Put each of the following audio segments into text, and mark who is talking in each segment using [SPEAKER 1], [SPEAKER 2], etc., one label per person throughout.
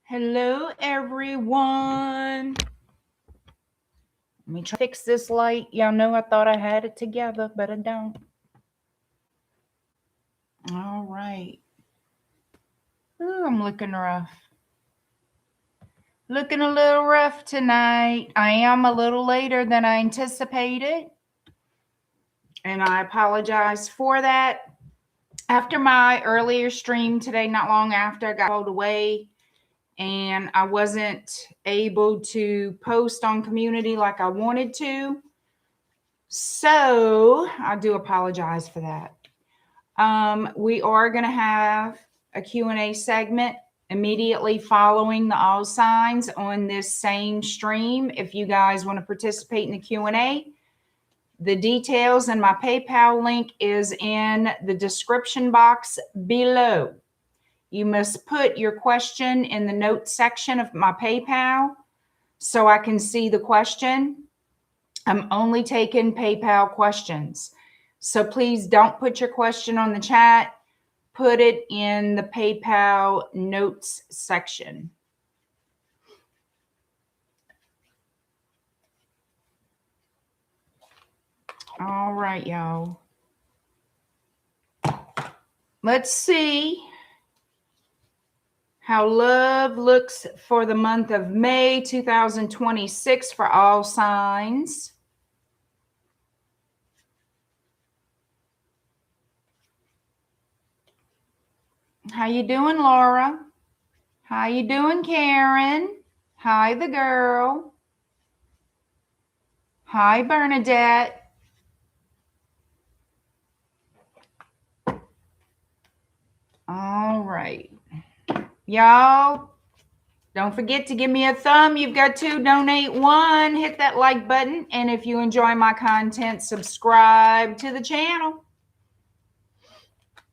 [SPEAKER 1] Hello, everyone. Let me try to fix this light. Y'all know I thought I had it together, but I don't. All right. Ooh, I'm looking rough. Looking a little rough tonight. I am a little later than I anticipated, and I apologize for that. After my earlier stream today, not long after, I got called away, and I wasn't able to post on community like I wanted to. So I do apologize for that. We are going to have a Q&A segment immediately following the all signs on this same stream. If you guys want to participate in the Q&A, the details and my PayPal link is in the description box below. You must put your question in the notes section of my PayPal so I can see the question. I'm only taking PayPal questions. So please don't put your question on the chat. Put it in the PayPal notes section. All right, y'all. Let's see how love looks for the month of May 2026 for all signs. How you doing, Laura? How you doing, Karen? Hi, the girl. Hi, Bernadette. All right. Y'all, don't forget to give me a thumb. You've got to donate one. Hit that like button. And if you enjoy my content, subscribe to the channel.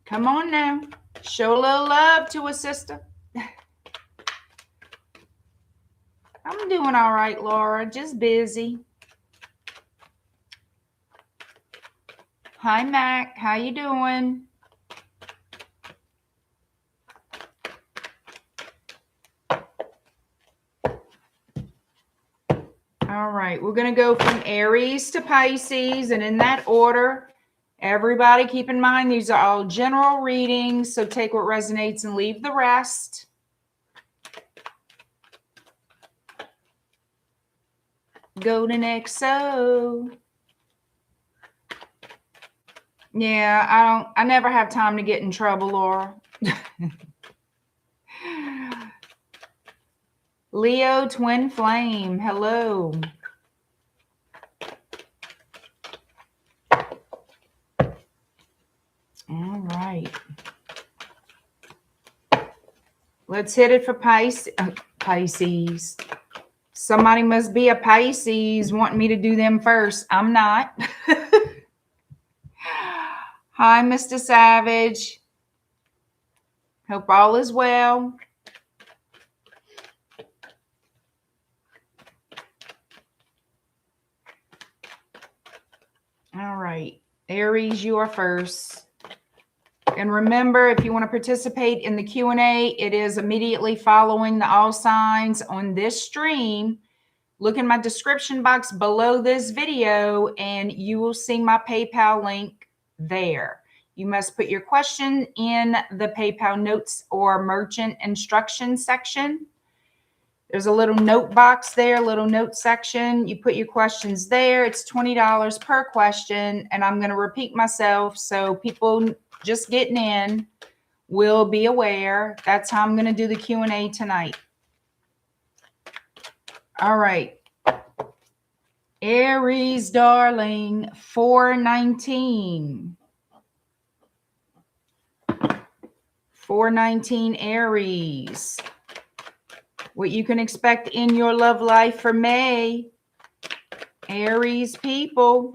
[SPEAKER 1] Come on now. Show a little love to a sister. I'm doing all right, Laura. Just busy. Hi, Mac. How you doing? All right. We're going to go from Aries to Pisces, and in that order. Everybody keep in mind, these are all general readings, so take what resonates and leave the rest. Golden XO. Yeah, I never have time to get in trouble, Laura. Leo Twin Flame, hello. All right. Let's hit it for Pisces. Somebody must be a Pisces wanting me to do them first. I'm not. Hi, Mr. Savage. Hope all is well. All right. Aries, you are first. And remember, if you want to participate in the Q&A, it is immediately following the all signs on this stream. Look in my description box below this video and you will see my PayPal link there. You must put your question in the PayPal notes or merchant instructions section. There's a little note box there, a little note section. You put your questions there. It's $20 per question. And I'm going to repeat myself so people just getting in will be aware. That's how I'm going to do the Q&A tonight. All right. Aries, darling, 419. 419 Aries. What you can expect in your love life for May. Aries people.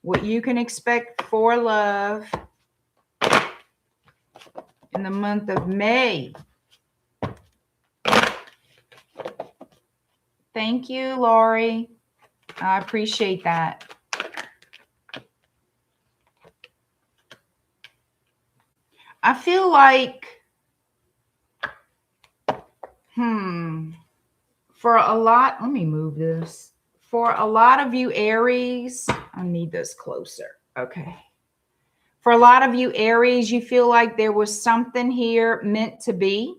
[SPEAKER 1] What you can expect for love in the month of May. Thank you, Lori. I appreciate that. I feel like For a lot, let me move this. For a lot of you Aries, I need this closer. Okay. For a lot of you Aries, you feel like there was something here meant to be.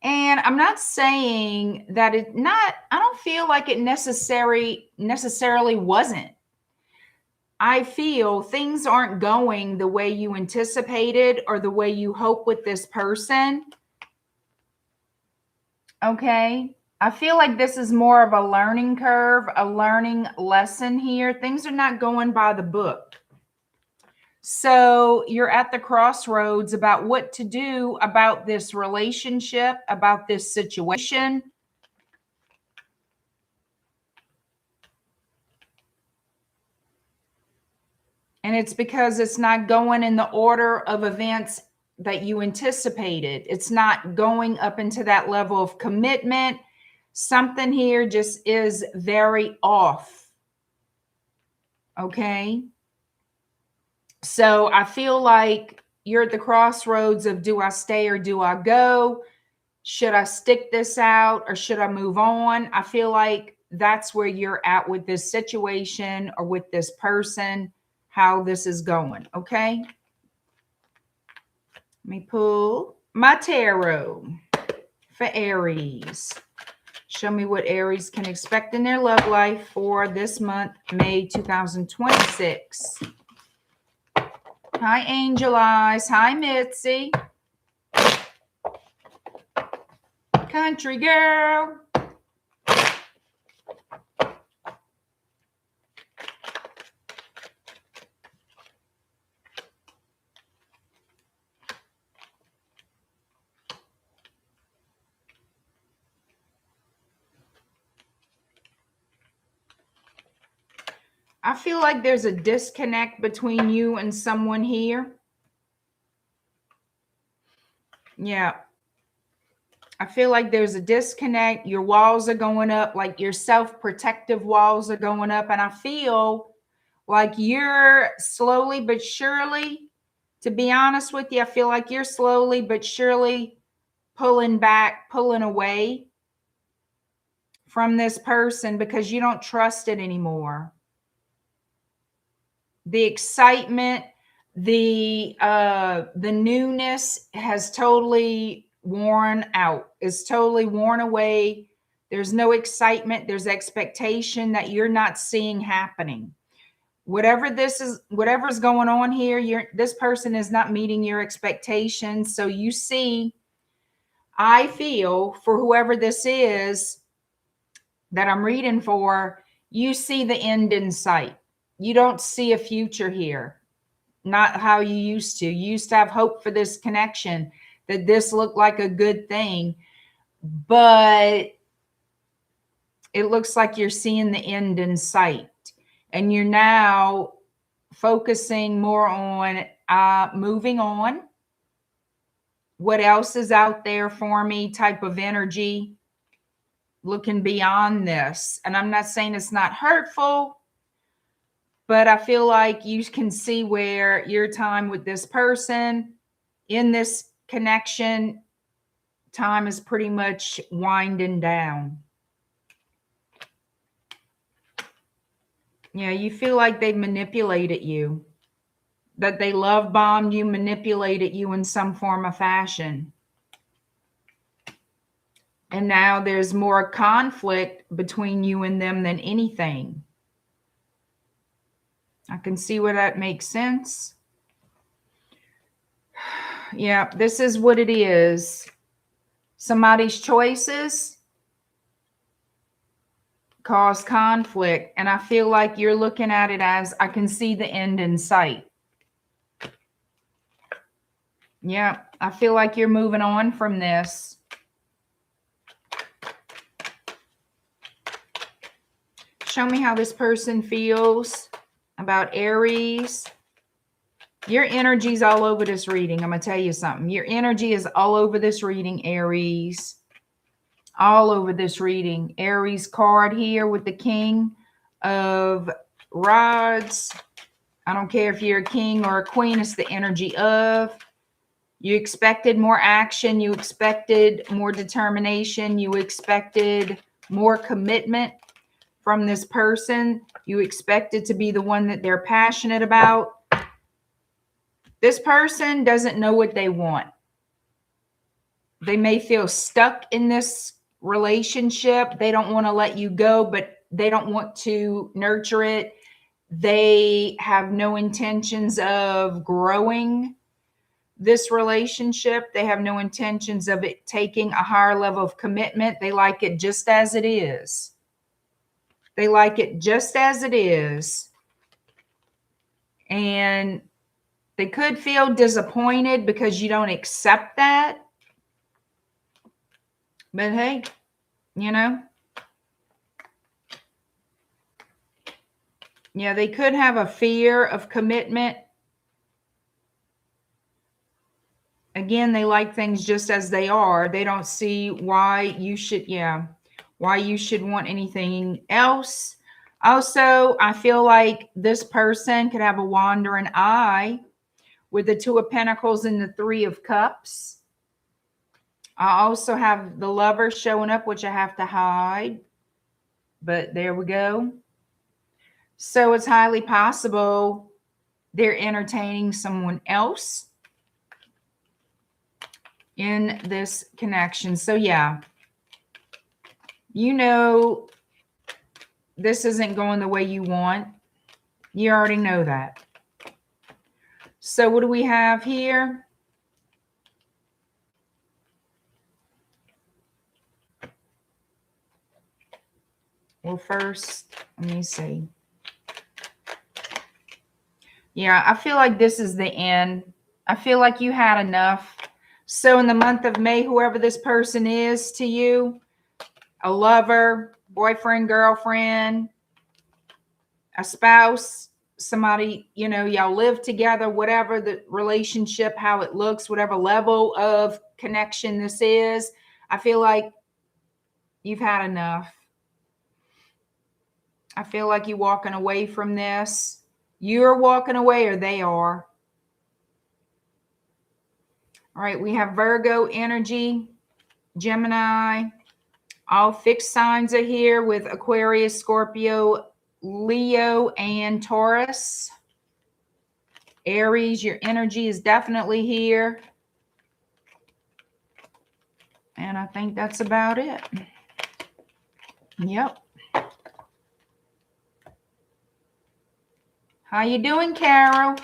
[SPEAKER 1] And I'm not saying that I don't feel like it necessarily wasn't. I feel things aren't going the way you anticipated or the way you hope with this person. Okay. I feel like this is more of a learning curve, a learning lesson here. Things are not going by the book. So you're at the crossroads about what to do about this relationship, about this situation. And it's because it's not going in the order of events that you anticipated. It's not going up into that level of commitment. Something here just is very off. Okay. So I feel like you're at the crossroads of, do I stay or do I go? Should I stick this out or should I move on? I feel like that's where you're at with this situation or with this person, how this is going. Okay. Let me pull my tarot for Aries. Show me what Aries can expect in their love life for this month, May 2026. Hi, Angel Eyes. Hi, Mitzi. Country girl. I feel like there's a disconnect between you and someone here. Yeah. I feel like there's a disconnect. Your walls are going up, like your self-protective walls are going up. And I feel like you're slowly but surely, to be honest with you, I feel like you're slowly but surely pulling back, pulling away from this person because you don't trust it anymore. The excitement, the newness has totally worn out. It's totally worn away. There's no excitement. There's expectation that you're not seeing happening. Whatever's going on here, this person is not meeting your expectations. So you see, I feel for whoever this is that I'm reading for, you see the end in sight. You don't see a future here. Not how you used to. You used to have hope for this connection, that this looked like a good thing, but it looks like you're seeing the end in sight. And you're now focusing more on moving on. What else is out there for me type of energy, looking beyond this. And I'm not saying it's not hurtful, but I feel like you can see where your time with this person in this connection, time is pretty much winding down. Yeah, you feel like they manipulated you, that they love bombed you, manipulated you in some form or fashion. And now there's more conflict between you and them than anything. I can see where that makes sense. Yeah, this is what it is. Somebody's choices cause conflict. And I feel like you're looking at it as, I can see the end in sight. Yeah, I feel like you're moving on from this. Show me how this person feels about Aries. Your energy's all over this reading. I'm going to tell you something. Your energy is all over this reading, Aries. All over this reading. Aries card here with the King of Rods. I don't care if you're a king or a queen. It's the energy of. You expected more action. You expected more determination. You expected more commitment from this person. You expected to be the one that they're passionate about. This person doesn't know what they want. They may feel stuck in this relationship. They don't want to let you go, but they don't want to nurture it. They have no intentions of growing this relationship. They have no intentions of it taking a higher level of commitment. They like it just as it is. They like it just as it is. And they could feel disappointed because you don't accept that. But hey, you know, yeah, they could have a fear of commitment. Again, they like things just as they are. They don't see why you should, why you should want anything else. Also, I feel like this person could have a wandering eye with the Two of Pentacles and the Three of Cups. I also have the Lover showing up, which I have to hide. But there we go. So it's highly possible they're entertaining someone else in this connection. So yeah, you know, this isn't going the way you want. You already know that. So what do we have here? Well, first, let me see. Yeah, I feel like this is the end. I feel like you had enough. So in the month of May, whoever this person is to you, a lover, boyfriend, girlfriend, a spouse, somebody, you know, y'all live together, whatever the relationship, how it looks, whatever level of connection this is, I feel like you've had enough. I feel like you're walking away from this. You're walking away or they are. All right, we have Virgo energy, Gemini. All fixed signs are here with Aquarius, Scorpio, Leo, and Taurus. Aries, your energy is definitely here. And I think that's about it. Yep. How you doing, Carol?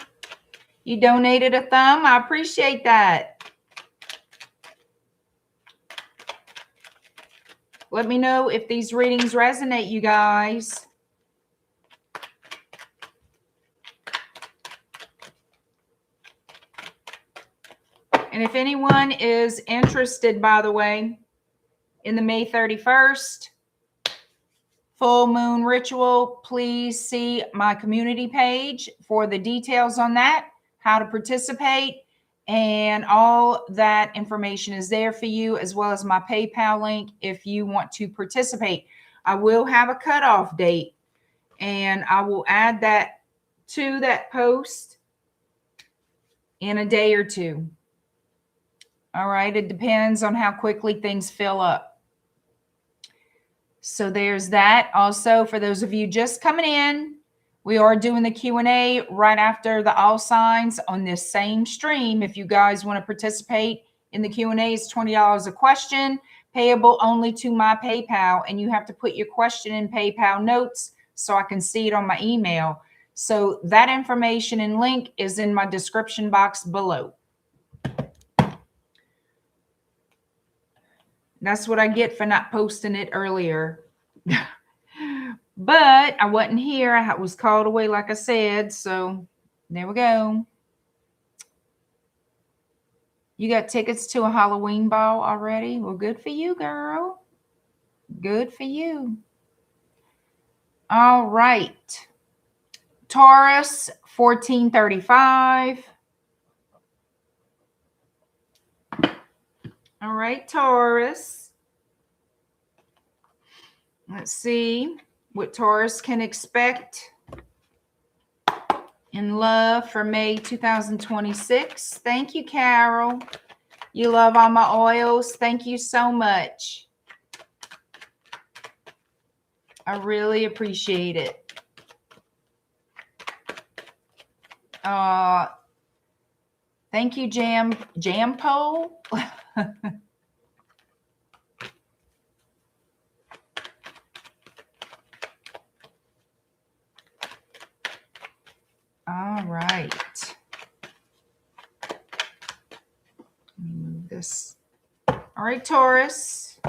[SPEAKER 1] You donated a thumb. I appreciate that. Let me know if these readings resonate, you guys. And if anyone is interested, by the way, in the May 31st full moon ritual, please see my community page for the details on that, how to participate, and all that information is there for you, as well as my PayPal link if you want to participate. I will have a cutoff date, and I will add that to that post in a day or two. All right, it depends on how quickly things fill up. So there's that. Also, for those of you just coming in, we are doing the Q&A right after the all signs on this same stream. If you guys want to participate in the Q&A, it's $20 a question, payable only to my PayPal. And you have to put your question in PayPal notes so I can see it on my email. So that information and link is in my description box below. That's what I get for not posting it earlier. But I wasn't here. I was called away, like I said. So there we go. You got tickets to a Halloween ball already? Well, good for you, girl. Good for you. All right. Taurus, 1435. All right, Taurus. Let's see what Taurus can expect in love for May 2026. Thank you, Carol. You love all my oils. Thank you so much. I really appreciate it. Thank you, Jampo. All right. Let me move this. All right, Taurus.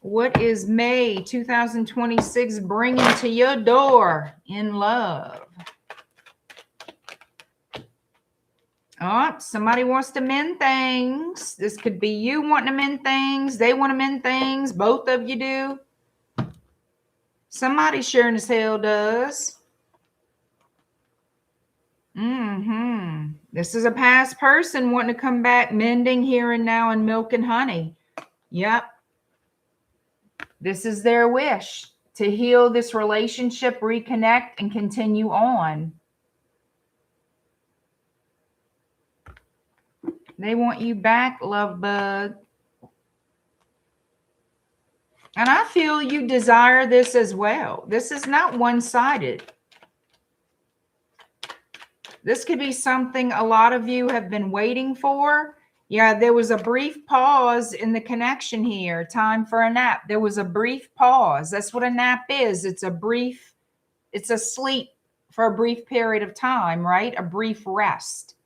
[SPEAKER 1] What is May 2026 bringing to your door in love? Oh, somebody wants to mend things. This could be you wanting to mend things. They want to mend things. Both of you do. Somebody sure as hell does. This is a past person wanting to come back, mending here and now and milk and honey. Yep. This is their wish to heal this relationship, reconnect, and continue on. They want you back, love bug. And I feel you desire this as well. This is not one-sided. This could be something a lot of you have been waiting for. Yeah, there was a brief pause in the connection here. Time for a nap. There was a brief pause. That's what a nap is. It's a sleep for a brief period of time, right? A brief rest.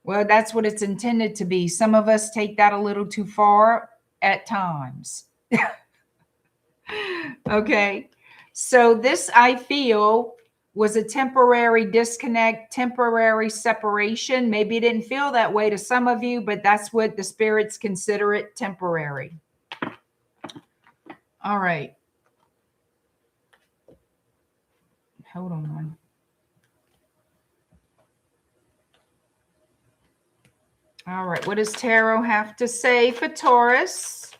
[SPEAKER 1] Well, that's what it's intended to be. Some of us take that a little too far at times. Okay. So this, I feel, was a temporary disconnect, temporary separation. Maybe it didn't feel that way to some of you, but that's what the spirits consider it, temporary. All right. Hold on. All right. What does Tarot have to say for Taurus?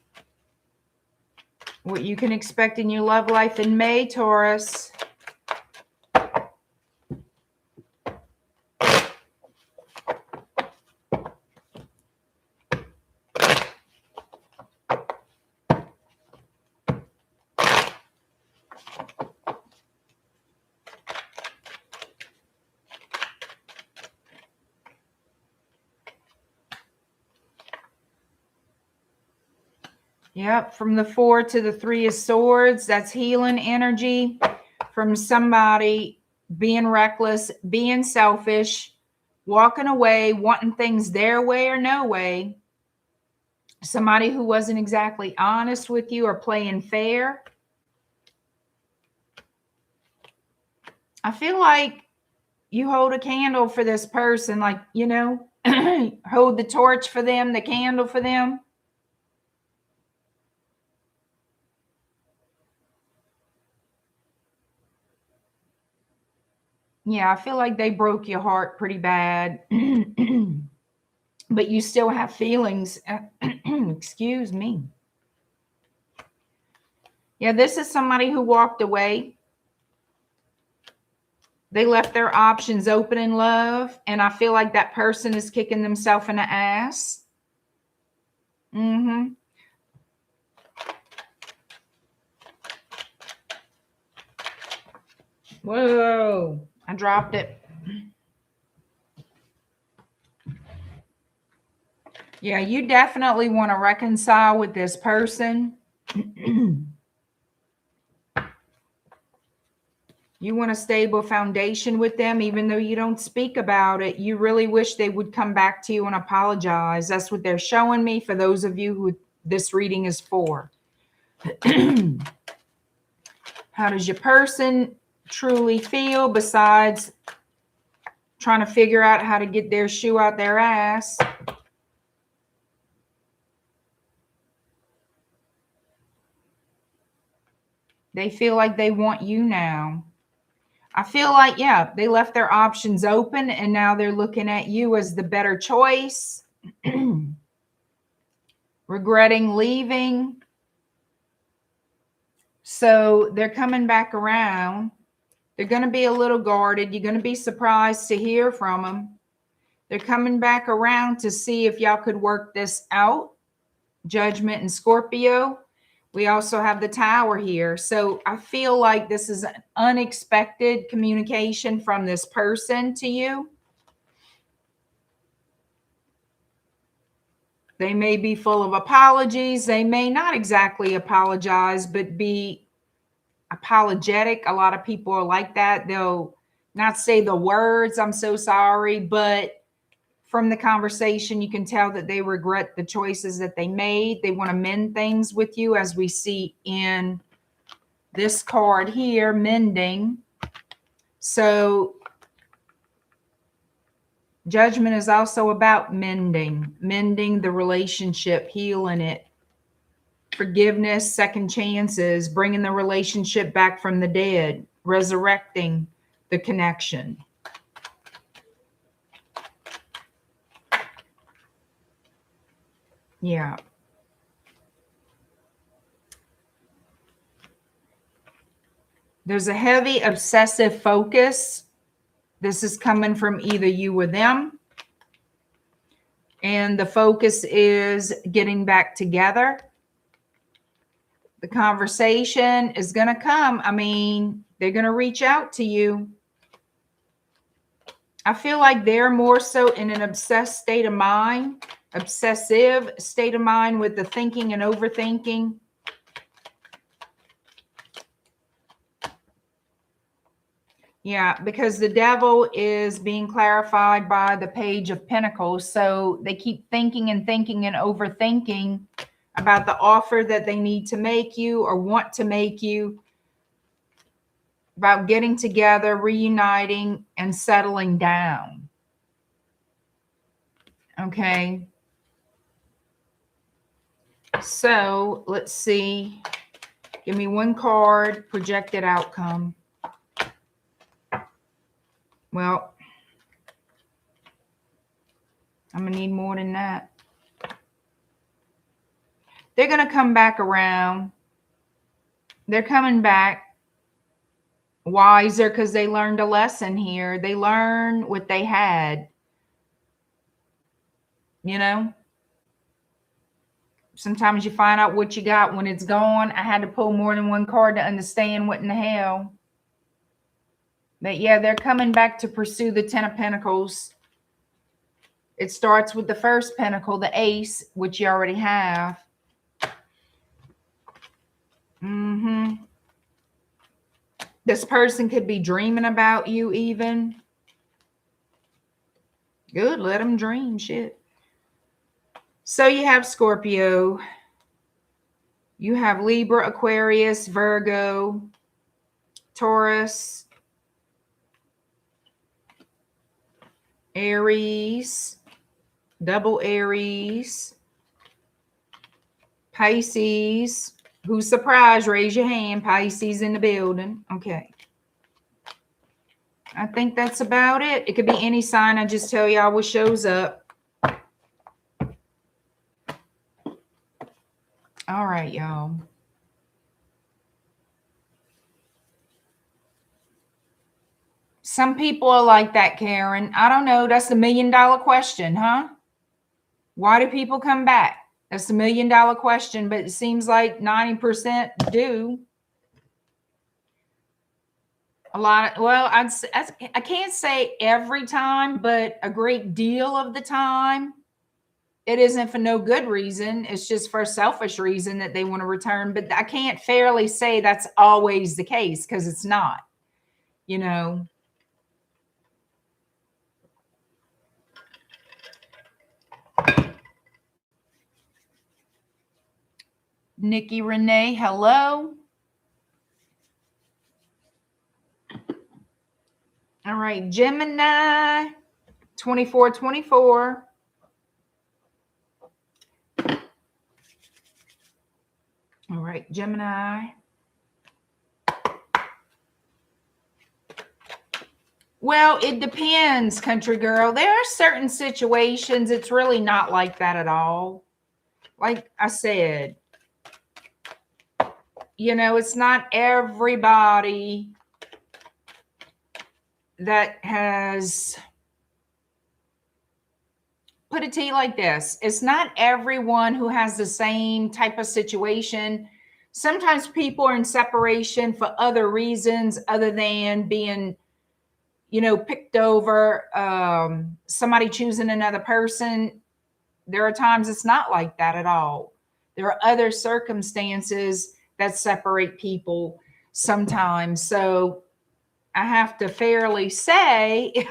[SPEAKER 1] What you can expect in your love life in May, Taurus. Yep, from the 4 to the 3 of Swords, that's healing energy from somebody being reckless, being selfish, walking away, wanting things their way or no way. Somebody who wasn't exactly honest with you or playing fair. I feel like you hold a candle for this person, like, you know, hold the torch for them, the candle for them. Yeah, I feel like they broke your heart pretty bad, but you still have feelings. Excuse me. Yeah, this is somebody who walked away. They left their options open in love, and I feel like that person is kicking themselves in the ass. Whoa, I dropped it. Yeah, you definitely want to reconcile with this person. You want a stable foundation with them, even though you don't speak about it. You really wish they would come back to you and apologize. That's what they're showing me for those of you who this reading is for. How does your person truly feel besides trying to figure out how to get their shoe out their ass? They feel like they want you now. I feel like, yeah, they left their options open and now they're looking at you as the better choice. Regretting leaving. So they're coming back around. They're going to be a little guarded. You're going to be surprised to hear from them. They're coming back around to see if y'all could work this out. Judgment and Scorpio. We also have the Tower here. So I feel like this is an unexpected communication from this person to you. They may be full of apologies. They may not exactly apologize, but be apologetic. A lot of people are like that. They'll not say the words, "I'm so sorry," but from the conversation, you can tell that they regret the choices that they made. They want to mend things with you, as we see in this card here, mending. So Judgment is also about mending the relationship, healing it. Forgiveness, second chances, bringing the relationship back from the dead, resurrecting the connection. Yeah. There's a heavy obsessive focus. This is coming from either you or them. And the focus is getting back together. The conversation is going to come. I mean, they're going to reach out to you. I feel like they're more so in an obsessive state of mind with the thinking and overthinking. Yeah, because the devil is being clarified by the Page of Pentacles. So they keep thinking and thinking and overthinking about the offer that they need to make you or want to make you, about getting together, reuniting, and settling down. Okay. So let's see. Give me one card, projected outcome. Well, I'm going to need more than that. They're going to come back around. They're coming back wiser because they learned a lesson here. They learned what they had. You know? Sometimes you find out what you got when it's gone. I had to pull more than one card to understand what in the hell. But yeah, they're coming back to pursue the Ten of Pentacles. It starts with the first pentacle, the Ace, which you already have. This person could be dreaming about you even. Good, let them dream, shit. So you have Scorpio. You have Libra, Aquarius, Virgo, Taurus, Aries, double Aries, Pisces. Who's surprised? Raise your hand. Pisces in the building. Okay. I think that's about it. It could be any sign. I just tell y'all what shows up. All right, y'all. Some people are like that, Karen. I don't know. That's the $1 million question, huh? Why do people come back? That's the $1 million question, but it seems like 90% do. A lot. Well, I can't say every time, but a great deal of the time, it isn't for no good reason. It's just for a selfish reason that they want to return. But I can't fairly say that's always the case because it's not, you know. Nikki Renee, hello. All right, Gemini, 2424. All right, Gemini. Well, it depends, country girl. There are certain situations it's really not like that at all. Like I said, you know, it's not everybody that has put it to you like this. It's not everyone who has the same type of situation. Sometimes people are in separation for other reasons other than being, you know, picked over, somebody choosing another person. There are times it's not like that at all. There are other circumstances that separate people sometimes. So I have to fairly say,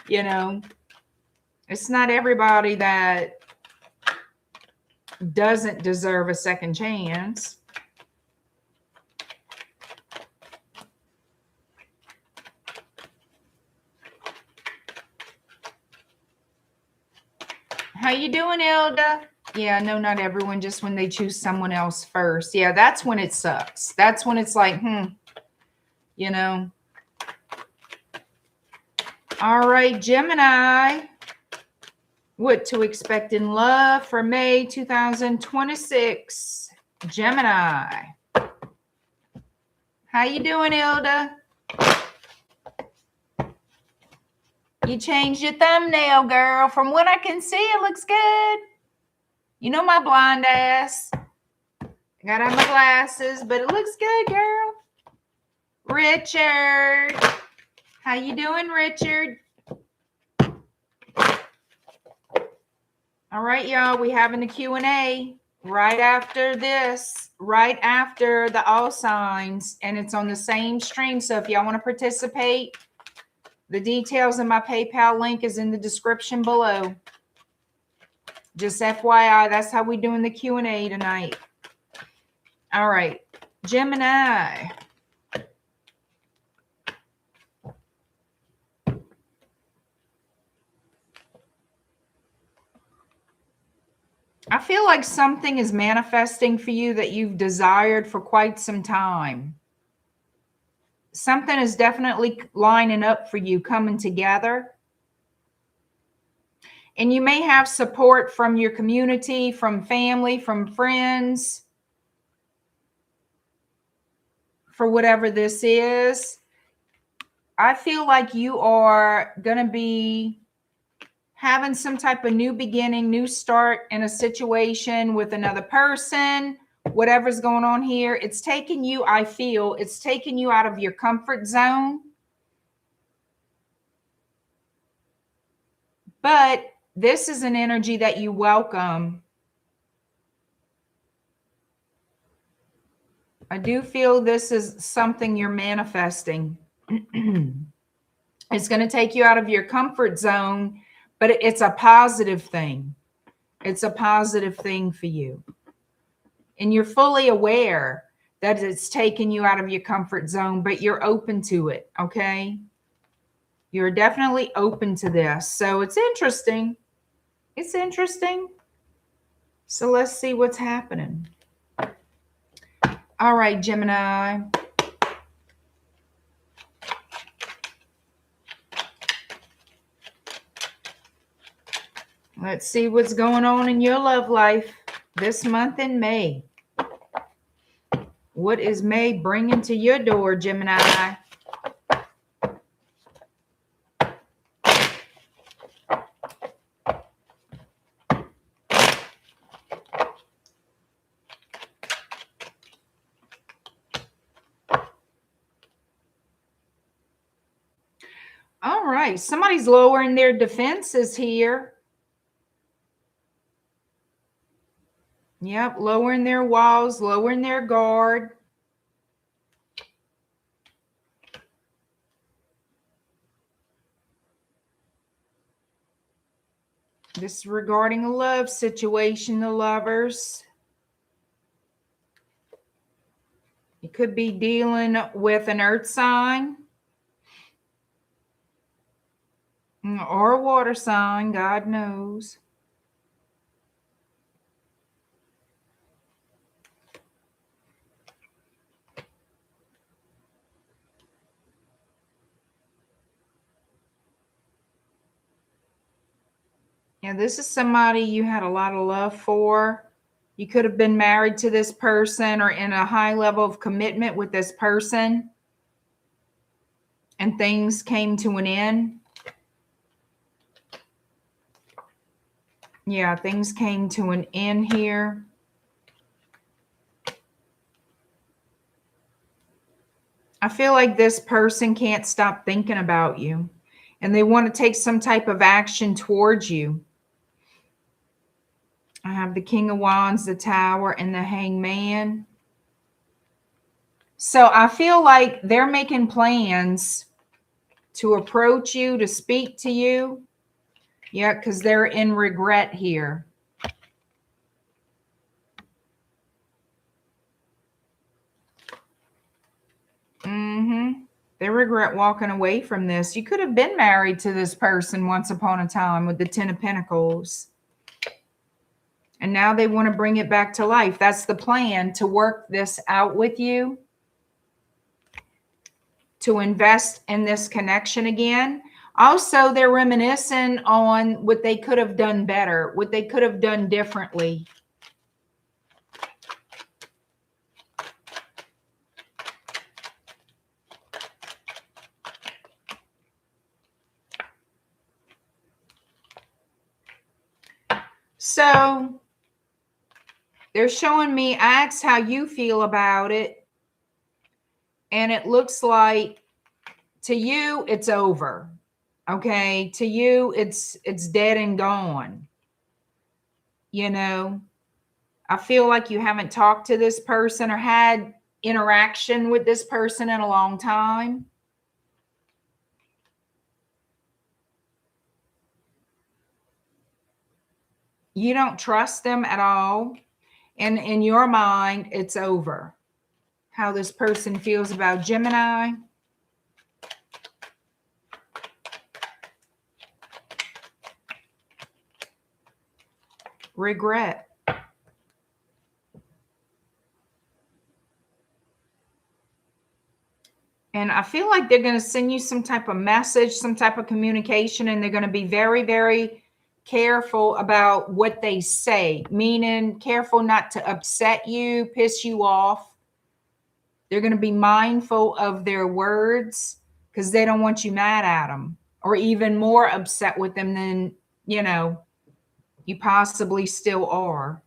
[SPEAKER 1] you know, it's not everybody that doesn't deserve a second chance. How you doing, ILDA? Yeah, no, not everyone, just when they choose someone else first. Yeah, that's when it sucks. That's when it's like, you know. All right, Gemini. What to expect in love for May 2026. Gemini. How you doing, ILDA? You changed your thumbnail, girl. From what I can see, it looks good. You know my blind ass. I got on my glasses, but it looks good, girl. Richard. How you doing, Richard? All right, y'all. We having the Q&A right after this, right after the all signs, and it's on the same stream. So if y'all want to participate, the details in my PayPal link is in the description below. Just FYI, that's how we're doing the Q&A tonight. All right, Gemini. I feel like something is manifesting for you that you've desired for quite some time. Something is definitely lining up for you, coming together. And you may have support from your community, from family, from friends, for whatever this is. I feel like you are going to be having some type of new beginning, new start in a situation with another person, whatever's going on here. It's taking you, I feel, it's taking you out of your comfort zone. But this is an energy that you welcome. I do feel this is something you're manifesting. It's going to take you out of your comfort zone, but it's a positive thing. It's a positive thing for you. And you're fully aware that it's taking you out of your comfort zone, but you're open to it, okay? You're definitely open to this. So it's interesting. It's interesting. So let's see what's happening. All right, Gemini. Let's see what's going on in your love life this month in May. What is May bringing to your door, Gemini? All right, somebody's lowering their defenses here. Yep, lowering their walls, lowering their guard. This is regarding a love situation, the lovers. You could be dealing with an earth sign or a water sign, God knows. Yeah, this is somebody you had a lot of love for. You could have been married to this person or in a high level of commitment with this person. and things came to an end. Yeah, things came to an end here. I feel like this person can't stop thinking about you, and they want to take some type of action towards you. I have the King of Wands, the Tower, and the Hangman. So I feel like they're making plans to approach you, to speak to you. Yeah, because they're in regret here. They regret walking away from this. You could have been married to this person once upon a time with the Ten of Pentacles. And now they want to bring it back to life. That's the plan, to work this out with you, to invest in this connection again. Also, they're reminiscing on what they could have done better, what they could have done differently. So they're showing me, ask how you feel about it. And it looks like to you, it's over. Okay. To you, it's dead and gone. You know, I feel like you haven't talked to this person or had interaction with this person in a long time. You don't trust them at all. And in your mind, it's over. How this person feels about Gemini. Regret. And I feel like they're going to send you some type of message, some type of communication, and they're going to be very, very careful about what they say, meaning careful not to upset you, piss you off. They're going to be mindful of their words because they don't want you mad at them or even more upset with them than, you know, you possibly still are.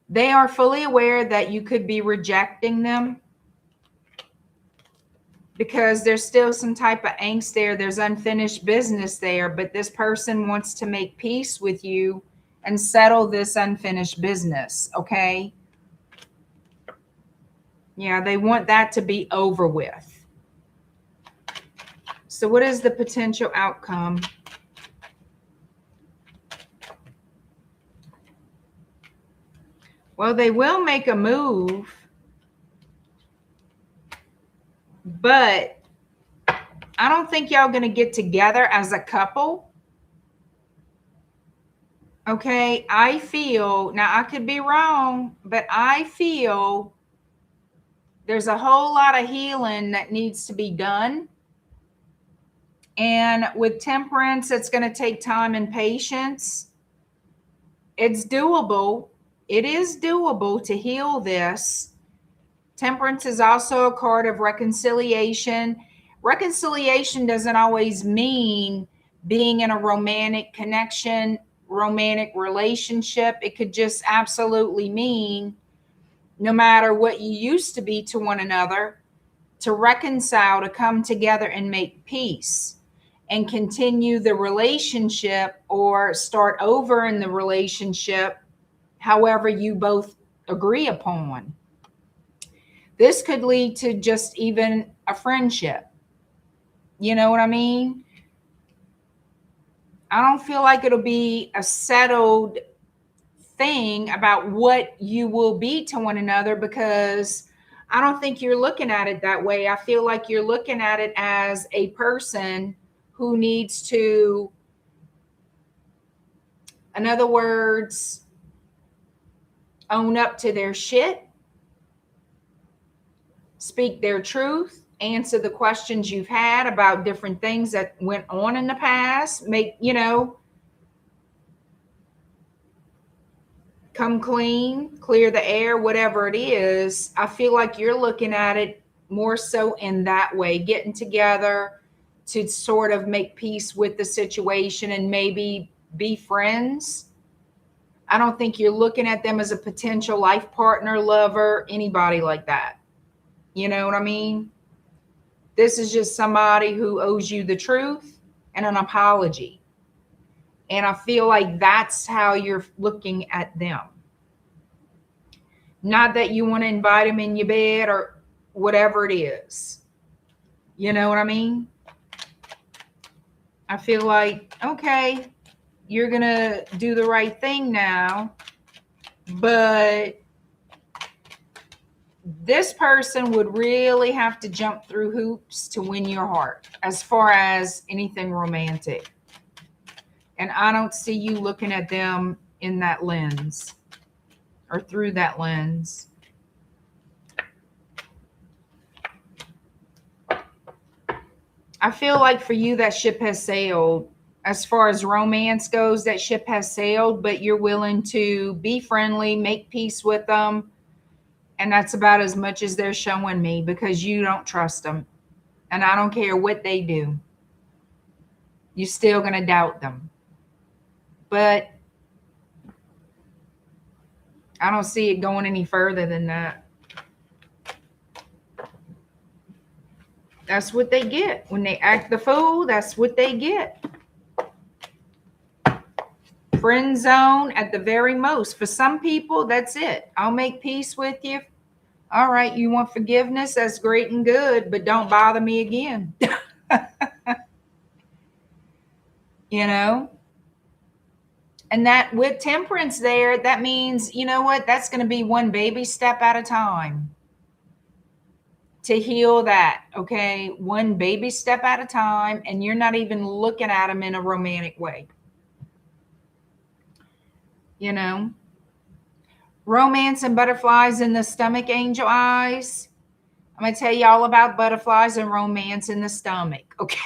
[SPEAKER 1] They are fully aware that you could be rejecting them because there's still some type of angst there. There's unfinished business there, but this person wants to make peace with you and settle this unfinished business, okay? Yeah, they want that to be over with. So what is the potential outcome? Well, they will make a move, but I don't think y'all going to get together as a couple. Okay, I feel, now I could be wrong, but I feel there's a whole lot of healing that needs to be done. And with Temperance, it's going to take time and patience. It's doable. It is doable to heal this. Temperance is also a card of reconciliation. Reconciliation doesn't always mean being in a romantic connection, romantic relationship. It could just absolutely mean, no matter what you used to be to one another, to reconcile, to come together and make peace and continue the relationship or start over in the relationship, however you both agree upon. This could lead to just even a friendship. You know what I mean? I don't feel like it'll be a settled thing about what you will be to one another, because I don't think you're looking at it that way. I feel like you're looking at it as a person who needs to, in other words, own up to their shit, speak their truth, answer the questions you've had about different things that went on in the past, make, you know, come clean, clear the air, whatever it is. I feel like you're looking at it more so in that way, getting together to sort of make peace with the situation and maybe be friends. I don't think you're looking at them as a potential life partner, lover, anybody like that. You know what I mean? This is just somebody who owes you the truth and an apology. And I feel like that's how you're looking at them. Not that you want to invite them in your bed or whatever it is. You know what I mean? I feel like, okay, you're going to do the right thing now, but this person would really have to jump through hoops to win your heart as far as anything romantic. And I don't see you looking at them in that lens or through that lens. I feel like for you, that ship has sailed. As far as romance goes, that ship has sailed, but you're willing to be friendly, make peace with them. And that's about as much as they're showing me, because you don't trust them. And I don't care what they do. You're still going to doubt them. But I don't see it going any further than that. That's what they get. When they act the fool, that's what they get. Friend zone at the very most. For some people, that's it. I'll make peace with you. All right, you want forgiveness? That's great and good, but don't bother me again. You know? And that with temperance there, that means, you know what? That's going to be one baby step at a time to heal that, okay? One baby step at a time, and you're not even looking at them in a romantic way. You know? Romance and butterflies in the stomach, angel eyes. I'm going to tell you all about butterflies and romance in the stomach, okay?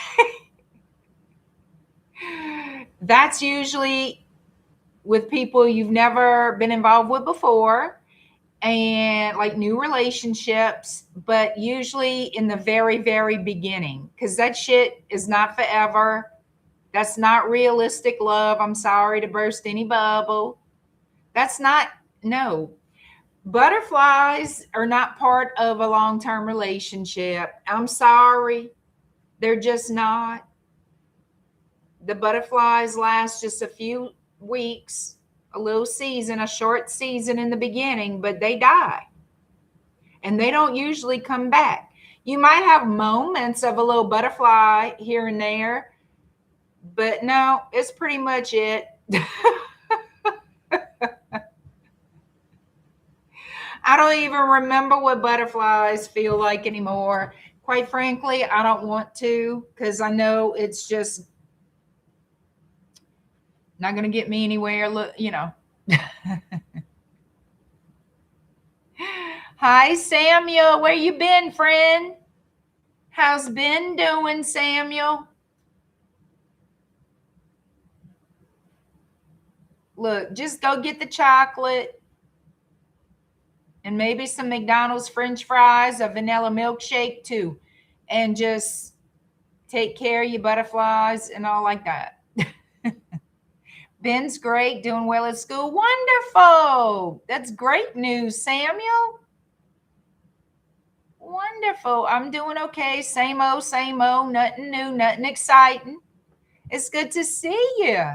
[SPEAKER 1] That's usually with people you've never been involved with before, and like new relationships, but usually in the very, very beginning, because that shit is not forever. That's not realistic love. I'm sorry to burst any bubble. That's not, no. Butterflies are not part of a long-term relationship. I'm sorry. They're just not. The butterflies last just a few weeks, a little season, a short season in the beginning, but they die. And they don't usually come back. You might have moments of a little butterfly here and there, but no, it's pretty much it. I don't even remember what butterflies feel like anymore. Quite frankly, I don't want to, because I know it's just not going to get me anywhere. Look, you know. Hi, Samuel. Where you been, friend? How's Ben doing, Samuel? Look, just go get the chocolate and maybe some McDonald's French fries, a vanilla milkshake too, and just take care of your butterflies and all like that. Ben's great, doing well at school. Wonderful. That's great news, Samuel. Wonderful. I'm doing okay. Same old, nothing new, nothing exciting. It's good to see you.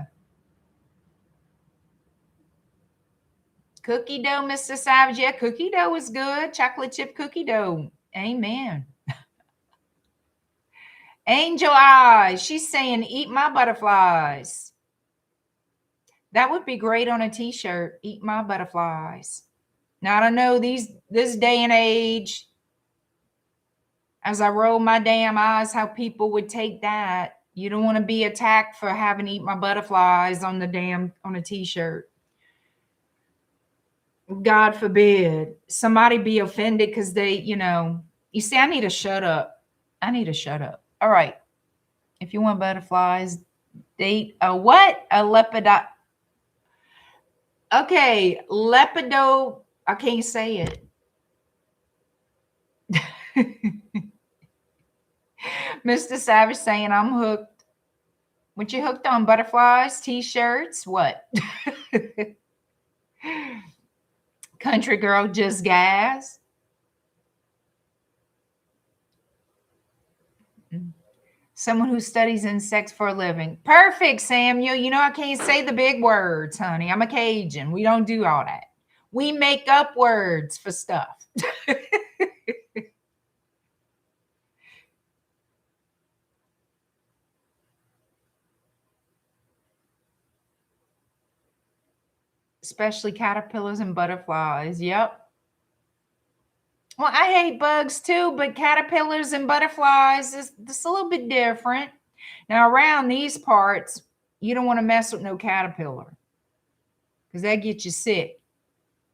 [SPEAKER 1] Cookie dough, Mr. Savage. Yeah, cookie dough is good. Chocolate chip cookie dough. Amen. Angel eyes. She's saying, eat my butterflies. That would be great on a t-shirt. Eat my butterflies. Now, I don't know this day and age, as I roll my damn eyes, how people would take that. You don't want to be attacked for having eat my butterflies on a t-shirt. God forbid somebody be offended because they, you see, I need to shut up. All right. If you want butterflies, date a what? A leopard. Okay. Lepido. I can't say it. Mr. Savage saying I'm hooked. What you hooked on? Butterflies, t-shirts, what? Country girl, just gas. Someone who studies insects for a living. Perfect, Samuel. You know I can't say the big words, honey. I'm a Cajun. We don't do all that. We make up words for stuff. Especially caterpillars and butterflies. Yep. Well, I hate bugs too, but caterpillars and butterflies is a little bit different. Now, around these parts, you don't want to mess with no caterpillar because they get you sick.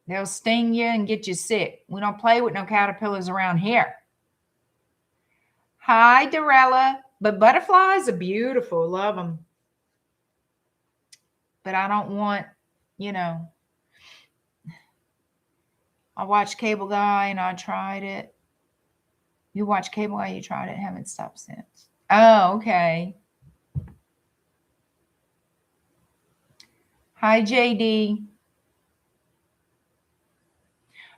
[SPEAKER 1] They'll sting you and get you sick. We don't play with no caterpillars around here. Hi, Dorella. But butterflies are beautiful. Love them. But I don't want, you know, I watched Cable Guy and I tried it. You watched Cable Guy, you tried it, haven't stopped since. Oh, okay. Hi, JD.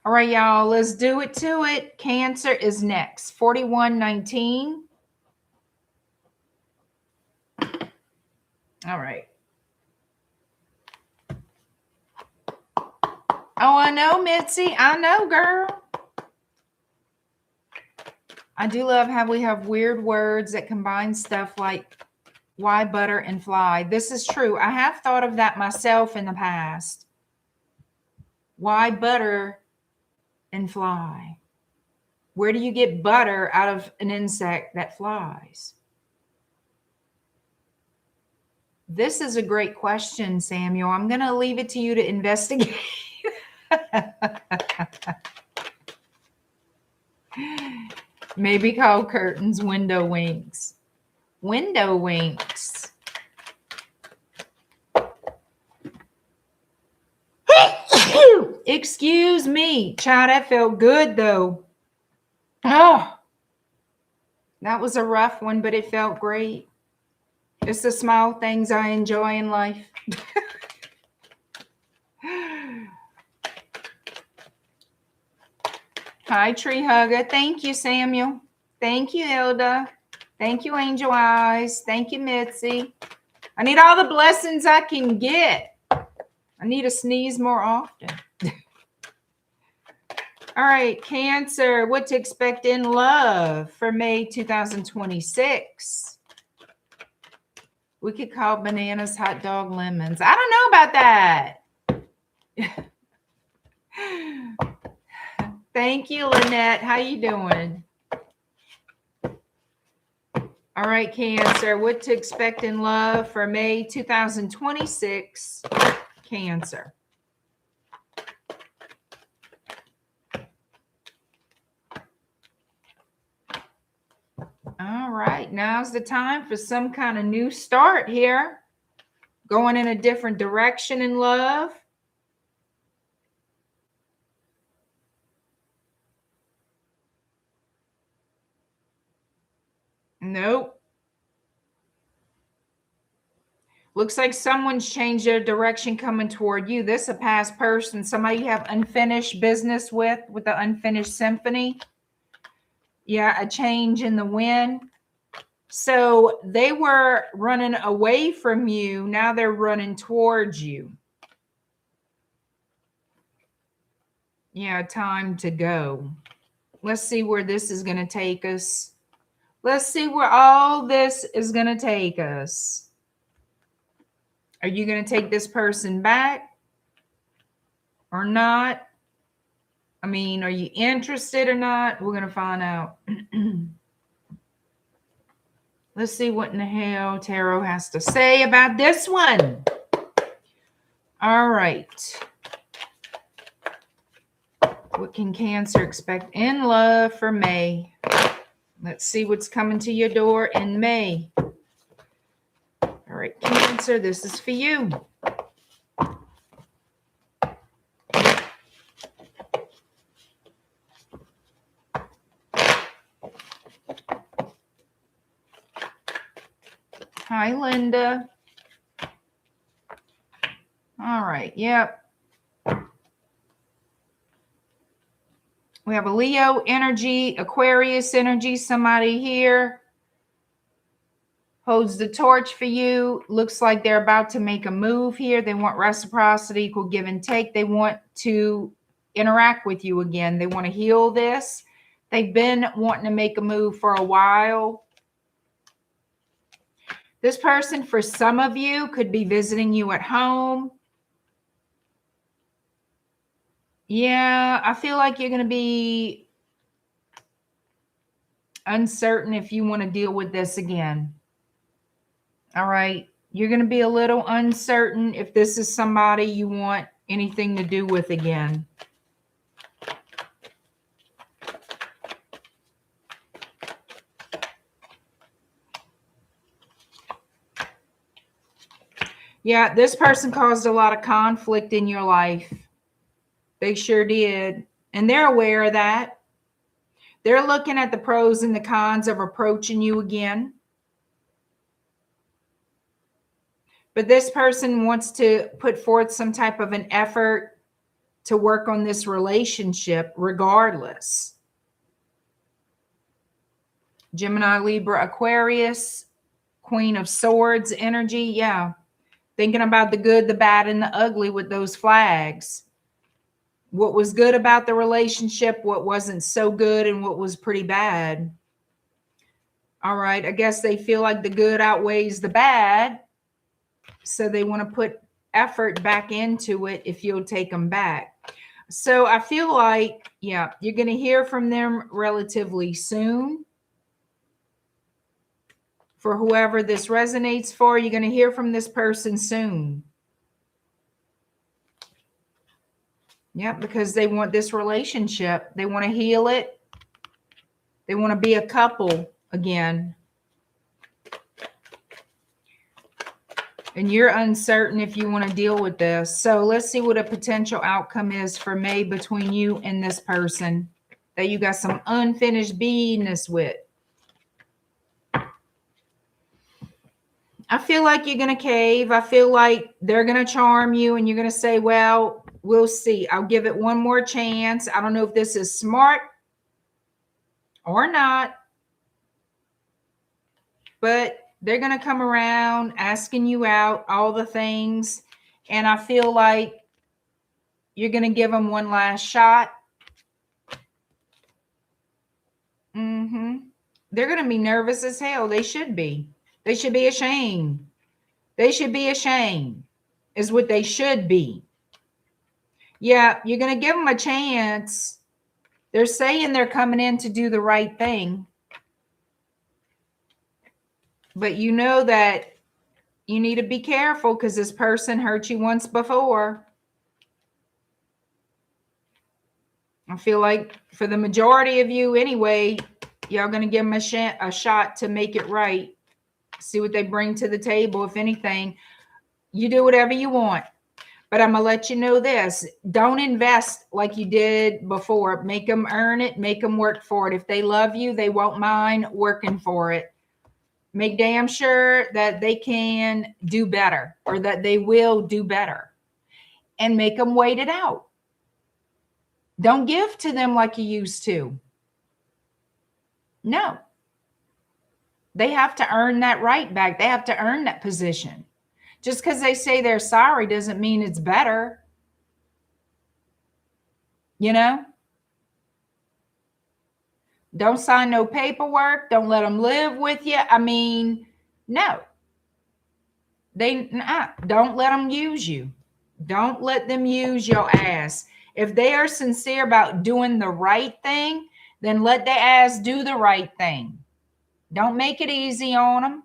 [SPEAKER 1] All right, y'all, let's do it to it. Cancer is next. 4119. All right. Oh, I know, Mitzi. I know, girl. I do love how we have weird words that combine stuff like why butter and fly. This is true. I have thought of that myself in the past. Why butter and fly? Where do you get butter out of an insect that flies? This is a great question, Samuel. I'm going to leave it to you to investigate. Maybe call curtains window winks. Window winks. Excuse me. Child, that felt good though. Oh, that was a rough one, but it felt great. It's the small things I enjoy in life. Hi, Tree Hugger. Thank you, Samuel. Thank you, ILDA. Thank you, Angel Eyes. Thank you, Mitzi. I need all the blessings I can get. I need to sneeze more often. All right, Cancer. What to expect in love for May 2026? We could call bananas hot dog lemons. I don't know about that. Thank you, Lynette. How you doing? All right, Cancer. What to expect in love for May 2026? Cancer. All right, now's the time for some kind of new start here. Going in a different direction in love. Nope. Looks like someone's changed their direction coming toward you. This is a past person, somebody you have unfinished business with the unfinished symphony. Yeah, a change in the wind. So they were running away from you. Now they're running towards you. Yeah, time to go. Let's see where this is going to take us. Let's see where all this is going to take us. Are you going to take this person back or not? I mean, are you interested or not? We're going to find out. Let's see what in the hell Tarot has to say about this one. All right. What can Cancer expect in love for May? Let's see what's coming to your door in May. All right, Cancer, this is for you. Hi, Linda. All right. Yep. We have a Leo energy, Aquarius energy. Somebody here holds the torch for you. Looks like they're about to make a move here. They want reciprocity, equal give and take. They want to interact with you again. They want to heal this. They've been wanting to make a move for a while. This person, for some of you, could be visiting you at home. Yeah, I feel like you're going to be uncertain if you want to deal with this again. All right. You're going to be a little uncertain if this is somebody you want anything to do with again. Yeah, this person caused a lot of conflict in your life. They sure did. And they're aware of that. They're looking at the pros and the cons of approaching you again. But this person wants to put forth some type of an effort to work on this relationship regardless. Gemini, Libra, Aquarius, Queen of Swords energy. Yeah. Thinking about the good, the bad, and the ugly with those flags. What was good about the relationship, what wasn't so good, and what was pretty bad. All right. I guess they feel like the good outweighs the bad. So they want to put effort back into it if you'll take them back. So I feel like, yeah, you're going to hear from them relatively soon. For whoever this resonates for, you're going to hear from this person soon. Yeah, because they want this relationship. They want to heal it. They want to be a couple again. And you're uncertain if you want to deal with this. So let's see what a potential outcome is for May between you and this person that you got some unfinished business with. I feel like you're going to cave. I feel like they're going to charm you and you're going to say, well, we'll see. I'll give it one more chance. I don't know if this is smart or not, but they're going to come around asking you out, all the things. And I feel like you're going to give them one last shot. They're going to be nervous as hell. They should be. They should be ashamed. They should be ashamed is what they should be. Yeah, you're going to give them a chance. They're saying they're coming in to do the right thing. But you know that you need to be careful because this person hurt you once before. I feel like for the majority of you anyway, y'all going to give them a shot to make it right. See what they bring to the table. If anything, you do whatever you want. But I'm going to let you know this. Don't invest like you did before. Make them earn it. Make them work for it. If they love you, they won't mind working for it. Make damn sure that they can do better or that they will do better. And make them wait it out. Don't give to them like you used to. No. They have to earn that right back. They have to earn that position. Just because they say they're sorry doesn't mean it's better. You know? Don't sign no paperwork. Don't let them live with you. I mean, no. Don't let them use you. Don't let them use your ass. If they are sincere about doing the right thing, then let their ass do the right thing. Don't make it easy on them.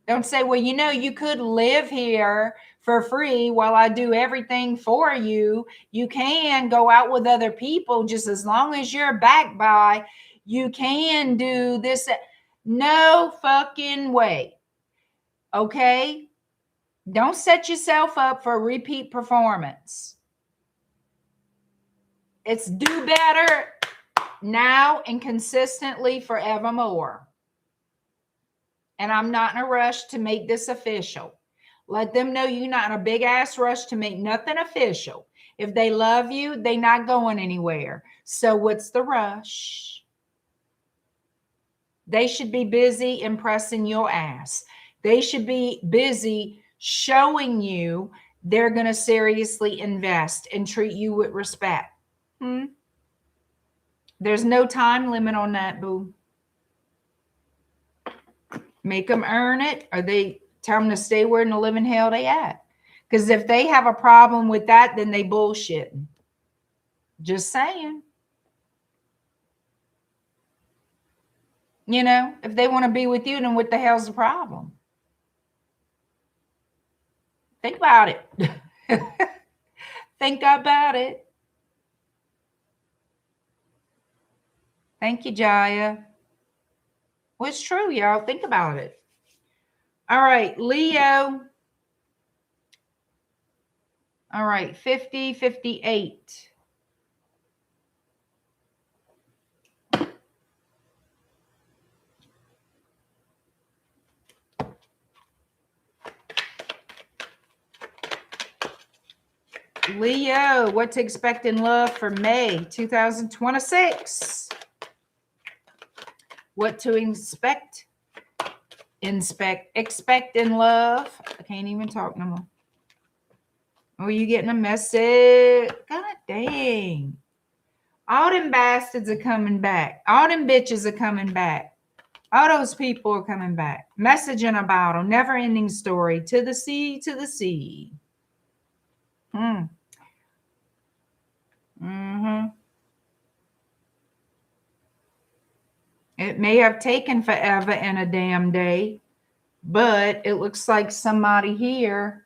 [SPEAKER 1] Don't say, well, you know, you could live here for free while I do everything for you. You can go out with other people just as long as you're backed by. You can do this. No fucking way. Okay? Don't set yourself up for a repeat performance. It's do better now and consistently forevermore. And I'm not in a rush to make this official. Let them know you're not in a big ass rush to make nothing official. If they love you, they're not going anywhere. So what's the rush? They should be busy impressing your ass. They should be busy showing you they're going to seriously invest and treat you with respect. There's no time limit on that, boo. Make them earn it, or they tell them to stay where in the living hell they at. Because if they have a problem with that, then they bullshitting. Just saying. You know, if they want to be with you, then what the hell's the problem? Think about it. Think about it. Thank you, Jaya. Well, it's true, y'all. Think about it. All right, Leo. All right, 50, 58. Leo, what to expect in love for May 2026? What to expect in love. I can't even talk no more. Oh, you getting a message? God dang. All them bastards are coming back. All them bitches are coming back. All those people are coming back. Message in a bottle. Never ending story. To the sea, to the sea. It may have taken forever and a damn day, but it looks like somebody here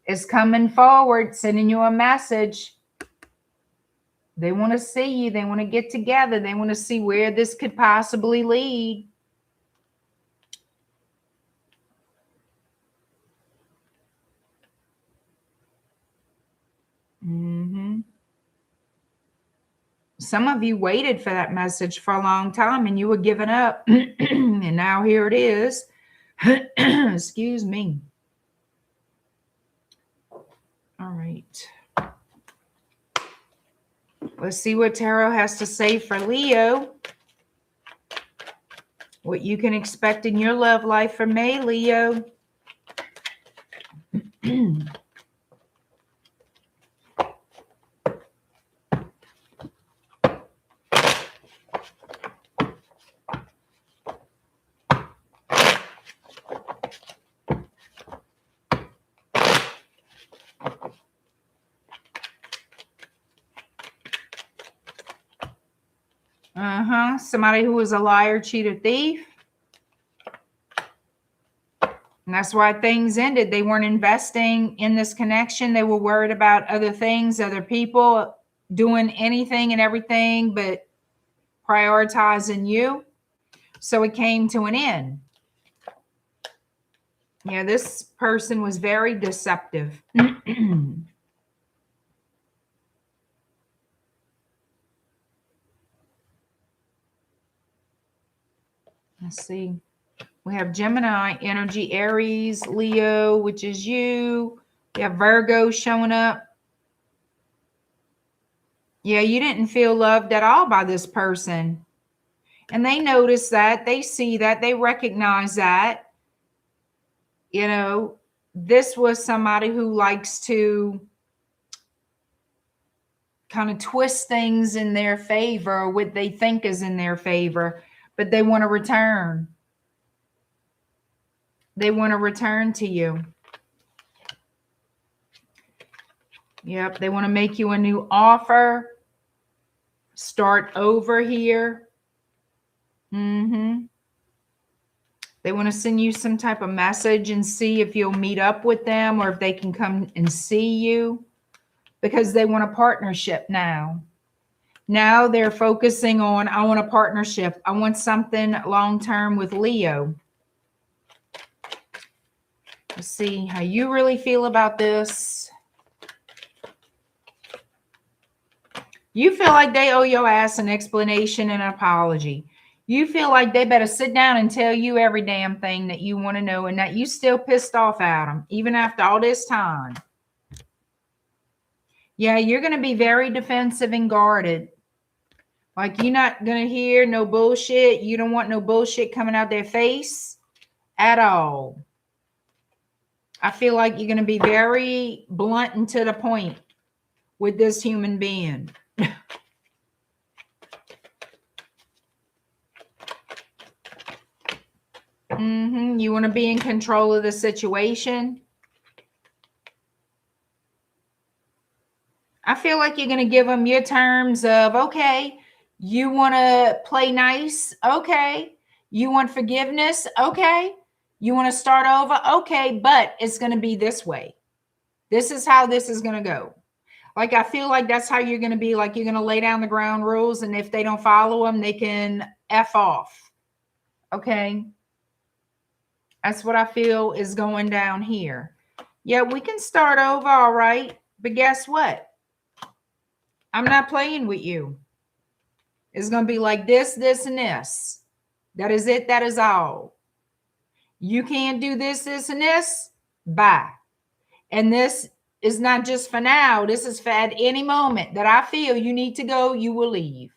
[SPEAKER 1] is coming forward, sending you a message. They want to see you. They want to get together. They want to see where this could possibly lead. Some of you waited for that message for a long time and you were giving up. And now here it is. Excuse me. All right. Let's see what Tarot has to say for Leo. What you can expect in your love life for May, Leo. Somebody who was a liar, cheater, thief. And that's why things ended. They weren't investing in this connection. They were worried about other things, other people, doing anything and everything but prioritizing you. So it came to an end. Yeah, this person was very deceptive. Let's see. We have Gemini energy, Aries, Leo, which is you. We have Virgo showing up. Yeah, you didn't feel loved at all by this person. And they notice that. They see that. They recognize that. You know, this was somebody who likes to kind of twist things in their favor, or what they think is in their favor, but they want to return. They want to return to you. Yep, they want to make you a new offer. Start over here. They want to send you some type of message and see if you'll meet up with them or if they can come and see you, because they want a partnership now. Now they're focusing on, I want a partnership. I want something long-term with Leo. Let's see how you really feel about this. You feel like they owe your ass an explanation and an apology. You feel like they better sit down and tell you every damn thing that you want to know, and that you still pissed off at them, even after all this time. Yeah, you're going to be very defensive and guarded. Like, you're not going to hear no bullshit. You don't want no bullshit coming out their face at all. I feel like you're going to be very blunt and to the point with this human being. You want to be in control of the situation. I feel like you're going to give them your terms of, okay, you want to play nice? Okay. You want forgiveness? Okay. You want to start over? Okay. But it's going to be this way. This is how this is going to go. Like, I feel like that's how you're going to be. Like, you're going to lay down the ground rules, and if they don't follow them, they can F off. Okay. That's what I feel is going down here. Yeah, we can start over. All right. But guess what? I'm not playing with you. It's going to be like this, this, and this. That is it. That is all. You can't do this, this, and this. Bye. And this is not just for now. This is for at any moment that I feel you need to go, you will leave.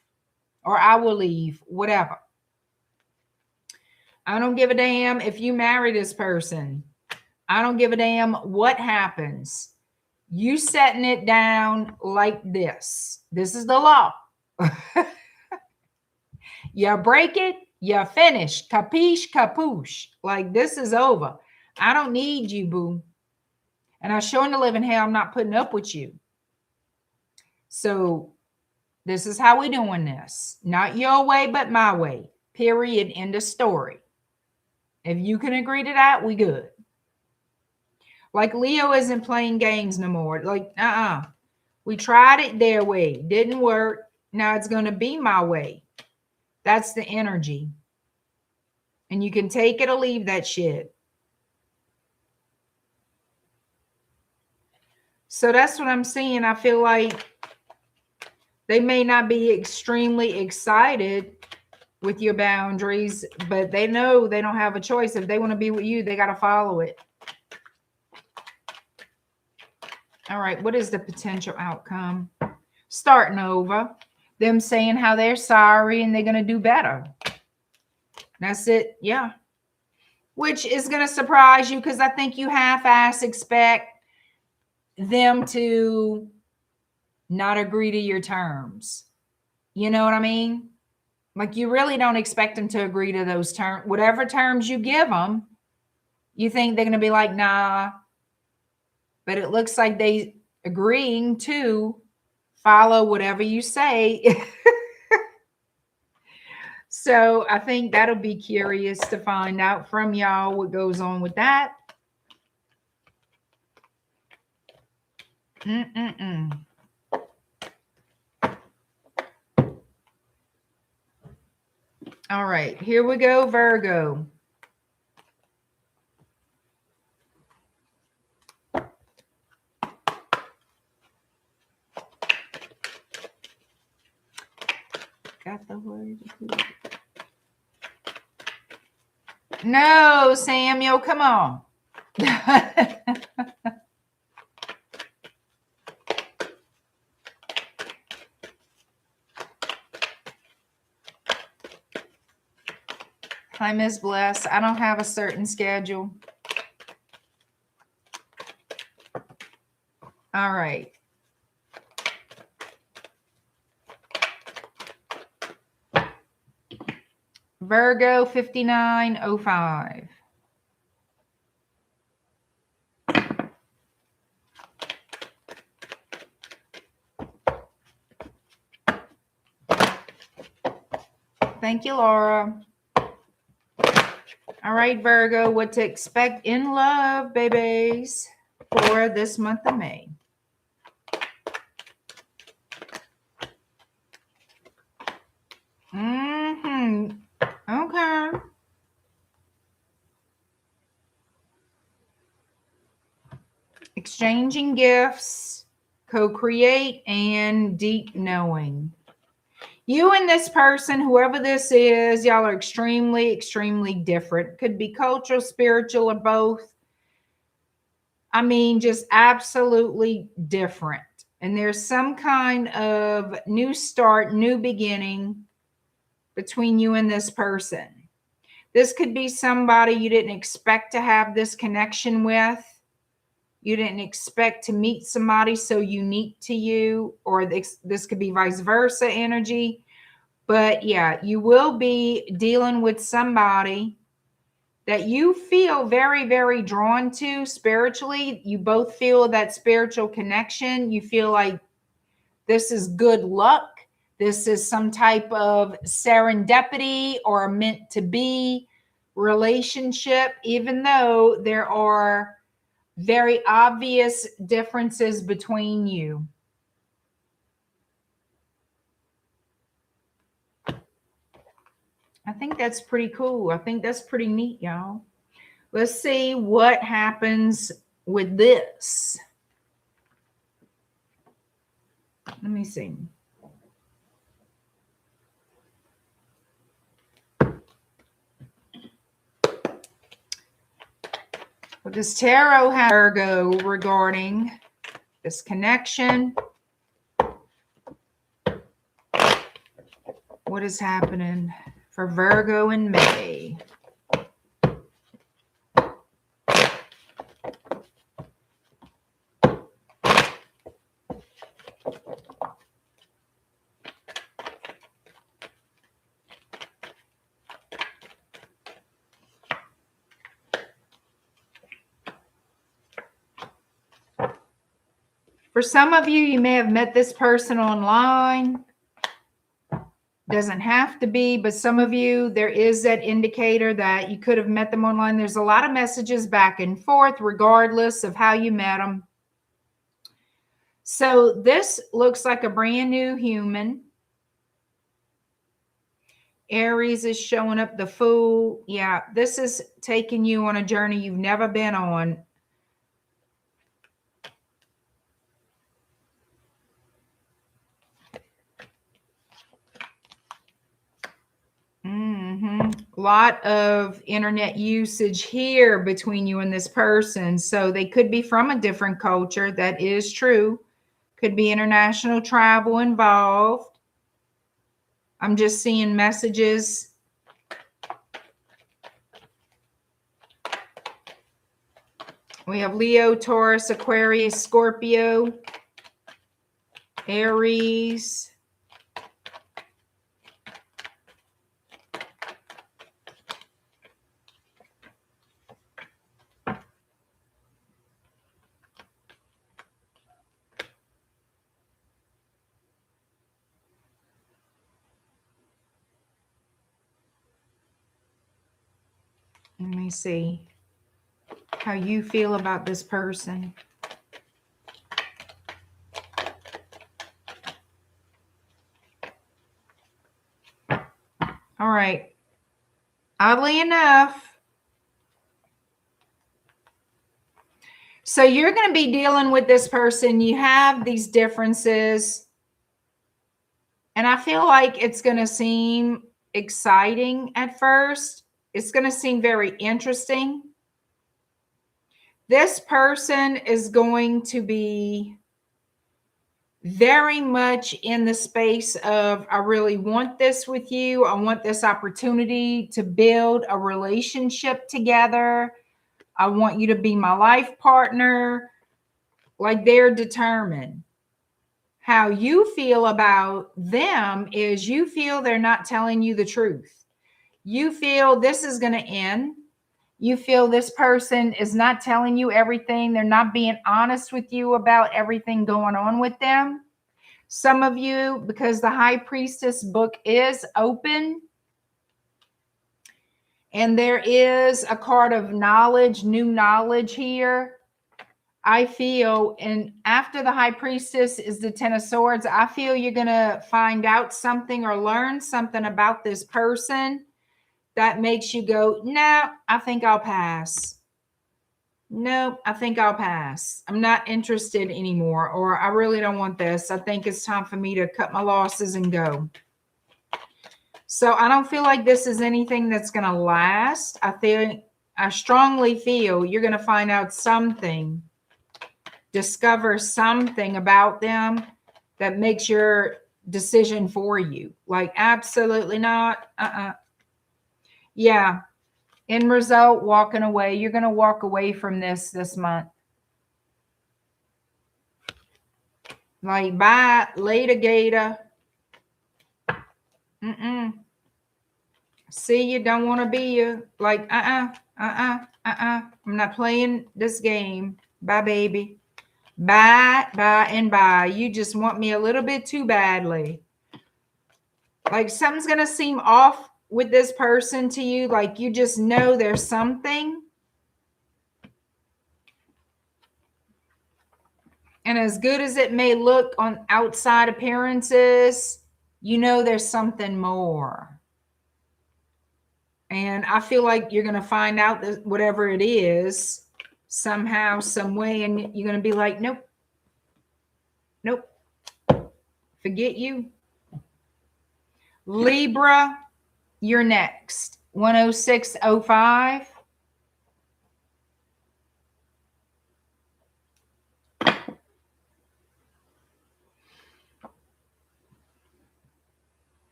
[SPEAKER 1] Or I will leave. Whatever. I don't give a damn if you marry this person. I don't give a damn what happens. You setting it down like this. This is the law. You break it, you're finished. Capiche, capuche. Like, this is over. I don't need you, boo. And I sure in the living hell, I'm not putting up with you. So this is how we doing this. Not your way, but my way. Period. End of story. If you can agree to that, we good. Like, Leo isn't playing games no more. Like, we tried it their way. Didn't work. Now it's going to be my way. That's the energy. And you can take it or leave that shit. So that's what I'm seeing. I feel like they may not be extremely excited with your boundaries, but they know they don't have a choice. If they want to be with you, they got to follow it. All right, what is the potential outcome? Starting over. Them saying how they're sorry and they're going to do better. That's it. Yeah. Which is going to surprise you, because I think you half-ass expect them to not agree to your terms. You know what I mean? Like, you really don't expect them to agree to those terms. Whatever terms you give them, you think they're going to be like, nah. But it looks like they agreeing to follow whatever you say. So I think that'll be curious to find out from y'all what goes on with that. All right, here we go, Virgo. Got the word. No, Samuel, come on. Hi, Miss Bless. I don't have a certain schedule. All right. Virgo 5905. Thank you, Laura. All right, Virgo, what to expect in love, babies, for this month of May. Okay. Exchanging gifts, co-create, and deep knowing. You and this person, whoever this is, y'all are extremely, extremely different. Could be cultural, spiritual, or both. I mean, just absolutely different. And there's some kind of new start, new beginning between you and this person. This could be somebody you didn't expect to have this connection with. You didn't expect to meet somebody so unique to you, or this could be vice versa energy. But yeah, you will be dealing with somebody that you feel very, very drawn to spiritually. You both feel that spiritual connection. You feel like this is good luck. This is some type of serendipity or meant to be relationship, even though there are very obvious differences between you. I think that's pretty cool. I think that's pretty neat, y'all. Let's see what happens with this. Let me see. What does Tarot have, Virgo, regarding this connection? What is happening for Virgo in May? For some of you, you may have met this person online. Doesn't have to be, but some of you, there is that indicator that you could have met them online. There's a lot of messages back and forth, regardless of how you met them. So this looks like a brand new human. Aries is showing up, the Fool. Yeah, this is taking you on a journey you've never been on. Lot of internet usage here between you and this person. So they could be from a different culture. That is true. Could be international travel involved. I'm just seeing messages. We have Leo, Taurus, Aquarius, Scorpio, Aries. Let me see how you feel about this person. All right. Oddly enough, so you're going to be dealing with this person. You have these differences, and I feel like it's going to seem exciting at first. It's going to seem very interesting. This person is going to be very much in the space of, I really want this with you. I want this opportunity to build a relationship together. I want you to be my life partner. Like, they're determined. How you feel about them is you feel they're not telling you the truth. You feel this is going to end. You feel this person is not telling you everything. They're not being honest with you about everything going on with them. Some of you, because the High Priestess book is open, and there is a card of knowledge, new knowledge here. I feel, and after the High Priestess is the Ten of Swords, I feel you're going to find out something or learn something about this person that makes you go, no, I think I'll pass. No, I think I'll pass. I'm not interested anymore, or I really don't want this. I think it's time for me to cut my losses and go. So I don't feel like this is anything that's going to last. I strongly feel you're going to find out something, discover something about them that makes your decision for you. Like, absolutely not. Yeah. End result, walking away. You're going to walk away from this month. Like, bye, later, gator. See, you don't want to be you. Like, I'm not playing this game. Bye, baby. Bye, bye, and bye. You just want me a little bit too badly. Like, something's going to seem off with this person to you. Like, you just know there's something. And as good as it may look on outside appearances, you know there's something more. And I feel like you're going to find out that whatever it is, somehow, some way, and you're going to be like, nope. Nope. Forget you. Libra, you're next. 10605.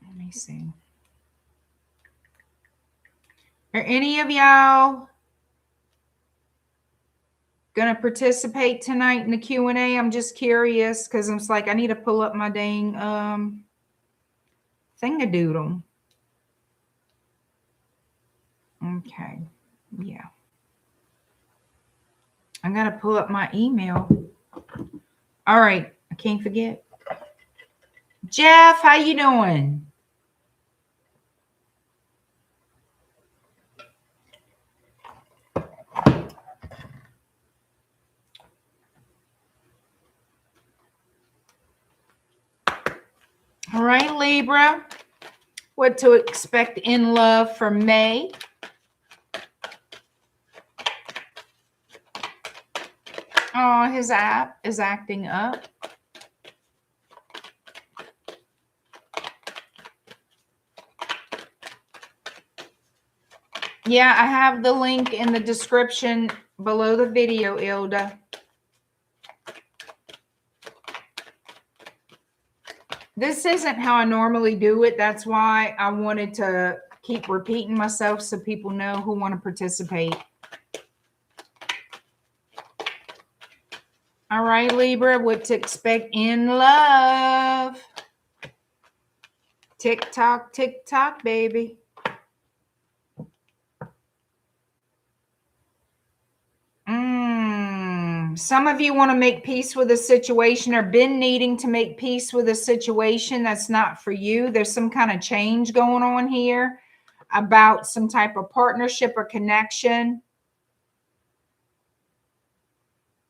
[SPEAKER 1] Let me see. Are any of y'all going to participate tonight in the Q&A? I'm just curious because I'm just like, I need to pull up my dang thingadoodle. Okay. Yeah. I got to pull up my email. All right. I can't forget. Jeff, how you doing? All right, Libra. What to expect in love for May. Oh, his app is acting up. Yeah, I have the link in the description below the video, ILDA. This isn't how I normally do it. That's why I wanted to keep repeating myself so people know who want to participate. All right, Libra, what to expect in love. Tick tock, baby. Some of you want to make peace with a situation or been needing to make peace with a situation that's not for you. There's some kind of change going on here about some type of partnership or connection.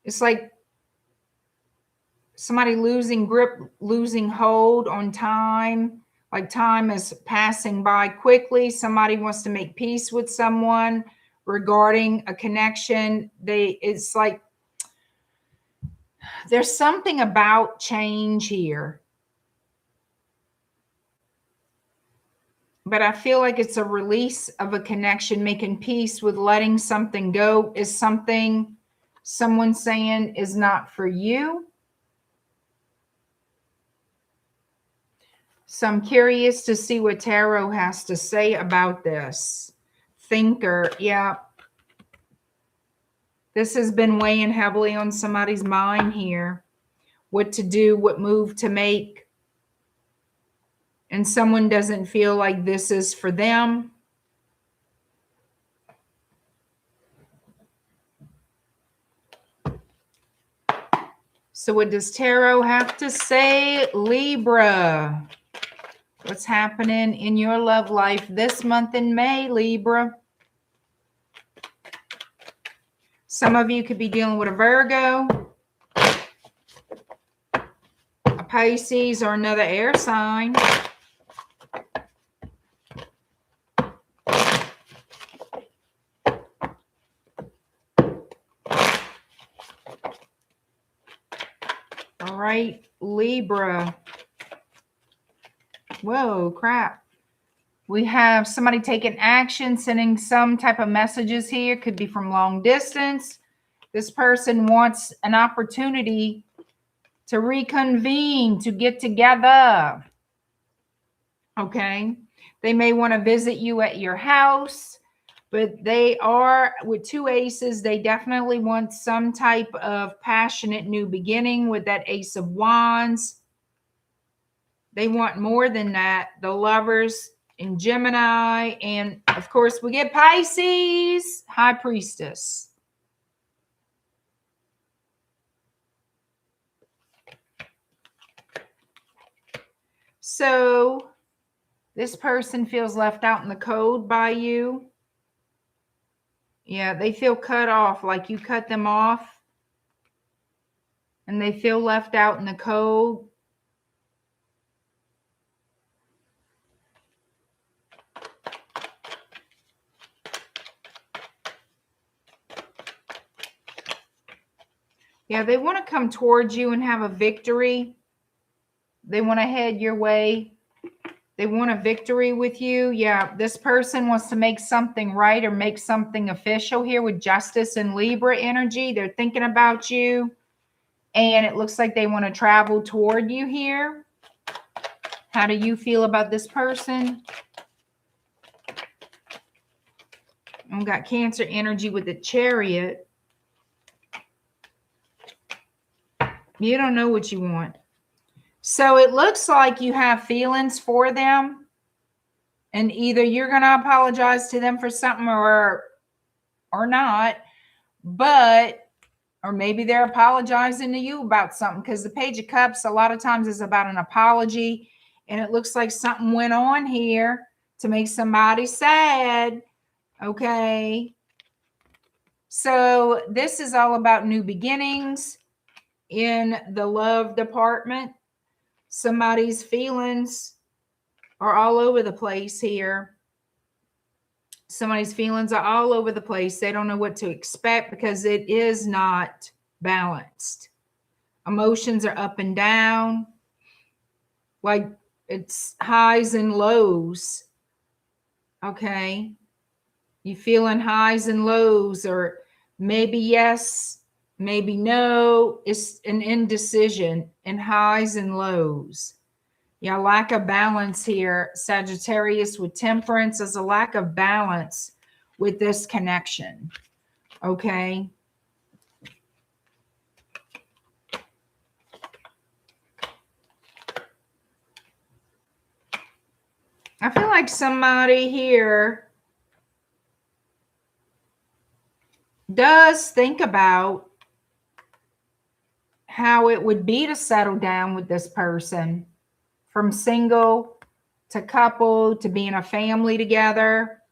[SPEAKER 1] It's like somebody losing grip, losing hold on time. Like time is passing by quickly. Somebody wants to make peace with someone regarding a connection. It's like there's something about change here. But I feel like it's a release of a connection, making peace with letting something go is something someone's saying is not for you. So I'm curious to see what Tarot has to say about this. Thinker, yeah. This has been weighing heavily on somebody's mind here. What to do, what move to make. And someone doesn't feel like this is for them. So what does Tarot have to say? Libra. What's happening in your love life this month in May, Libra? Some of you could be dealing with a Virgo, a Pisces, or another air sign. All right, Libra. Whoa, crap. We have somebody taking action, sending some type of messages here. Could be from long distance. This person wants an opportunity to reconvene, to get together. Okay. They may want to visit you at your house, but they are, with two aces, they definitely want some type of passionate new beginning with that Ace of Wands. They want more than that. The Lovers in Gemini. And of course, we get Pisces, High Priestess. So this person feels left out in the cold by you. Yeah, they feel cut off, like you cut them off. And they feel left out in the cold. Yeah, they want to come towards you and have a victory. They want to head your way. They want a victory with you. Yeah, this person wants to make something right or make something official here with Justice and Libra energy. They're thinking about you. And it looks like they want to travel toward you here. How do you feel about this person? I've got Cancer energy with the Chariot. You don't know what you want. So it looks like you have feelings for them. And either you're going to apologize to them for something or not. But, or maybe they're apologizing to you about something. Because the Page of Cups a lot of times is about an apology. And it looks like something went on here to make somebody sad. Okay. So this is all about new beginnings in the love department. Somebody's feelings are all over the place here. Somebody's feelings are all over the place. They don't know what to expect because it is not balanced. Emotions are up and down. Like it's highs and lows. Okay. You feeling highs and lows, or maybe yes, maybe no. It's an indecision and highs and lows. Yeah, lack of balance here. Sagittarius with Temperance is a lack of balance with this connection. Okay. I feel like somebody here does think about how it would be to settle down with this person, from single to couple to being a family together.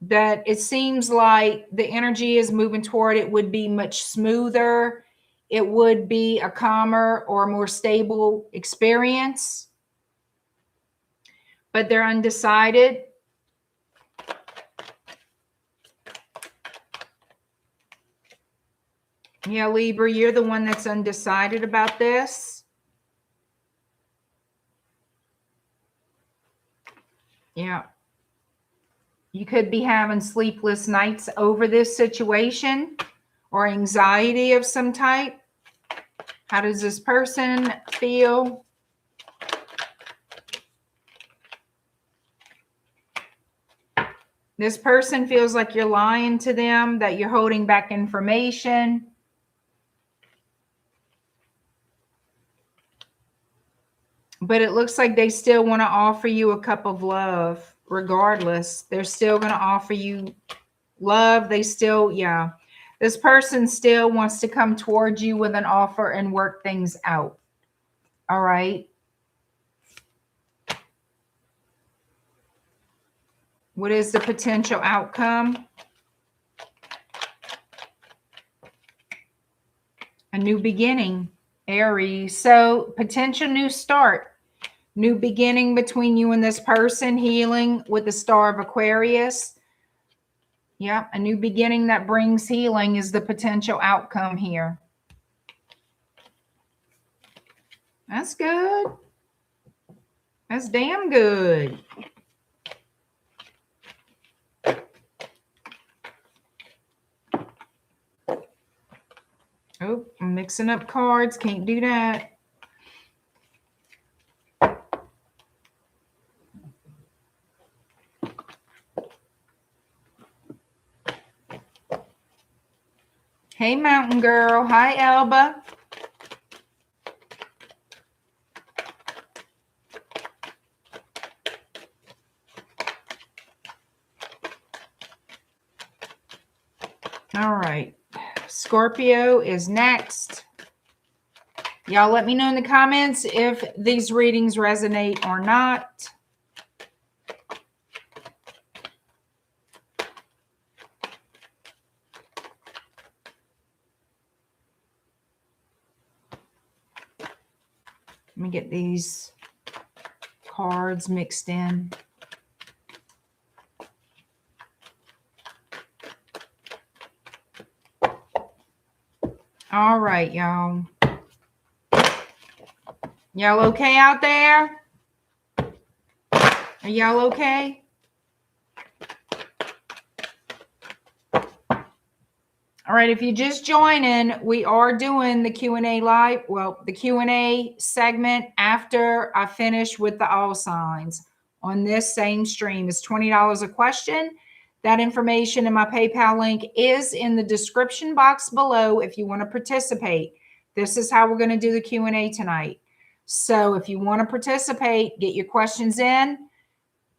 [SPEAKER 1] That it seems like the energy is moving toward it would be much smoother. It would be a calmer or more stable experience. But they're undecided. Yeah, Libra, you're the one that's undecided about this. Yeah. You could be having sleepless nights over this situation or anxiety of some type. How does this person feel? This person feels like you're lying to them, that you're holding back information. But it looks like they still want to offer you a cup of love regardless. They're still going to offer you love. They still, yeah. This person still wants to come towards you with an offer and work things out. All right. What is the potential outcome? A new beginning, Aries. So potential new start, new beginning between you and this person, healing with the Star of Aquarius. Yeah, a new beginning that brings healing is the potential outcome here. That's good. That's damn good. Oh, I'm mixing up cards. Can't do that. Hey, Mountain Girl. Hi, Elba. All right. Scorpio is next. Y'all let me know in the comments if these readings resonate or not. Let me get these cards mixed in. All right, y'all. Y'all okay out there? Are y'all okay? All right, if you just joining, we are doing the Q&A live. Well, the Q&A segment after I finish with the all signs on this same stream is $20 a question. That information in my PayPal link is in the description box below if you want to participate. This is how we're going to do the Q&A tonight. So if you want to participate, get your questions in.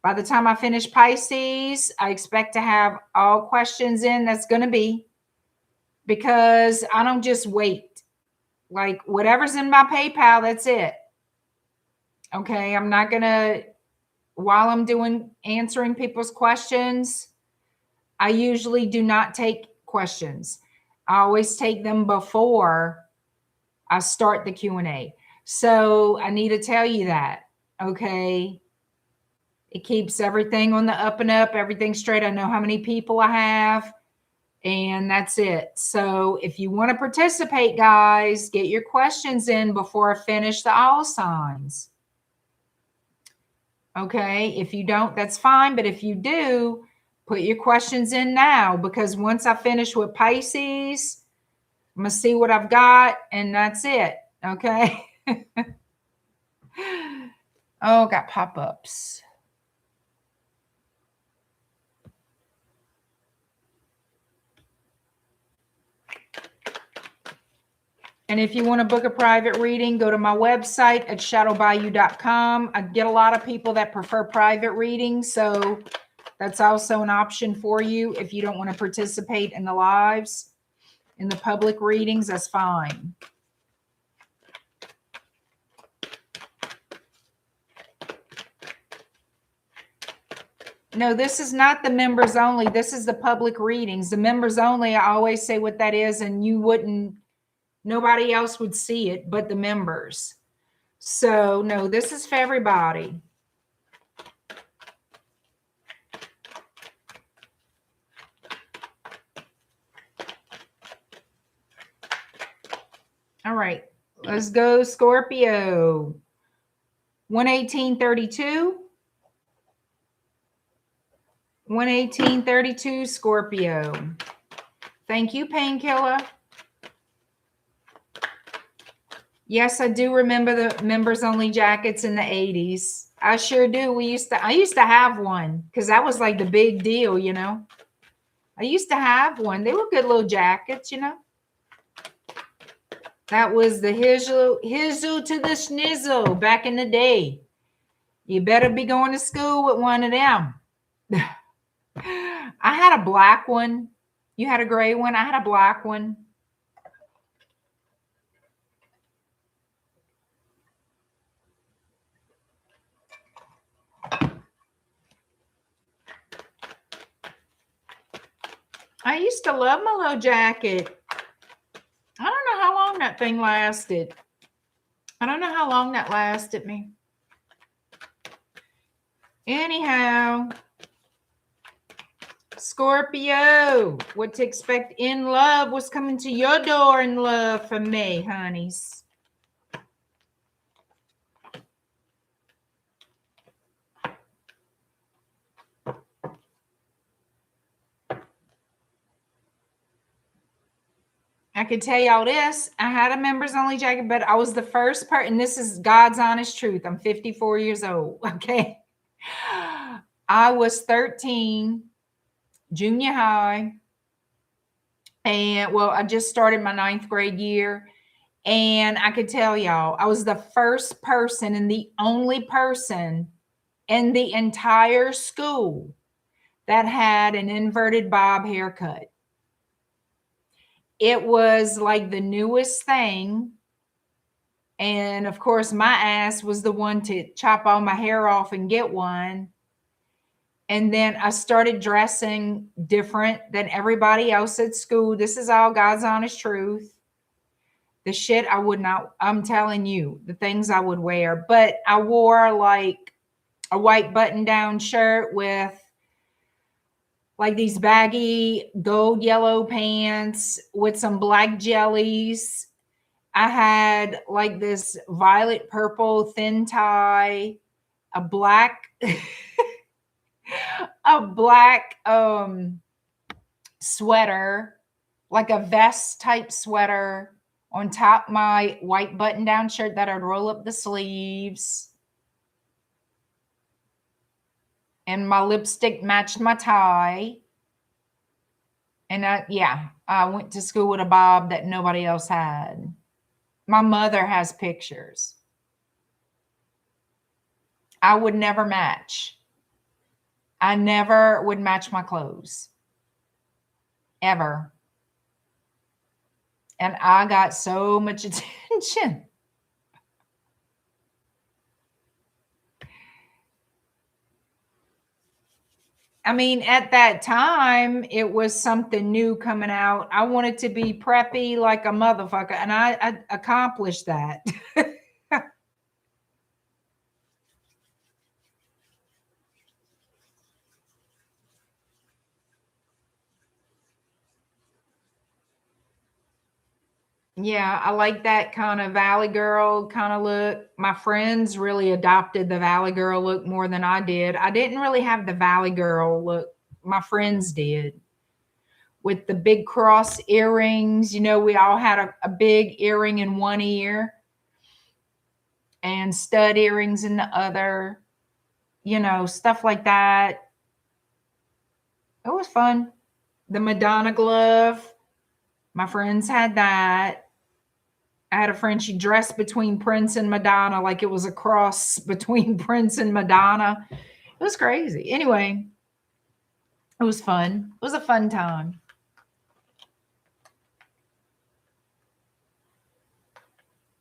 [SPEAKER 1] By the time I finish Pisces, I expect to have all questions in that's going to be, because I don't just wait. Like whatever's in my PayPal, that's it. Okay, I'm not going to, while I'm answering people's questions, I usually do not take questions. I always take them before I start the Q&A. So I need to tell you that, okay? It keeps everything on the up and up, everything straight. I know how many people I have. And that's it. So if you want to participate, guys, get your questions in before I finish the all signs. Okay. If you don't, that's fine. But if you do, put your questions in now, because once I finish with Pisces, I'm going to see what I've got, and that's it. Okay. Oh, got pop-ups. And if you want to book a private reading, go to my website at shadowbayou.com. I get a lot of people that prefer private readings, so that's also an option for you. If you don't want to participate in the lives, in the public readings, that's fine. No, this is not the members only. This is the public readings. The members only, I always say what that is, and you wouldn't, nobody else would see it but the members. So no, this is for everybody. All right, let's go Scorpio. 118.32. 118.32 Scorpio. Thank you, Painkiller. Yes, I do remember the members only jackets in the 80s. I sure do. I used to have one, because that was like the big deal, you know. I used to have one. They were good little jackets, you know. That was the hizzle to the schnizzle back in the day. You better be going to school with one of them. I had a black one. You had a gray one. I had a black one. I used to love my little jacket. I don't know how long that thing lasted. I don't know how long that lasted me. Anyhow, Scorpio, what to expect in love? What's coming to your door in love for me, honeys? I could tell y'all this. I had a members only jacket, but I was the first person. And this is God's honest truth. I'm 54 years old. Okay. I was 13, junior high. And well, I just started my 9th grade year. And I could tell y'all, I was the first person and the only person in the entire school that had an inverted bob haircut. It was like the newest thing. And of course, my ass was the one to chop all my hair off and get one. And then I started dressing different than everybody else at school. This is all God's honest truth. The shit I would not, I'm telling you, the things I would wear. But I wore like a white button-down shirt with like these baggy gold yellow pants with some black jellies. I had like this violet purple thin tie, a black sweater, like a vest type sweater on top my white button down shirt that I'd roll up the sleeves. And my lipstick matched my tie. And I went to school with a bob that nobody else had. My mother has pictures. I would never match. I never would match my clothes. Ever. And I got so much attention. I mean, at that time, it was something new coming out. I wanted to be preppy like a motherfucker, and I accomplished that. Yeah, I like that kind of Valley Girl kind of look. My friends really adopted the Valley Girl look more than I did. I didn't really have the Valley Girl look. My friends did. With the big cross earrings. You know, we all had a big earring in one ear and stud earrings in the other. You know, stuff like that. It was fun. The Madonna glove. My friends had that. I had a friend, she dressed between Prince and Madonna like it was a cross between Prince and Madonna. It was crazy. Anyway, it was fun. It was a fun time.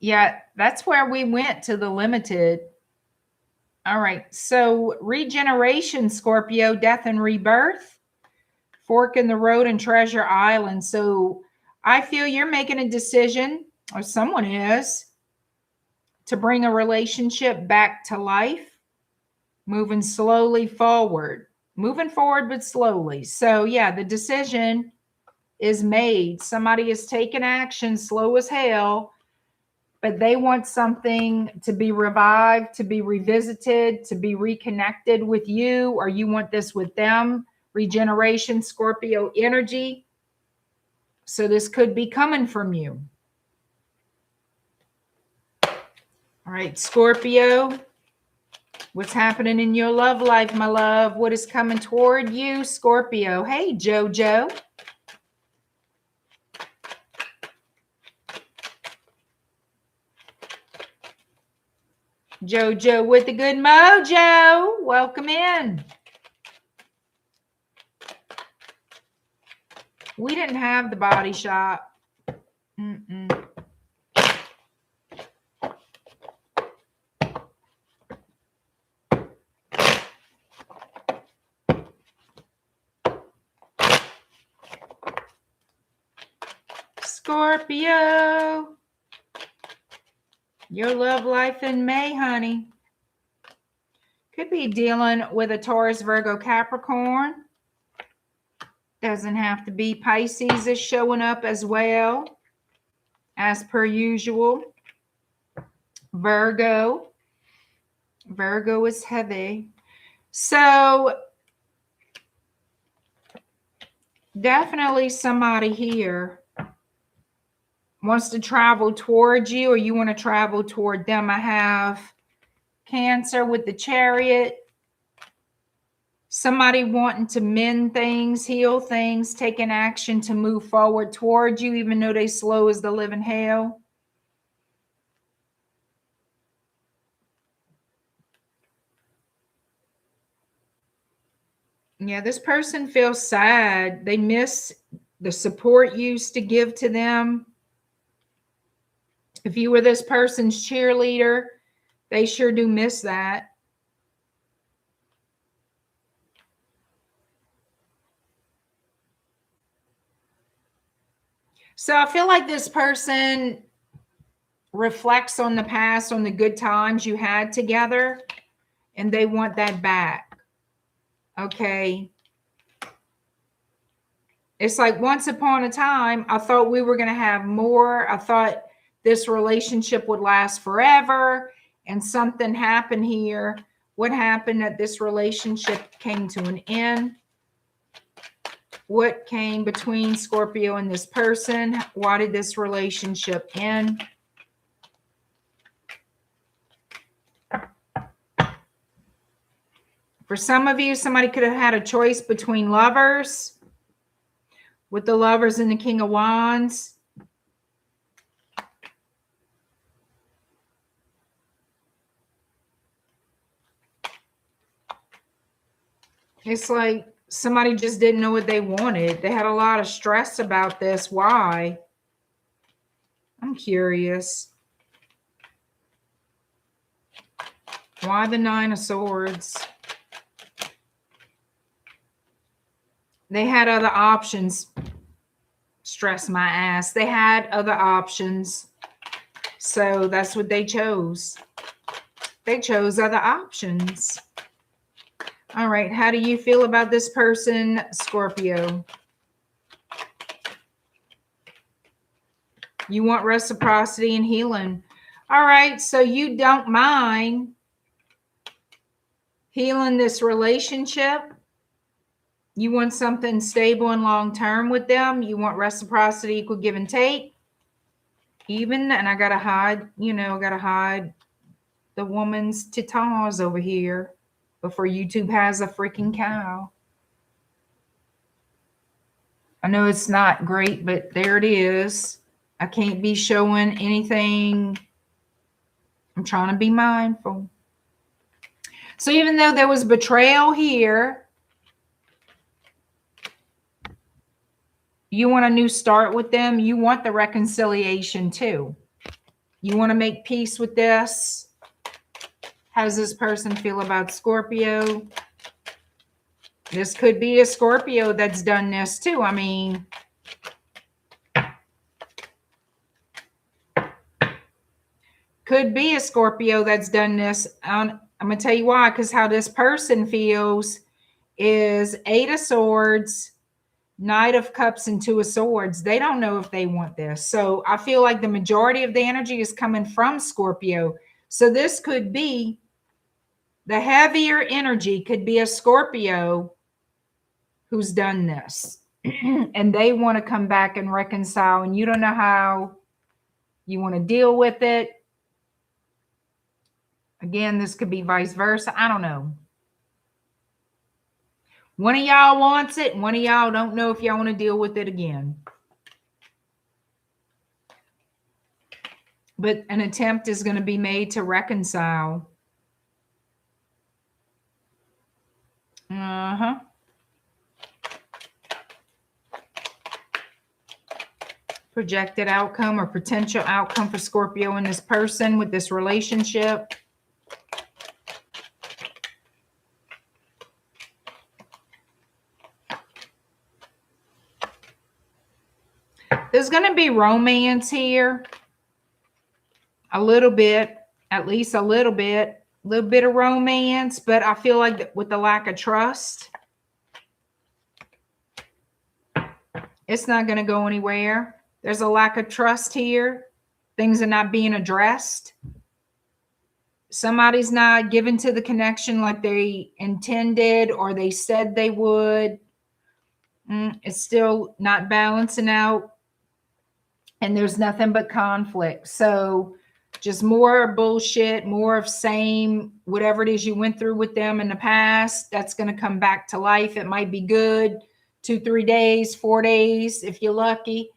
[SPEAKER 1] Yeah, that's where we went to the limited. All right. So regeneration, Scorpio, death and rebirth, fork in the road and treasure island. So I feel you're making a decision, or someone is, to bring a relationship back to life, moving slowly forward, moving forward, but slowly. So yeah, the decision is made. Somebody is taking action, slow as hell, but they want something to be revived, to be revisited, to be reconnected with you, or you want this with them. Regeneration, Scorpio energy. So this could be coming from you. All right, Scorpio, what's happening in your love life, my love? What is coming toward you, Scorpio? Hey, JoJo. JoJo with the good mojo. Welcome in. We didn't have the body shop. Scorpio. Your love life in May, honey. Could be dealing with a Taurus, Virgo, Capricorn. Doesn't have to be. Pisces is showing up as well, as per usual. Virgo. Virgo is heavy. So definitely somebody here wants to travel towards you, or you want to travel toward them. I have Cancer with the Chariot. Somebody wanting to mend things, heal things, taking action to move forward towards you, even though they slow as the living hell. Yeah, this person feels sad. They miss the support you used to give to them. If you were this person's cheerleader, they sure do miss that. So I feel like this person reflects on the past, on the good times you had together, and they want that back. Okay. It's like, once upon a time, I thought we were going to have more. I thought this relationship would last forever, and something happened here. What happened that this relationship came to an end? What came between Scorpio and this person? Why did this relationship end? For some of you, somebody could have had a choice between lovers, with the Lovers and the King of Wands. It's like somebody just didn't know what they wanted. They had a lot of stress about this. Why? I'm curious. Why the Nine of Swords? They had other options. Stress my ass. They had other options. So that's what they chose. They chose other options. All right. How do you feel about this person, Scorpio? You want reciprocity and healing. All right. So you don't mind healing this relationship. You want something stable and long-term with them. You want reciprocity, equal give and take. Even, and I got to hide, you know, I got to hide the woman's titans over here before YouTube has a freaking cow. I know it's not great, but there it is. I can't be showing anything. I'm trying to be mindful. So even though there was betrayal here, you want a new start with them. You want the reconciliation too. You want to make peace with this. How does this person feel about Scorpio? This could be a Scorpio that's done this too. I mean, could be a Scorpio that's done this. I'm going to tell you why, because how this person feels is Eight of Swords, Knight of Cups, and Two of Swords. They don't know if they want this. So I feel like the majority of the energy is coming from Scorpio. So this could be the heavier energy, could be a Scorpio who's done this. And they want to come back and reconcile, and you don't know how you want to deal with it. Again, this could be vice versa. I don't know. One of y'all wants it, and one of y'all don't know if y'all want to deal with it again. But an attempt is going to be made to reconcile. Projected outcome or potential outcome for Scorpio and this person with this relationship. There's going to be romance here. A little bit, at least a little bit of romance, but I feel like with the lack of trust, it's not going to go anywhere. There's a lack of trust here. Things are not being addressed. Somebody's not given to the connection like they intended or they said they would. It's still not balancing out. and there's nothing but conflict. So just more bullshit, more of same, whatever it is you went through with them in the past, that's going to come back to life. It might be good 2-3 days, 4 days, if you're lucky.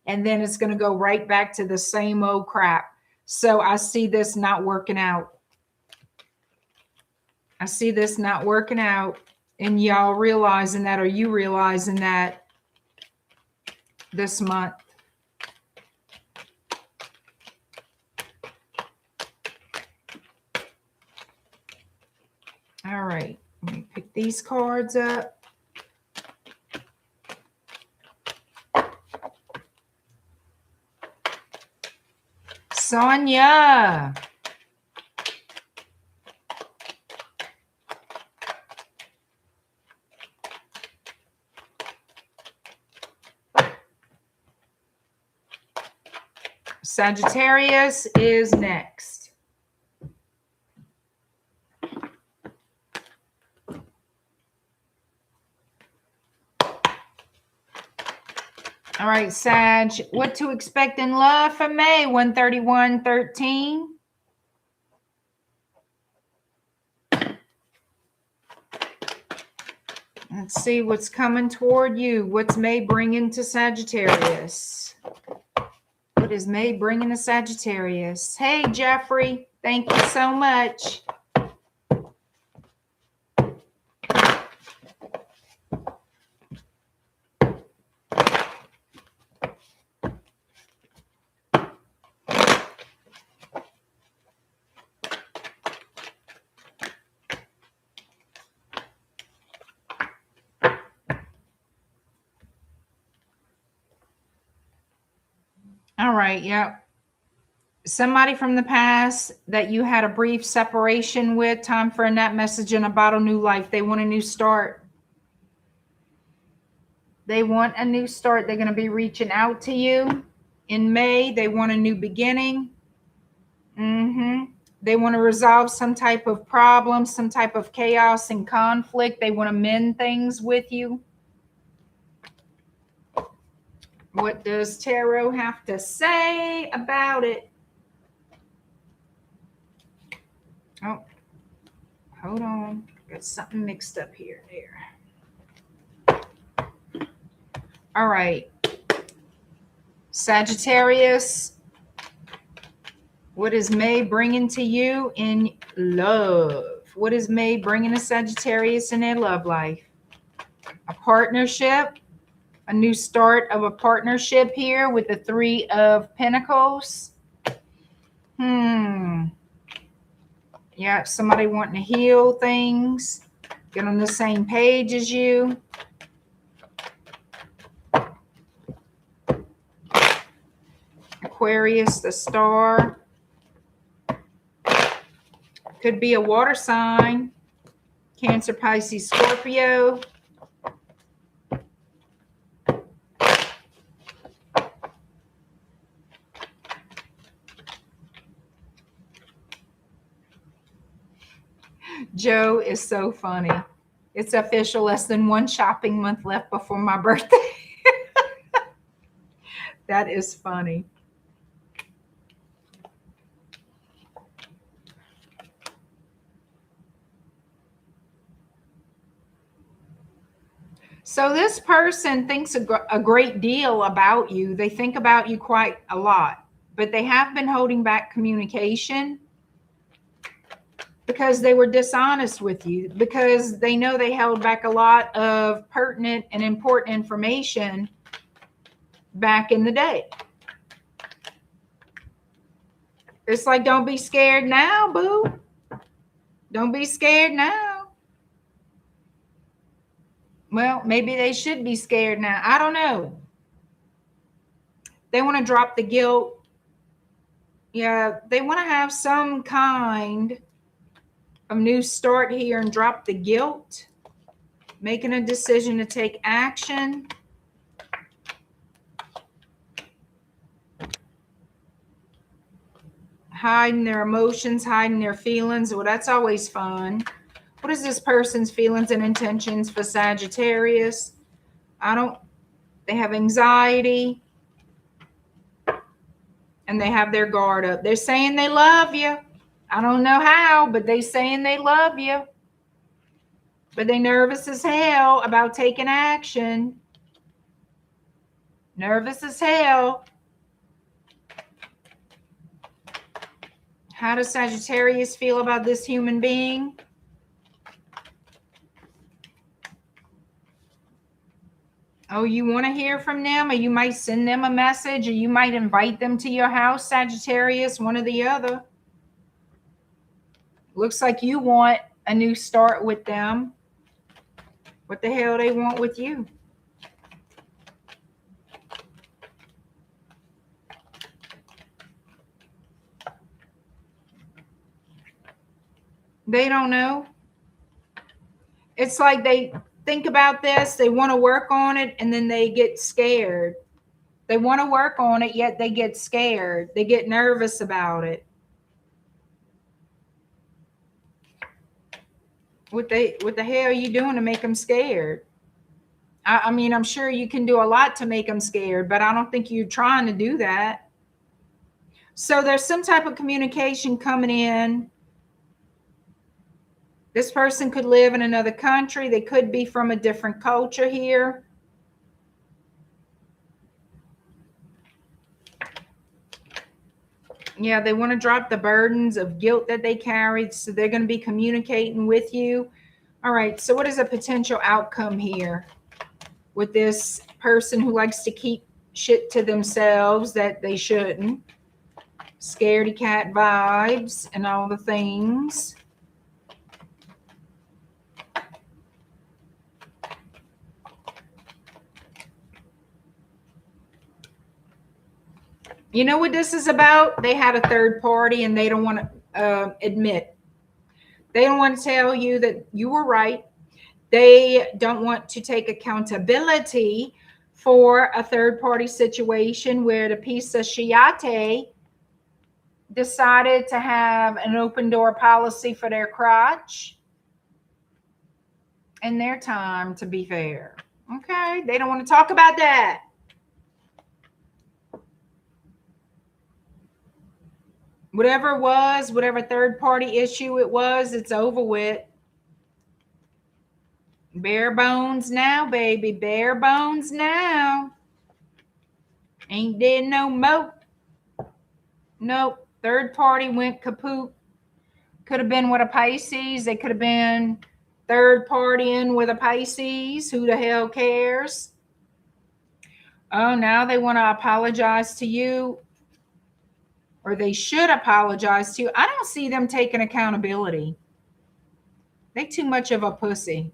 [SPEAKER 1] And then it's going to go right back to the same old crap. So I see this not working out. I see this not working out. And y'all realizing that, or you realizing that this month. All right, let me pick these cards up. Sonia. Sagittarius is next. All right, Sag, what to expect in love for May? 131:13. Let's see what's coming toward you. What's May bringing to Sagittarius? What is May bringing to Sagittarius? Hey, Jeffrey, thank you so much. All right, yeah. Somebody from the past that you had a brief separation with, time for a nap message and a bottle, new life. They want a new start. They want a new start. They're going to be reaching out to you in May. They want a new beginning. They want to resolve some type of problem, some type of chaos and conflict. They want to mend things with you. What does Tarot have to say about it? Oh, hold on. Got something mixed up here. There. All right. Sagittarius, what is May bringing to you in love? What is May bringing to Sagittarius in their love life? A partnership, a new start of a partnership here with the 3 of Pentacles. Yeah, somebody wanting to heal things, get on the same page as you. Aquarius, the star. Could be a water sign. Cancer, Pisces, Scorpio. Joe is so funny. It's official. Less than 1 shopping month left before my birthday. That is funny. So this person thinks a great deal about you. They think about you quite a lot, but they have been holding back communication because they were dishonest with you, because they know they held back a lot of pertinent and important information back in the day. It's like, don't be scared now, boo. Don't be scared now. Well, maybe they should be scared now. I don't know. They want to drop the guilt. Yeah, they want to have some kind of new start here and drop the guilt. Making a decision to take action. Hiding their emotions, hiding their feelings. Well, that's always fun. What is this person's feelings and intentions for Sagittarius? They have anxiety. And they have their guard up. They're saying they love you. I don't know how, but they saying they love you. But they nervous as hell about taking action. Nervous as hell. How does Sagittarius feel about this human being? Oh, you want to hear from them, or you might send them a message, or you might invite them to your house, Sagittarius, one or the other. Looks like you want a new start with them. What the hell they want with you? They don't know. It's like they think about this, they want to work on it, and then they get scared. They want to work on it, yet they get scared. They get nervous about it. What the hell are you doing to make them scared? I mean, I'm sure you can do a lot to make them scared, but I don't think you're trying to do that. So there's some type of communication coming in. This person could live in another country. They could be from a different culture here. Yeah, they want to drop the burdens of guilt that they carried. So they're going to be communicating with you. All right. So what is a potential outcome here with this person who likes to keep shit to themselves that they shouldn't? Scaredy cat vibes and all the things. You know what this is about? They had a third party and they don't want to admit. They don't want to tell you that you were right. They don't want to take accountability for a third party situation where the PISCES decided to have an open door policy for their crotch in their time, to be fair. Okay, they don't want to talk about that. Whatever it was, whatever third party issue it was, it's over with. Bare bones now, baby. Bare bones now. Ain't dead no more. Nope. Third party went kaput. Could have been with a Pisces. They could have been third partying with a Pisces. Who the hell cares? Oh, now they want to apologize to you. Or they should apologize to you. I don't see them taking accountability. They too much of a pussy.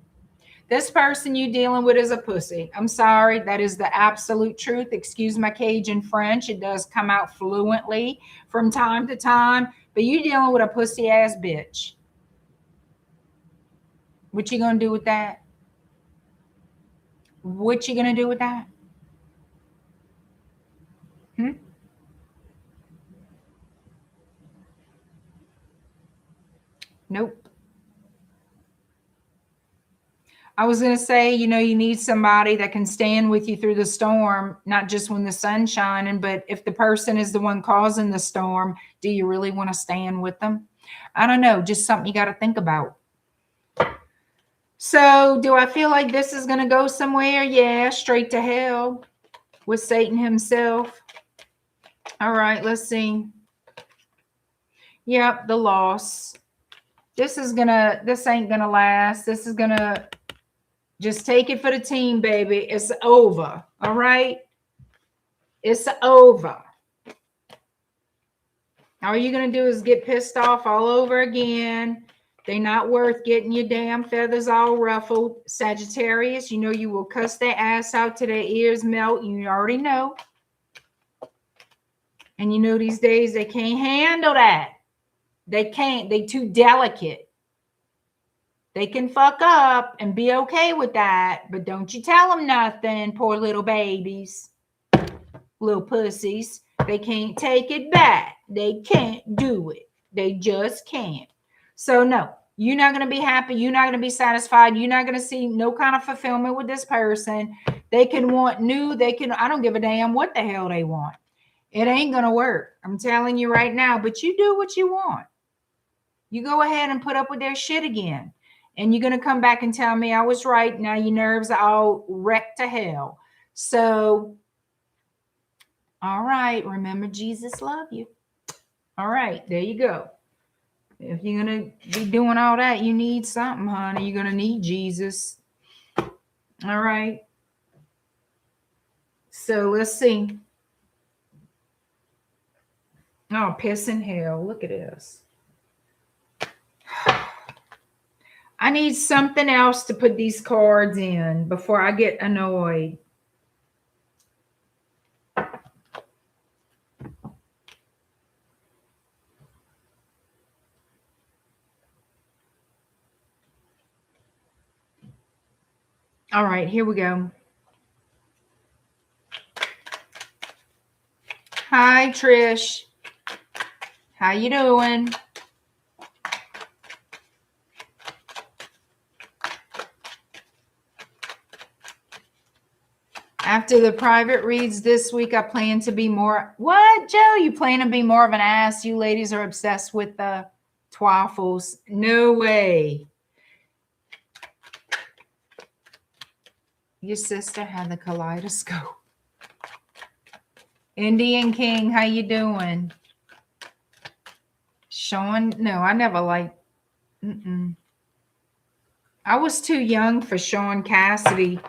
[SPEAKER 1] This person you dealing with is a pussy. I'm sorry. That is the absolute truth. Excuse my Cajun French. It does come out fluently from time to time. But you dealing with a pussy ass bitch. What you going to do with that? What you going to do with that? Nope. I was going to say, you know, you need somebody that can stand with you through the storm, not just when the sun's shining, but if the person is the one causing the storm, do you really want to stand with them? I don't know. Just something you got to think about. So do I feel like this is going to go somewhere? Yeah, straight to hell with Satan himself. All right, let's see. Yep, the loss. This ain't going to last. This is going to just take it for the team, baby. It's over. All right. It's over. All you're going to do is get pissed off all over again. They're not worth getting your damn feathers all ruffled. Sagittarius, you know you will cuss their ass out till their ears melt. You already know. And you know these days they can't handle that. They can't. They too delicate. They can fuck up and be okay with that. But don't you tell them nothing, poor little babies. Little pussies. They can't take it back. They can't do it. They just can't. So no, you're not going to be happy. You're not going to be satisfied. You're not going to see no kind of fulfillment with this person. They can want new. I don't give a damn what the hell they want. It ain't going to work. I'm telling you right now, but you do what you want. You go ahead and put up with their shit again. And you're going to come back and tell me I was right. Now your nerves are all wrecked to hell. So, all right. Remember, Jesus loved you. All right. There you go. If you're going to be doing all that, you need something, honey. You're going to need Jesus. All right. So let's see. Oh, piss in hell. Look at this. I need something else to put these cards in before I get annoyed. All right, here we go. Hi, Trish. How you doing? After the private reads this week, I plan to be more... What, Joe? You plan to be more of an ass? You ladies are obsessed with the twaffles. No way. Your sister had the kaleidoscope. Indian King, how you doing? Sean, no, I never liked... I was too young for Sean Cassidy.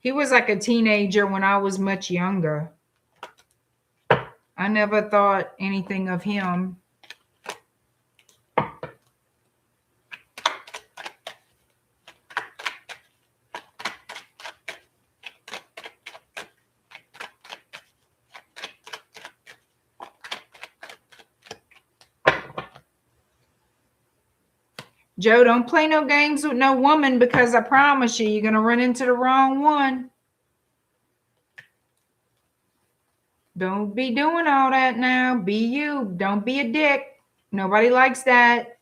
[SPEAKER 1] He was like a teenager when I was much younger. I never thought anything of him. Joe, don't play no games with no woman, because I promise you, you're going to run into the wrong one. Don't be doing all that now. Be you. Don't be a dick. Nobody likes that.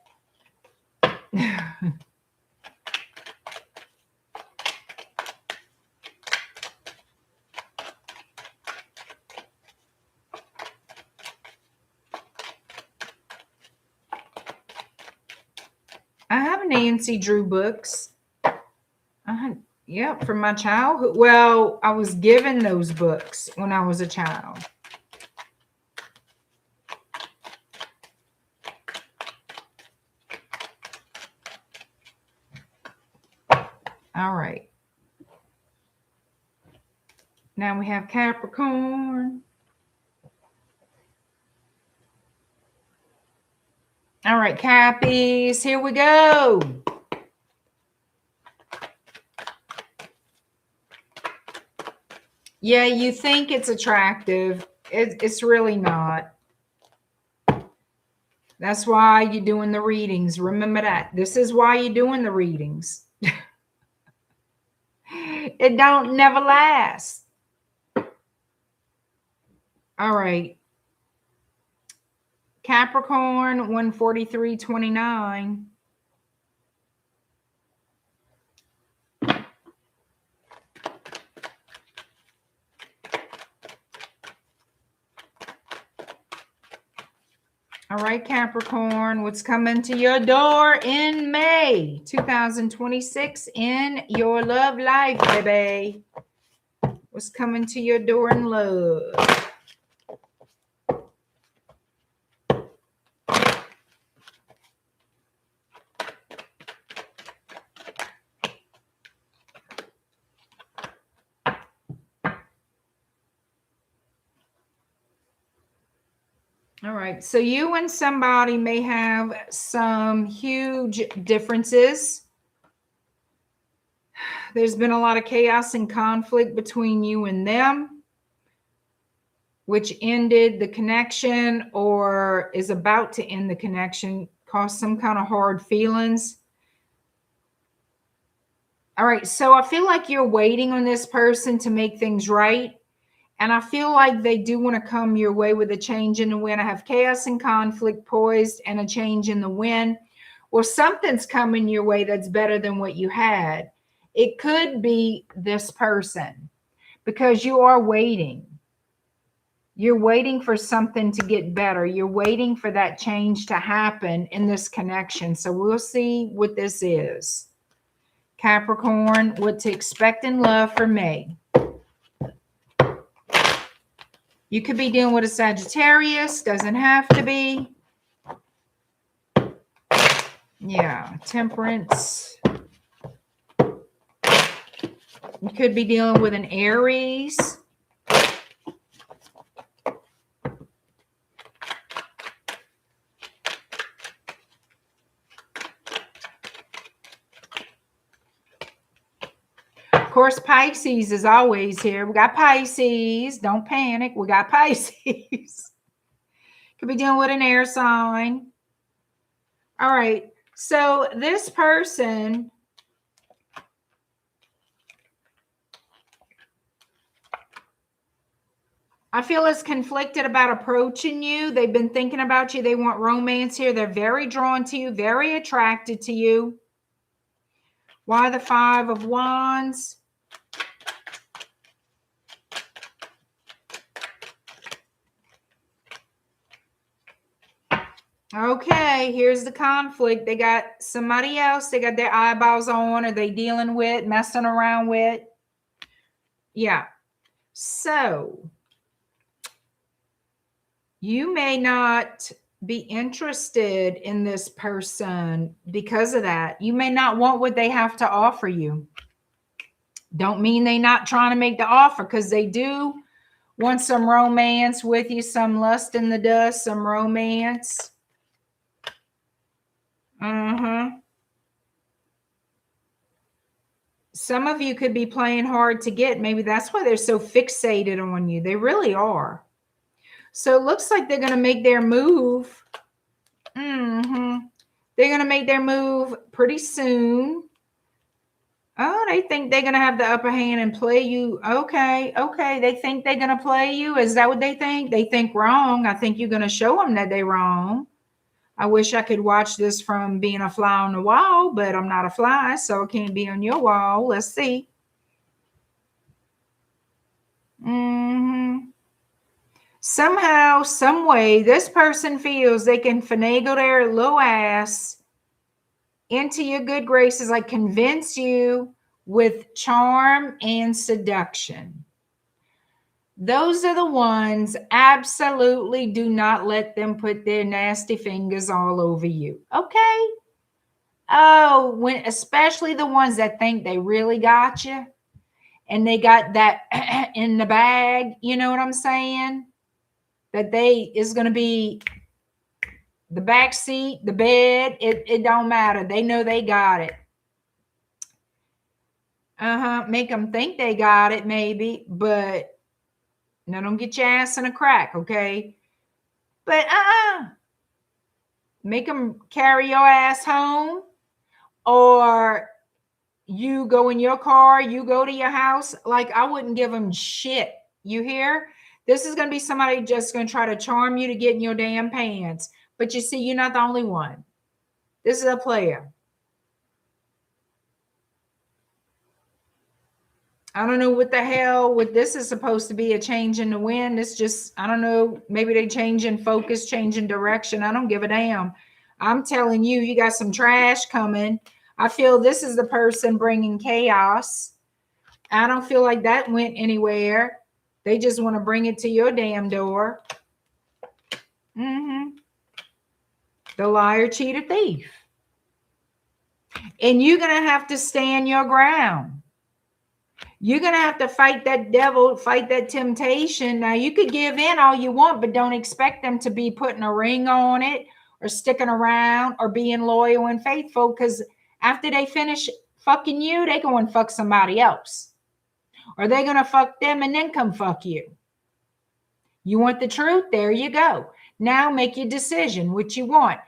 [SPEAKER 1] I have Nancy Drew books. Yep, from my childhood. Well, I was given those books when I was a child. All right. Now we have Capricorn. All right, Cappies, here we go. Yeah, you think it's attractive. It's really not. That's why you're doing the readings. Remember that. This is why you're doing the readings. It don't never last. All right. Capricorn 143.29. All right, Capricorn, what's coming to your door in May 2026 in your love life, baby? What's coming to your door in love? All right, so you and somebody may have some huge differences. There's been a lot of chaos and conflict between you and them, which ended the connection or is about to end the connection, caused some kind of hard feelings. All right, so I feel like you're waiting on this person to make things right. And I feel like they do want to come your way with a change in the wind. I have chaos and conflict poised and a change in the wind. Well, something's coming your way that's better than what you had. It could be this person because you are waiting. You're waiting for something to get better. You're waiting for that change to happen in this connection. So we'll see what this is. Capricorn, what to expect in love for May. You could be dealing with a Sagittarius. Doesn't have to be. Yeah, Temperance. You could be dealing with an Aries. Of course, Pisces is always here. We got Pisces. Don't panic. We got Pisces. Could be dealing with an air sign. All right. So this person, I feel is conflicted about approaching you. They've been thinking about you. They want romance here. They're very drawn to you, very attracted to you. Why the Five of Wands? Okay, here's the conflict. They got somebody else they got their eyeballs on. Are they dealing with, messing around with? Yeah. So you may not be interested in this person because of that. You may not want what they have to offer you. Don't mean they're not trying to make the offer, because they do want some romance with you, some lust in the dust, some romance. Some of you could be playing hard to get. Maybe that's why they're so fixated on you. They really are. So it looks like they're going to make their move. They're going to make their move pretty soon. Oh, they think they're going to have the upper hand and play you. Okay. They think they're going to play you. Is that what they think? They think wrong. I think you're going to show them that they're wrong. I wish I could watch this from being a fly on the wall, but I'm not a fly, so I can't be on your wall. Let's see. Somehow, some way, this person feels they can finagle their little ass into your good graces, like convince you with charm and seduction. Those are the ones, absolutely do not let them put their nasty fingers all over you. Okay? Oh, especially the ones that think they really got you and they got that in the bag, you know what I'm saying? That is going to be the back seat, the bed, it don't matter. They know they got it. Make them think they got it maybe, but now don't get your ass in a crack, okay? But make them carry your ass home, or you go in your car, you go to your house. Like, I wouldn't give them shit. You hear? This is going to be somebody just going to try to charm you to get in your damn pants. But you see, you're not the only one. This is a player. I don't know what the hell what this is supposed to be, a change in the wind. It's just, I don't know, maybe they change in focus, change in direction. I don't give a damn. I'm telling you, you got some trash coming. I feel this is the person bringing chaos. I don't feel like that went anywhere. They just want to bring it to your damn door. The liar, cheater, thief. And you're going to have to stand your ground. You're going to have to fight that devil, fight that temptation. Now, you could give in all you want, but don't expect them to be putting a ring on it or sticking around or being loyal and faithful, because after they finish fucking you, they go and fuck somebody else. Or they're going to fuck them and then come fuck you. You want the truth? There you go. Now make your decision what you want.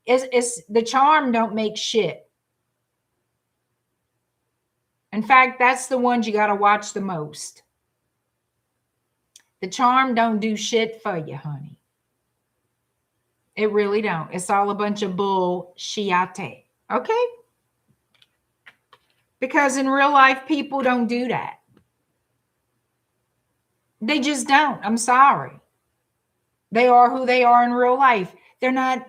[SPEAKER 1] It's the charm don't make shit. In fact, that's the ones you got to watch the most. The charm don't do shit for you, honey. It really don't. It's all a bunch of bullshit. Okay? Because in real life, people don't do that. They just don't. I'm sorry. They are who they are in real life. They're not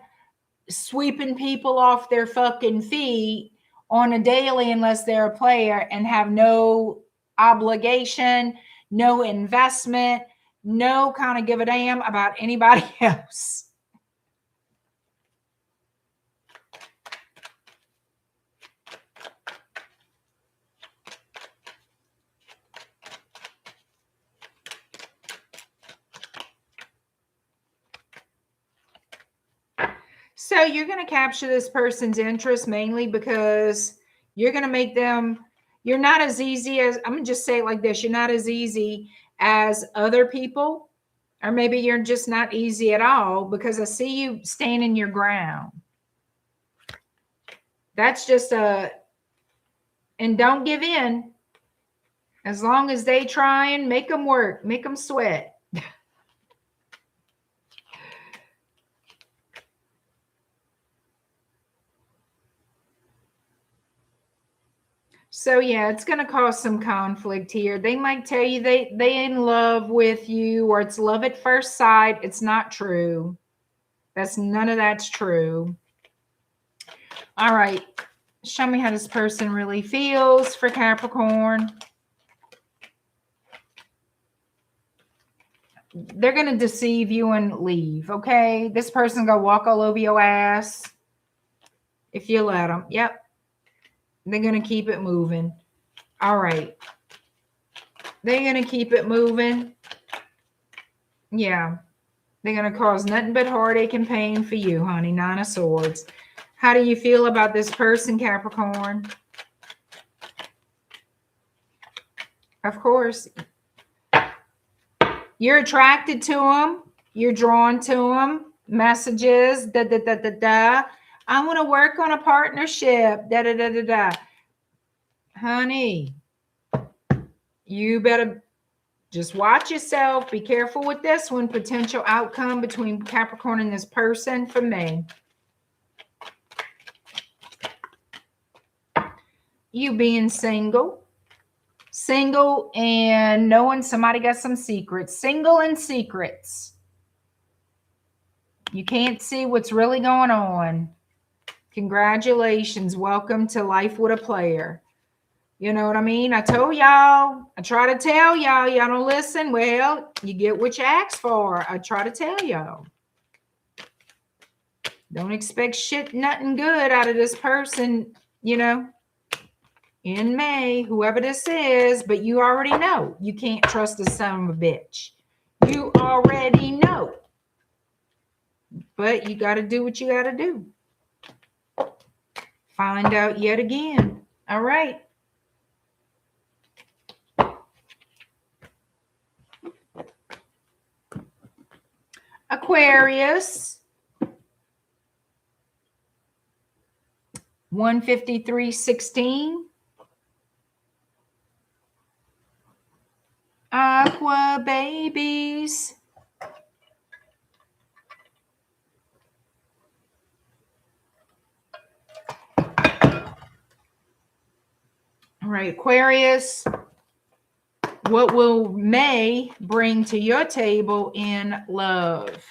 [SPEAKER 1] sweeping people off their fucking feet on a daily unless they're a player and have no obligation, no investment, no kind of give a damn about anybody else. So you're going to capture this person's interest mainly because you're going to make them, you're not as easy as, I'm going to just say it like this, you're not as easy as other people, or maybe you're just not easy at all, because I see you standing your ground. That's just and don't give in. As long as they try and make them work, make them sweat. So yeah, it's going to cause some conflict here. They might tell you they in love with you, or it's love at first sight. It's not true. None of that's true. All right. Show me how this person really feels for Capricorn. They're going to deceive you and leave, okay? This person's going to walk all over your ass if you let them. Yep. They're going to keep it moving. All right. They're going to keep it moving. Yeah. They're going to cause nothing but heartache and pain for you, honey. Nine of Swords. How do you feel about this person, Capricorn? Of course. You're attracted to them. You're drawn to them. Messages. Da, da, da, da, da. I want to work on a partnership. Da, da, da, da, da. Honey, you better just watch yourself. Be careful with this one. Potential outcome between Capricorn and this person for me. You being single. Single and knowing somebody got some secrets. Single and secrets. You can't see what's really going on. Congratulations. Welcome to life with a player. You know what I mean? I told y'all. I try to tell y'all. Y'all don't listen. Well, you get what you ask for. I try to tell y'all. Don't expect shit, nothing good out of this person, you know, in May, whoever this is. But you already know. You can't trust the son of a bitch. You already know. But you got to do what you got to do. Find out yet again. All right. Aquarius. 153.16. Aqua babies. All right, Aquarius. What will May bring to your table in love?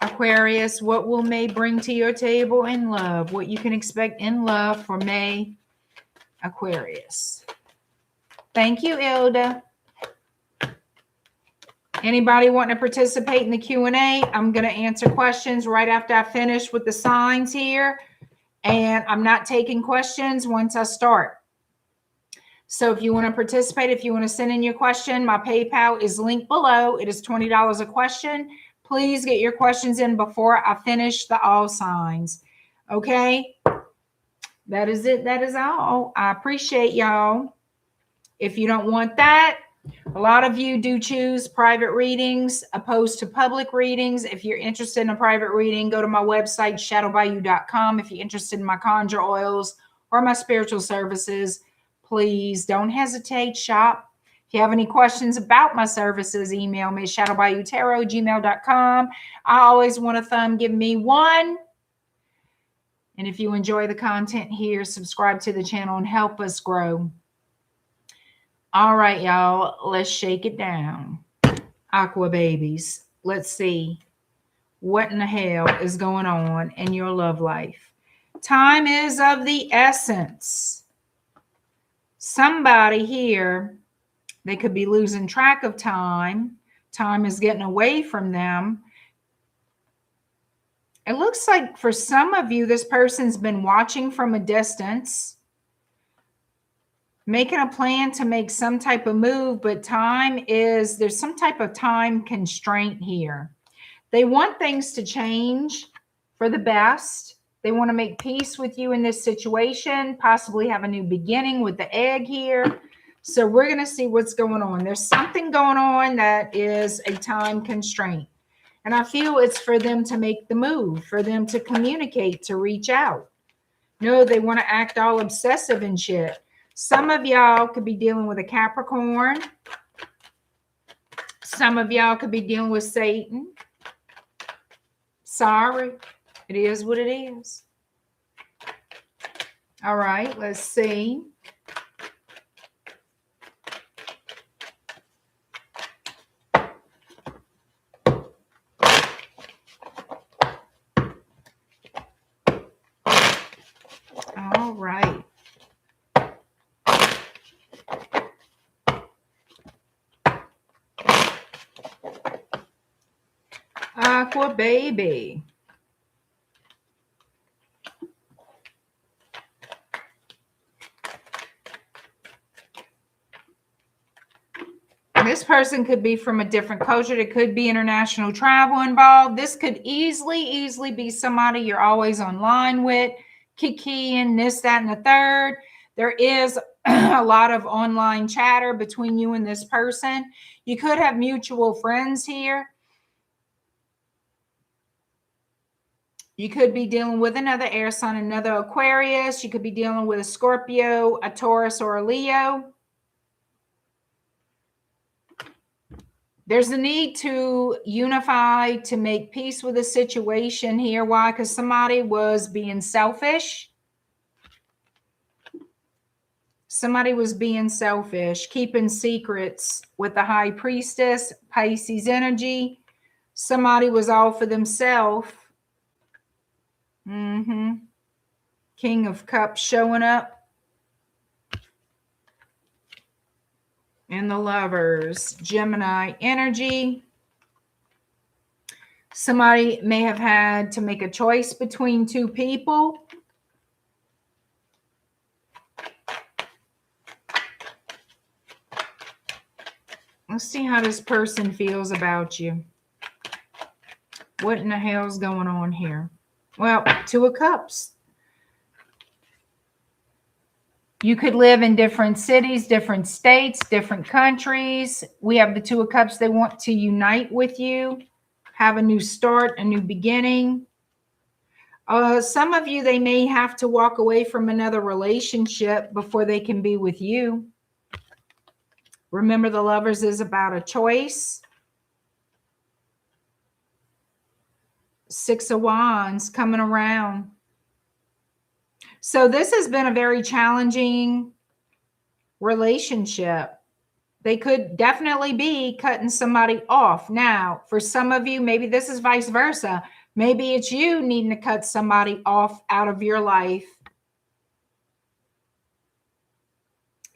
[SPEAKER 1] Aquarius, what will May bring to your table in love? What you can expect in love for May, Aquarius. Thank you, ILDA. Anybody wanting to participate in the Q&A? I'm going to answer questions right after I finish with the signs here. And I'm not taking questions once I start. So if you want to participate, if you want to send in your question, my PayPal is linked below. It is $20 a question. Please get your questions in before I finish the all signs. Okay? That is it. That is all. I appreciate y'all. If you don't want that, a lot of you do choose private readings opposed to public readings. If you're interested in a private reading, go to my website, shadowbayou.com. If you're interested in my conjure oils or my spiritual services, please don't hesitate. Shop. If you have any questions about my services, email me at shadowbayoutarot@gmail.com. I always want a thumb. Give me one. And if you enjoy the content here, subscribe to the channel and help us grow. All right, y'all. Let's shake it down. Aqua babies. Let's see. What in the hell is going on in your love life? Time is of the essence. Somebody here, they could be losing track of time. Time is getting away from them. It looks like for some of you, this person's been watching from a distance, making a plan to make some type of move, but there's some type of time constraint here. They want things to change for the best. They want to make peace with you in this situation, possibly have a new beginning with the egg here. So we're going to see what's going on. There's something going on that is a time constraint. And I feel it's for them to make the move, for them to communicate, to reach out. No, they want to act all obsessive and shit. Some of y'all could be dealing with a Capricorn. Some of y'all could be dealing with Satan. Sorry, it is what it is. All right, let's see. All right. Aqua baby. This person could be from a different culture. There could be international travel involved. This could easily be somebody you're always online with, kikiing, this, that, and the third. There is a lot of online chatter between you and this person. You could have mutual friends here. You could be dealing with another air sign, another Aquarius. You could be dealing with a Scorpio, a Taurus, or a Leo. There's a need to unify, to make peace with the situation here. Why? Because somebody was being selfish. Somebody was being selfish, keeping secrets with the High Priestess, Pisces energy. Somebody was all for themselves. King of Cups showing up. And the Lovers, Gemini energy. Somebody may have had to make a choice between two people. Let's see how this person feels about you. What in the hell's going on here? Well, Two of Cups. You could live in different cities, different states, different countries. We have the Two of Cups. They want to unite with you, have a new start, a new beginning. Some of you, they may have to walk away from another relationship before they can be with you. Remember, the Lovers is about a choice. Six of Wands coming around. So this has been a very challenging relationship. They could definitely be cutting somebody off. Now, for some of you, maybe this is vice versa. Maybe it's you needing to cut somebody off out of your life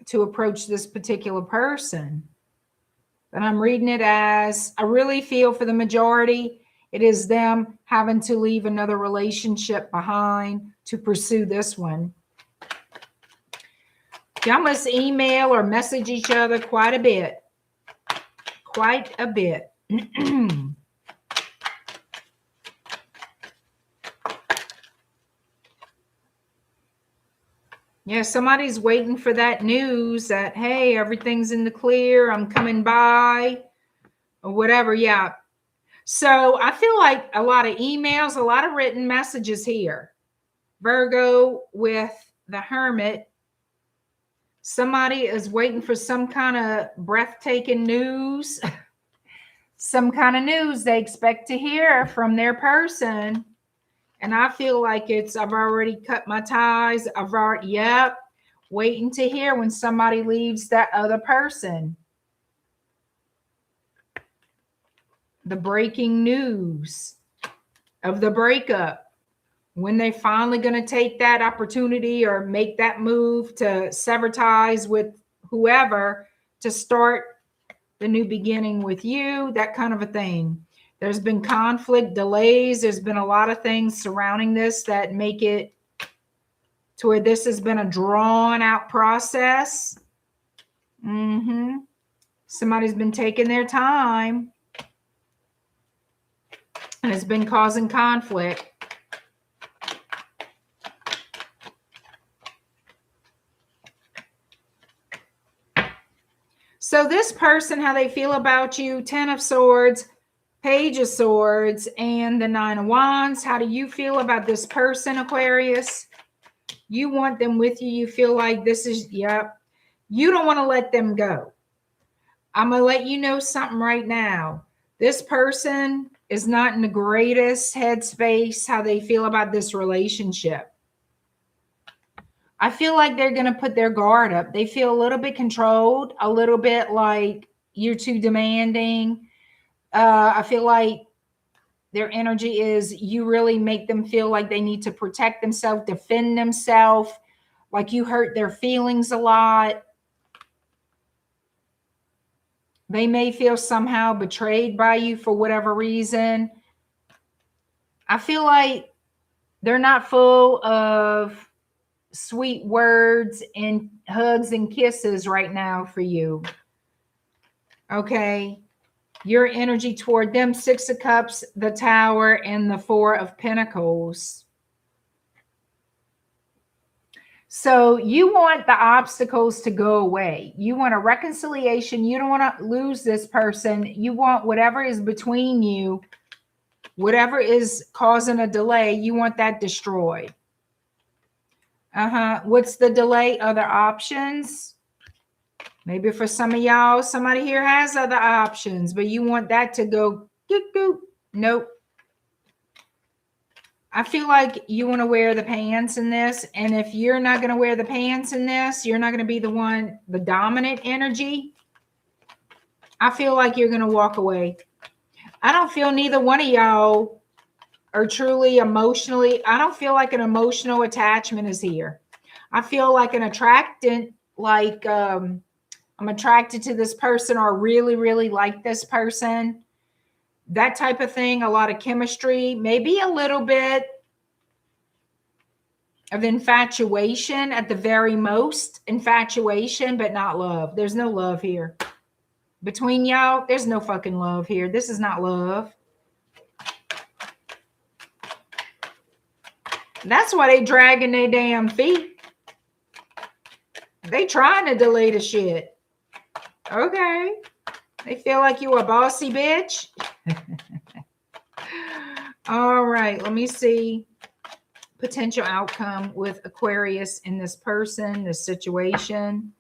[SPEAKER 1] to approach this particular person. But I'm reading it as, I really feel for the majority, it is them having to leave another relationship behind to pursue this one. Y'all must email or message each other quite a bit. Quite a bit. Yeah, somebody's waiting for that news that, hey, everything's in the clear, I'm coming by, or whatever. Yeah. So I feel like a lot of emails, a lot of written messages here. Virgo with the Hermit. Somebody is waiting for some kind of breathtaking news. Some kind of news they expect to hear from their person. And I feel like I've already cut my ties. Waiting to hear when somebody leaves that other person. the breaking news of the breakup. When they finally going to take that opportunity or make that move to sever ties with whoever to start the new beginning with you, that kind of a thing. There's been conflict, delays. There's been a lot of things surrounding this that make it to where this has been a drawn out process. Somebody's been taking their time and it's been causing conflict. So this person, how they feel about you, 10 of Swords, Page of Swords, and the 9 of Wands. How do you feel about this person, Aquarius? You want them with you. You feel like this is, yep. You don't want to let them go. I'm going to let you know something right now. This person is not in the greatest headspace, how they feel about this relationship. I feel like they're going to put their guard up. They feel a little bit controlled, a little bit like you're too demanding. I feel like their energy is you really make them feel like they need to protect themselves, defend themselves, like you hurt their feelings a lot. They may feel somehow betrayed by you for whatever reason. I feel like they're not full of sweet words and hugs and kisses right now for you. Okay. Your energy toward them, 6 of Cups, the Tower, and the 4 of Pentacles. So you want the obstacles to go away. You want a reconciliation. You don't want to lose this person. You want whatever is between you, whatever is causing a delay, you want that destroyed. What's the delay? Other options. Maybe for some of y'all, somebody here has other options, but you want that to go, nope. I feel like you want to wear the pants in this. And if you're not going to wear the pants in this, you're not going to be the one, the dominant energy. I feel like you're going to walk away. I don't feel neither one of y'all are truly emotionally. I don't feel like an emotional attachment is here. I feel like an attractant, like I'm attracted to this person or really, really like this person. That type of thing, a lot of chemistry, maybe a little bit of infatuation at the very most. Infatuation, but not love. There's no love here. Between y'all, there's no fucking love here. This is not love. That's why they dragging their damn feet. They trying to delay the shit. Okay. They feel like you a bossy bitch. All right. Let me see. Potential outcome with Aquarius in this person, this situation.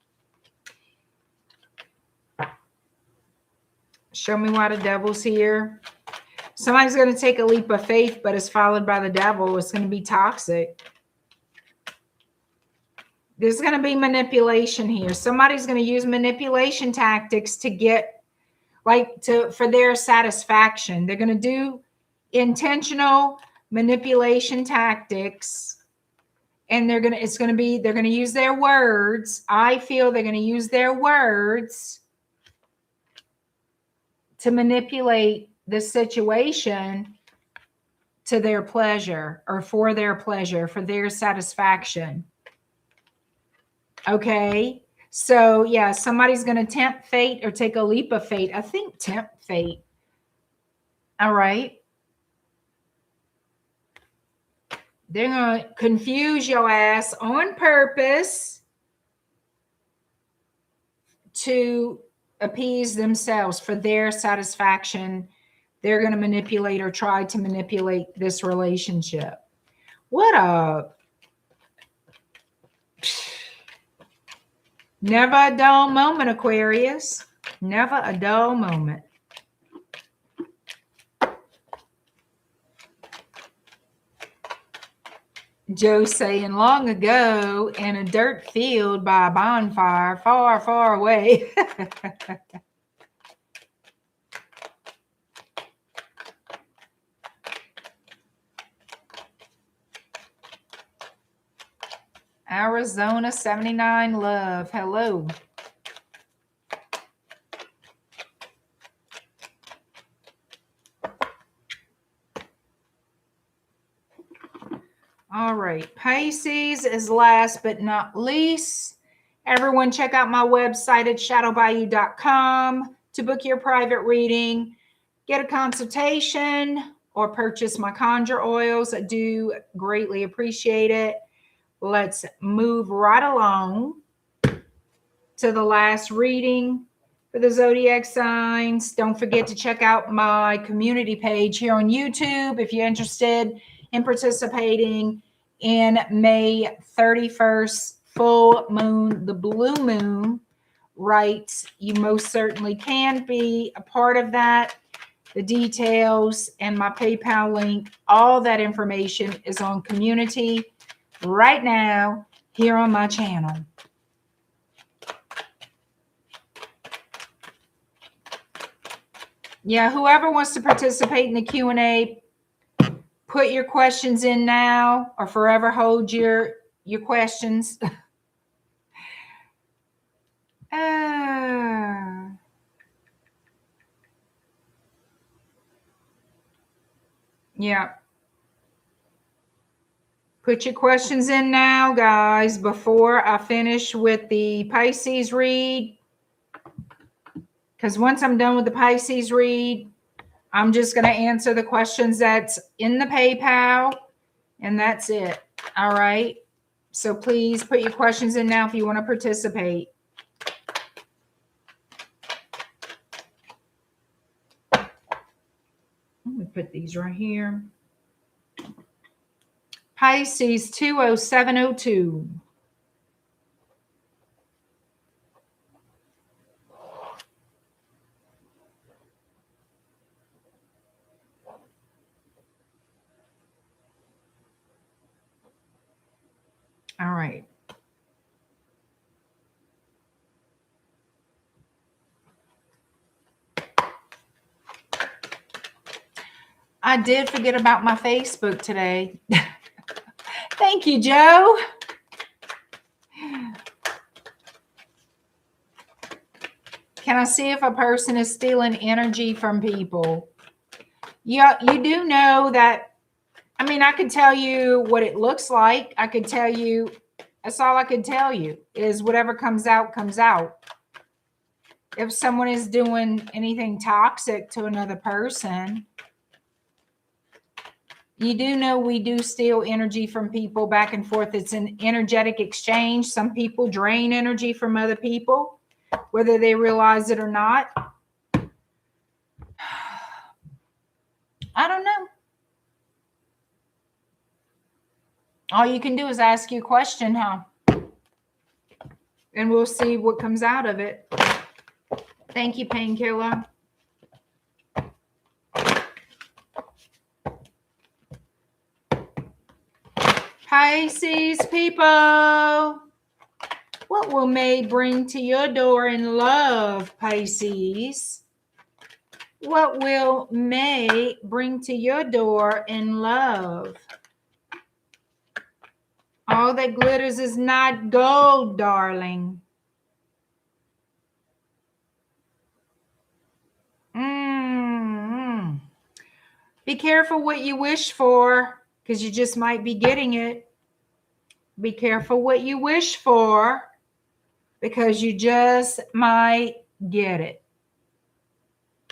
[SPEAKER 1] Show me why the devil's here. Somebody's going to take a leap of faith, but it's followed by the devil. It's going to be toxic. There's going to be manipulation here. Somebody's going to use manipulation tactics to get, for their satisfaction. They're going to do intentional manipulation tactics, and they're going to use their words. I feel they're going to use their words to manipulate the situation to their pleasure or for their pleasure, for their satisfaction. Okay. So yeah, somebody's going to tempt fate or take a leap of fate. I think tempt fate. All right. They're going to confuse your ass on purpose to appease themselves for their satisfaction. They're going to manipulate or try to manipulate this relationship. What a... Never a dull moment, Aquarius. Never a dull moment. Joe saying, long ago in a dirt field by a bonfire far, far away. Arizona 79 Love. Hello. All right. Pisces is last but not least. Everyone check out my website at shadowbayou.com to book your private reading, get a consultation, or purchase my conjure oils. I do greatly appreciate it. Let's move right along to the last reading for the zodiac signs. Don't forget to check out my community page here on YouTube if you're interested in participating in May 31st full moon, the blue moon. Right, you most certainly can be a part of that. The details and my PayPal link, all that information is on community right now here on my channel. Yeah, whoever wants to participate in the Q&A, put your questions in now or forever hold your questions. Yeah. Put your questions in now, guys, before I finish with the Pisces read. Because once I'm done with the Pisces read, I'm just going to answer the questions that's in the PayPal, and that's it. All right. So please put your questions in now if you want to participate. Let me put these right here. Pisces 20702. All right. I did forget about my Facebook today. Thank you, Joe. Can I see if a person is stealing energy from people? Yeah, you do know that. I mean, I could tell you what it looks like. I could tell you, that's all I could tell you is whatever comes out, comes out. If someone is doing anything toxic to another person, you do know we do steal energy from people back and forth. It's an energetic exchange. Some people drain energy from other people, whether they realize it or not. I don't know. All you can do is ask you a question, huh? And we'll see what comes out of it. Thank you, Painkiller. Pisces people, what will May bring to your door in love, Pisces? What will May bring to your door in love? All that glitters is not gold, darling. Be careful what you wish for, because you just might be getting it. Be careful what you wish for, because you just might get it.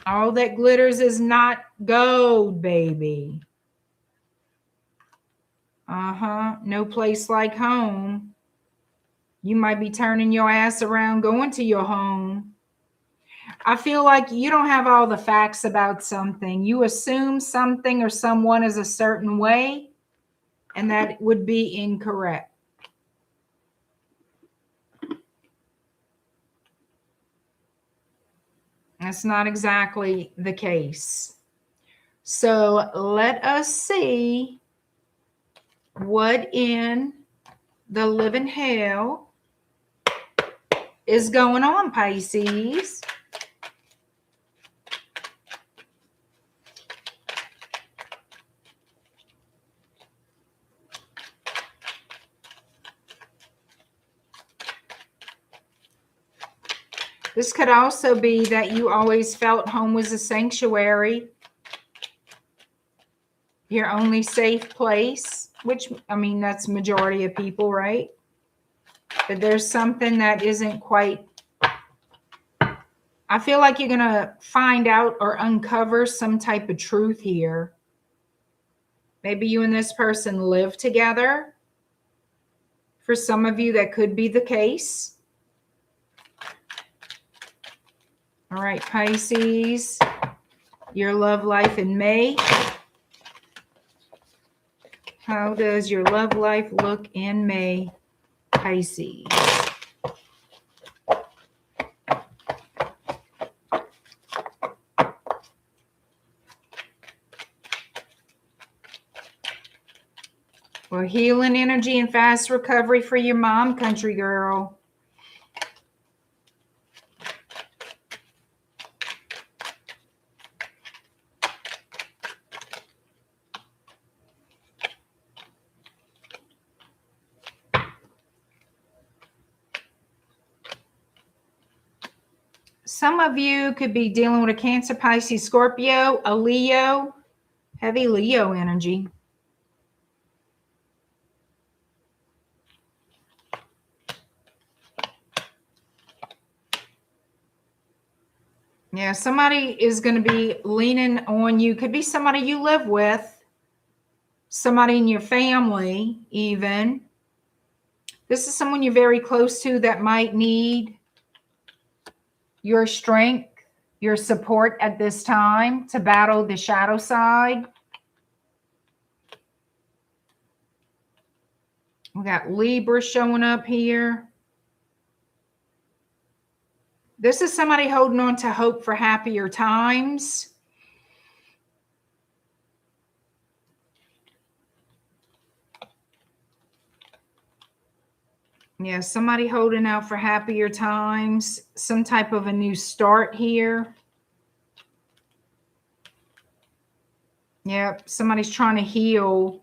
[SPEAKER 1] All that glitters is not gold, baby. No place like home. You might be turning your ass around going to your home. I feel like you don't have all the facts about something. You assume something or someone is a certain way, and that would be incorrect. That's not exactly the case. So let us see what in the living hell is going on, Pisces. This could also be that you always felt home was a sanctuary, your only safe place, which, I mean, that's majority of people, right? But there's something that isn't quite, I feel like you're going to find out or uncover some type of truth here. Maybe you and this person live together. For some of you, that could be the case. All right, Pisces, your love life in May. How does your love life look in May, Pisces? Well, healing energy and fast recovery for your mom, country girl. Some of you could be dealing with a Cancer, Pisces, Scorpio, a Leo, heavy Leo energy. Yeah, somebody is going to be leaning on you. Could be somebody you live with, somebody in your family even. This is someone you're very close to that might need your strength, your support at this time to battle the shadow side. We got Libra showing up here. This is somebody holding on to hope for happier times. Yeah, somebody holding out for happier times, some type of a new start here. Yep, somebody's trying to heal,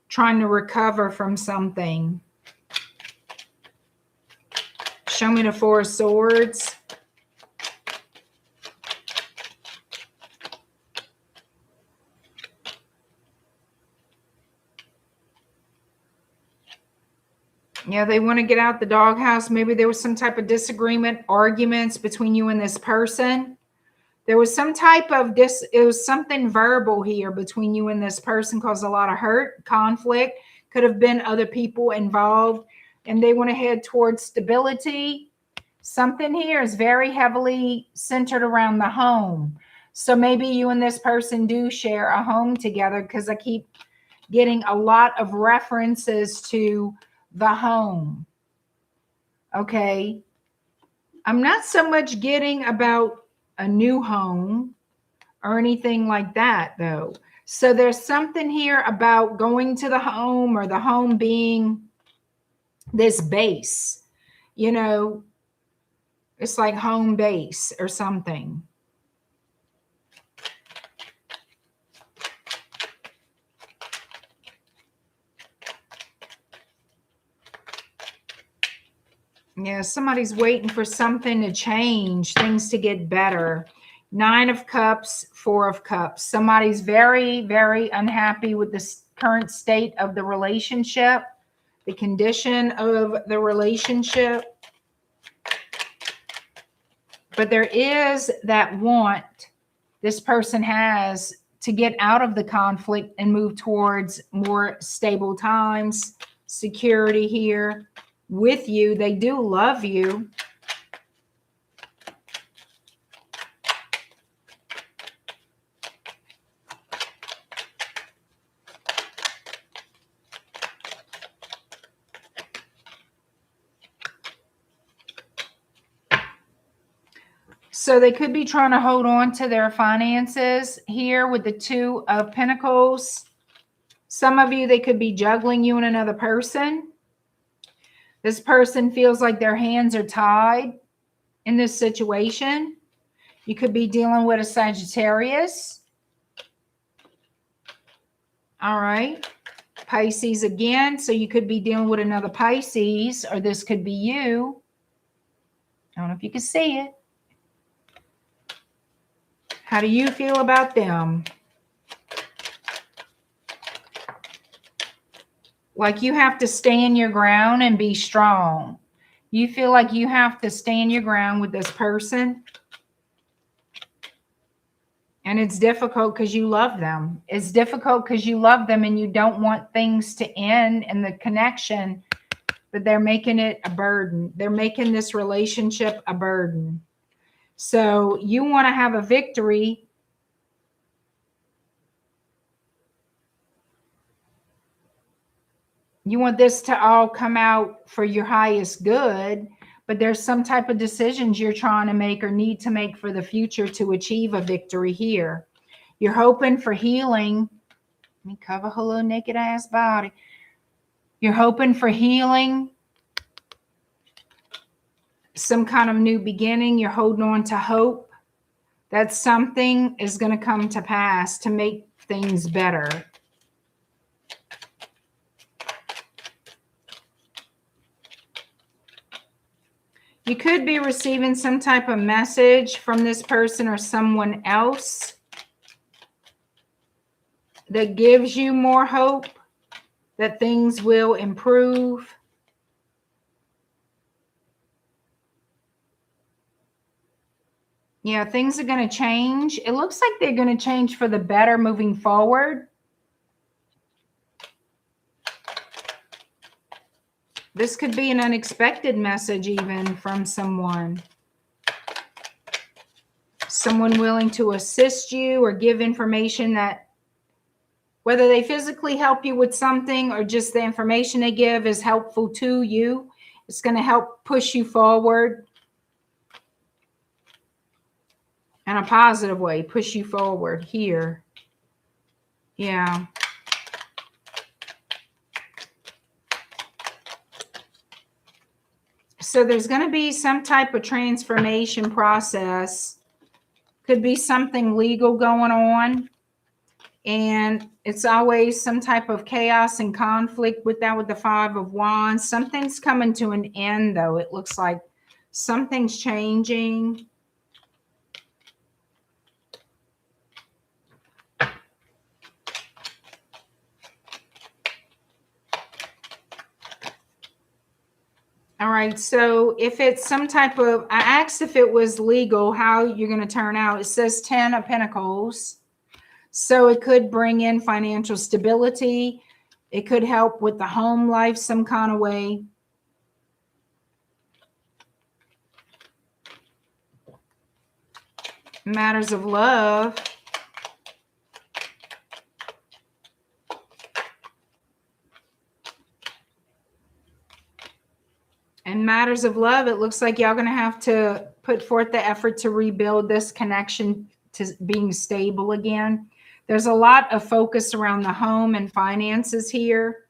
[SPEAKER 1] trying to recover from something. Show me the Four of Swords. Yeah, they want to get out the doghouse. Maybe there was some type of disagreement, arguments between you and this person. There was some type of it was something verbal here between you and this person, caused a lot of hurt, conflict. Could have been other people involved, and they want to head towards stability. Something here is very heavily centered around the home. So maybe you and this person do share a home together, because I keep getting a lot of references to the home. Okay. I'm not so much getting about a new home or anything like that, though. So there's something here about going to the home, or the home being this base. You know, it's like home base or something. Yeah, somebody's waiting for something to change, things to get better. Nine of Cups, Four of Cups. Somebody's very, very unhappy with the current state of the relationship, the condition of the relationship. But there is that want this person has to get out of the conflict and move towards more stable times, security here with you. They do love you. So they could be trying to hold on to their finances here with the Two of Pentacles. Some of you, they could be juggling you and another person. This person feels like their hands are tied in this situation. You could be dealing with a Sagittarius. All right. Pisces again. So you could be dealing with another Pisces, or this could be you. I don't know if you can see it. How do you feel about them? Like you have to stand your ground and be strong. You feel like you have to stand your ground with this person. And it's difficult because you love them. It's difficult because you love them and you don't want things to end in the connection, but they're making it a burden. They're making this relationship a burden. So you want to have a victory. You want this to all come out for your highest good, but there's some type of decisions you're trying to make or need to make for the future to achieve a victory here. You're hoping for healing. Let me cover her little naked ass body. You're hoping for healing, some kind of new beginning. You're holding on to hope that something is going to come to pass to make things better. You could be receiving some type of message from this person or someone else that gives you more hope that things will improve. Yeah, things are going to change. It looks like they're going to change for the better moving forward. This could be an unexpected message even from someone. Someone willing to assist you or give information that, whether they physically help you with something or just the information they give is helpful to you. It's going to help push you forward in a positive way, push you forward here. Yeah. So there's going to be some type of transformation process. Could be something legal going on. And it's always some type of chaos and conflict with that, with the Five of Wands. Something's coming to an end, though. It looks like something's changing. All right, so if it's some type of, I asked if it was legal, how you're going to turn out. It says 10 of Pentacles. So it could bring in financial stability. It could help with the home life some kind of way. Matters of love. In matters of love, it looks like y'all going to have to put forth the effort to rebuild this connection to being stable again. There's a lot of focus around the home and finances here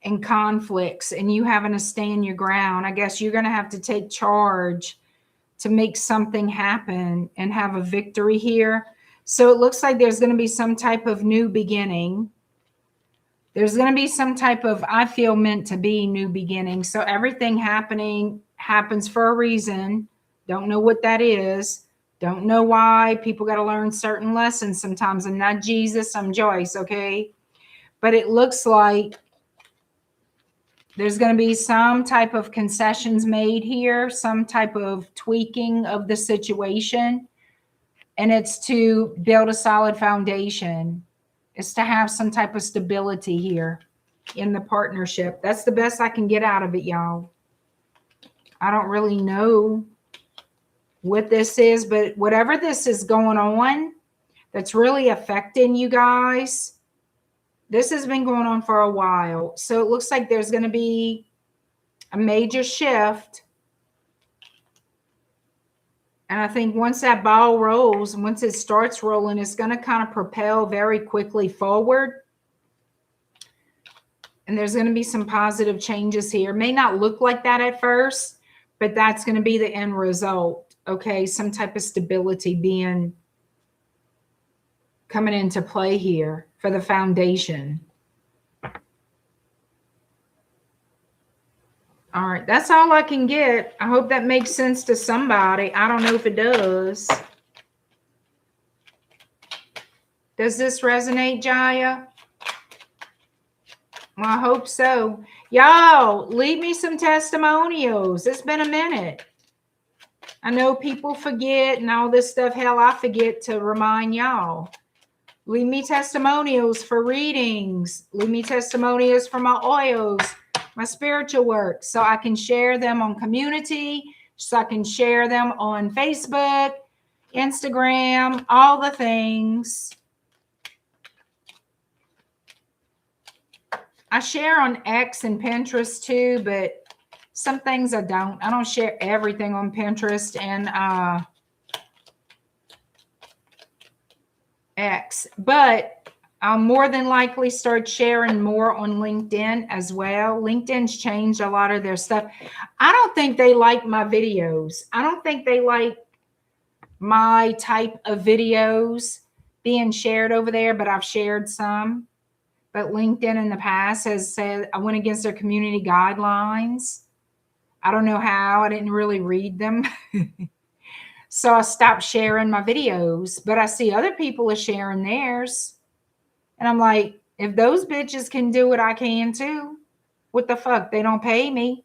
[SPEAKER 1] and conflicts, and you having to stand your ground. I guess you're going to have to take charge to make something happen and have a victory here. So it looks like there's going to be some type of new beginning. There's going to be some type of, I feel, meant to be new beginning. So everything happening happens for a reason. Don't know what that is. Don't know why. People got to learn certain lessons sometimes. I'm not Jesus, I'm Joyce, okay? But it looks like there's going to be some type of concessions made here, some type of tweaking of the situation. And it's to build a solid foundation. It's to have some type of stability here in the partnership. That's the best I can get out of it, y'all. I don't really know what this is, but whatever this is going on that's really affecting you guys, this has been going on for a while. So it looks like there's going to be a major shift. And I think once that ball rolls, once it starts rolling, it's going to kind of propel very quickly forward. And there's going to be some positive changes here. It may not look like that at first, but that's going to be the end result. Okay, some type of stability coming into play here for the foundation. All right, that's all I can get. I hope that makes sense to somebody. I don't know if it does. Does this resonate, Jaya? Well, I hope so. Y'all, leave me some testimonials. It's been a minute. I know people forget and all this stuff. Hell, I forget to remind y'all. Leave me testimonials for readings. Leave me testimonials for my oils, my spiritual work, so I can share them on community, so I can share them on Facebook, Instagram, all the things. I share on X and Pinterest too, but some things I don't. I don't share everything on Pinterest and X, but I'll more than likely start sharing more on LinkedIn as well. LinkedIn's changed a lot of their stuff. I don't think they like my videos. I don't think they like my type of videos being shared over there, but I've shared some. But LinkedIn in the past has said I went against their community guidelines. I don't know how. I didn't really read them. So I stopped sharing my videos, but I see other people are sharing theirs. And I'm like, if those bitches can do it, I can too. What the fuck? They don't pay me.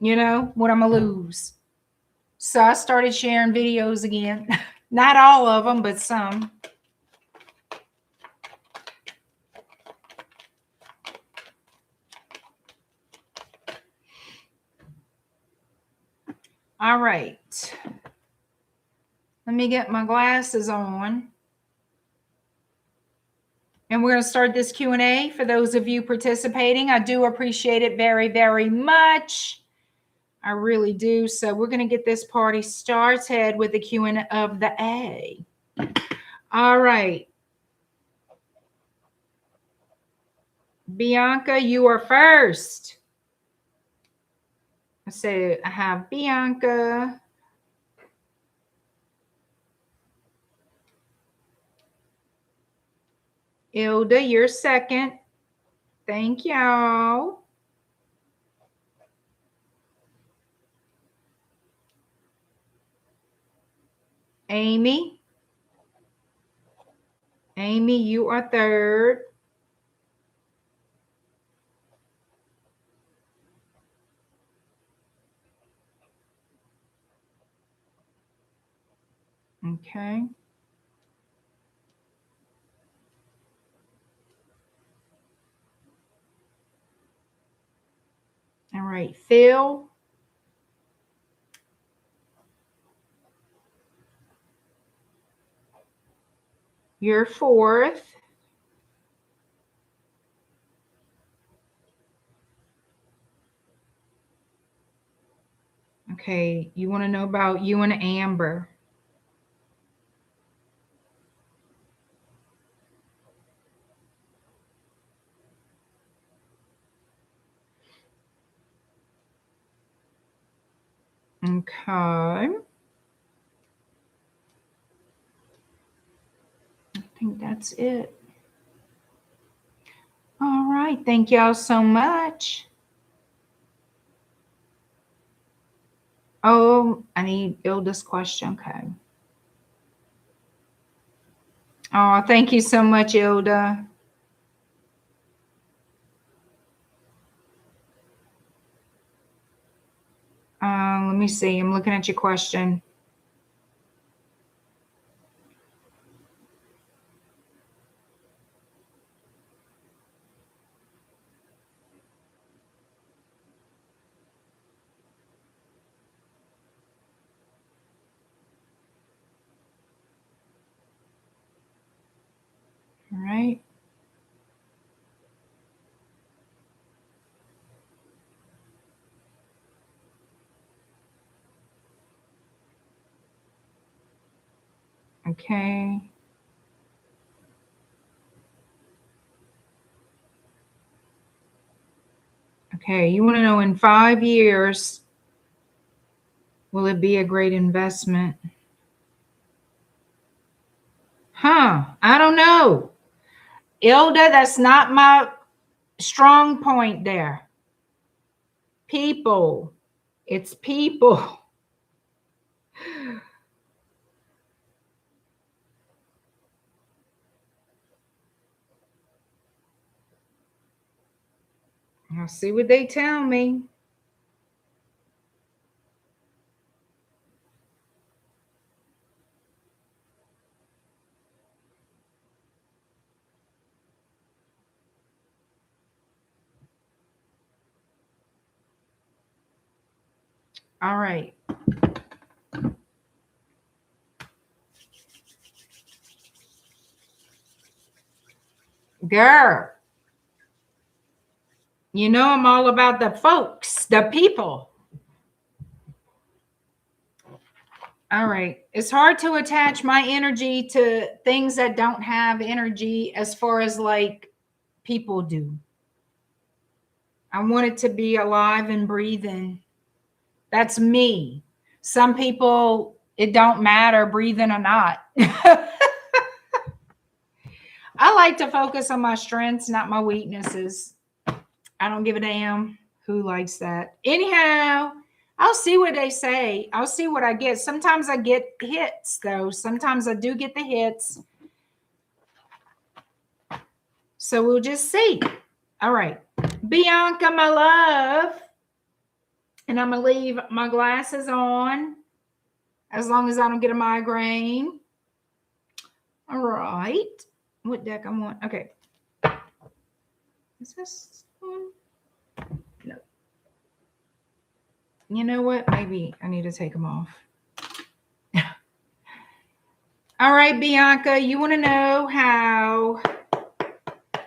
[SPEAKER 1] You know, what I'm going to lose. So I started sharing videos again. Not all of them, but some. All right. Let me get my glasses on. And we're going to start this Q&A for those of you participating. I do appreciate it very, very much. I really do. So we're going to get this party started with the Q&A of the A. All right. Bianca, you are first. So I have Bianca. Ilda, you're second. Thank y'all. Amy. Amy, you are third. Okay. All right, Phil. You're fourth. Okay, you want to know about you and Amber. Okay. I think that's it. All right. Thank y'all so much. Oh, I need Ilda's question. Okay. Oh, thank you so much, Ilda. Let me see. I'm looking at your question. All right. Okay. Okay. You want to know in 5 years, will it be a great investment? Huh. I don't know. Ilda, that's not my strong point there. People. It's people. I'll see what they tell me. All right. Girl, you know I'm all about the folks, the people. All right. It's hard to attach my energy to things that don't have energy as far as like people do. I want it to be alive and breathing. That's me. Some people, it don't matter breathing or not. I like to focus on my strengths, not my weaknesses. I don't give a damn who likes that. Anyhow, I'll see what they say. I'll see what I get. Sometimes I get hits, though. Sometimes I do get the hits. So we'll just see. All right. Bianca, my love. And I'm going to leave my glasses on as long as I don't get a migraine. All right. What deck I want? Okay. Is this one? No. You know what? Maybe I need to take them off. All right, Bianca, you want to know how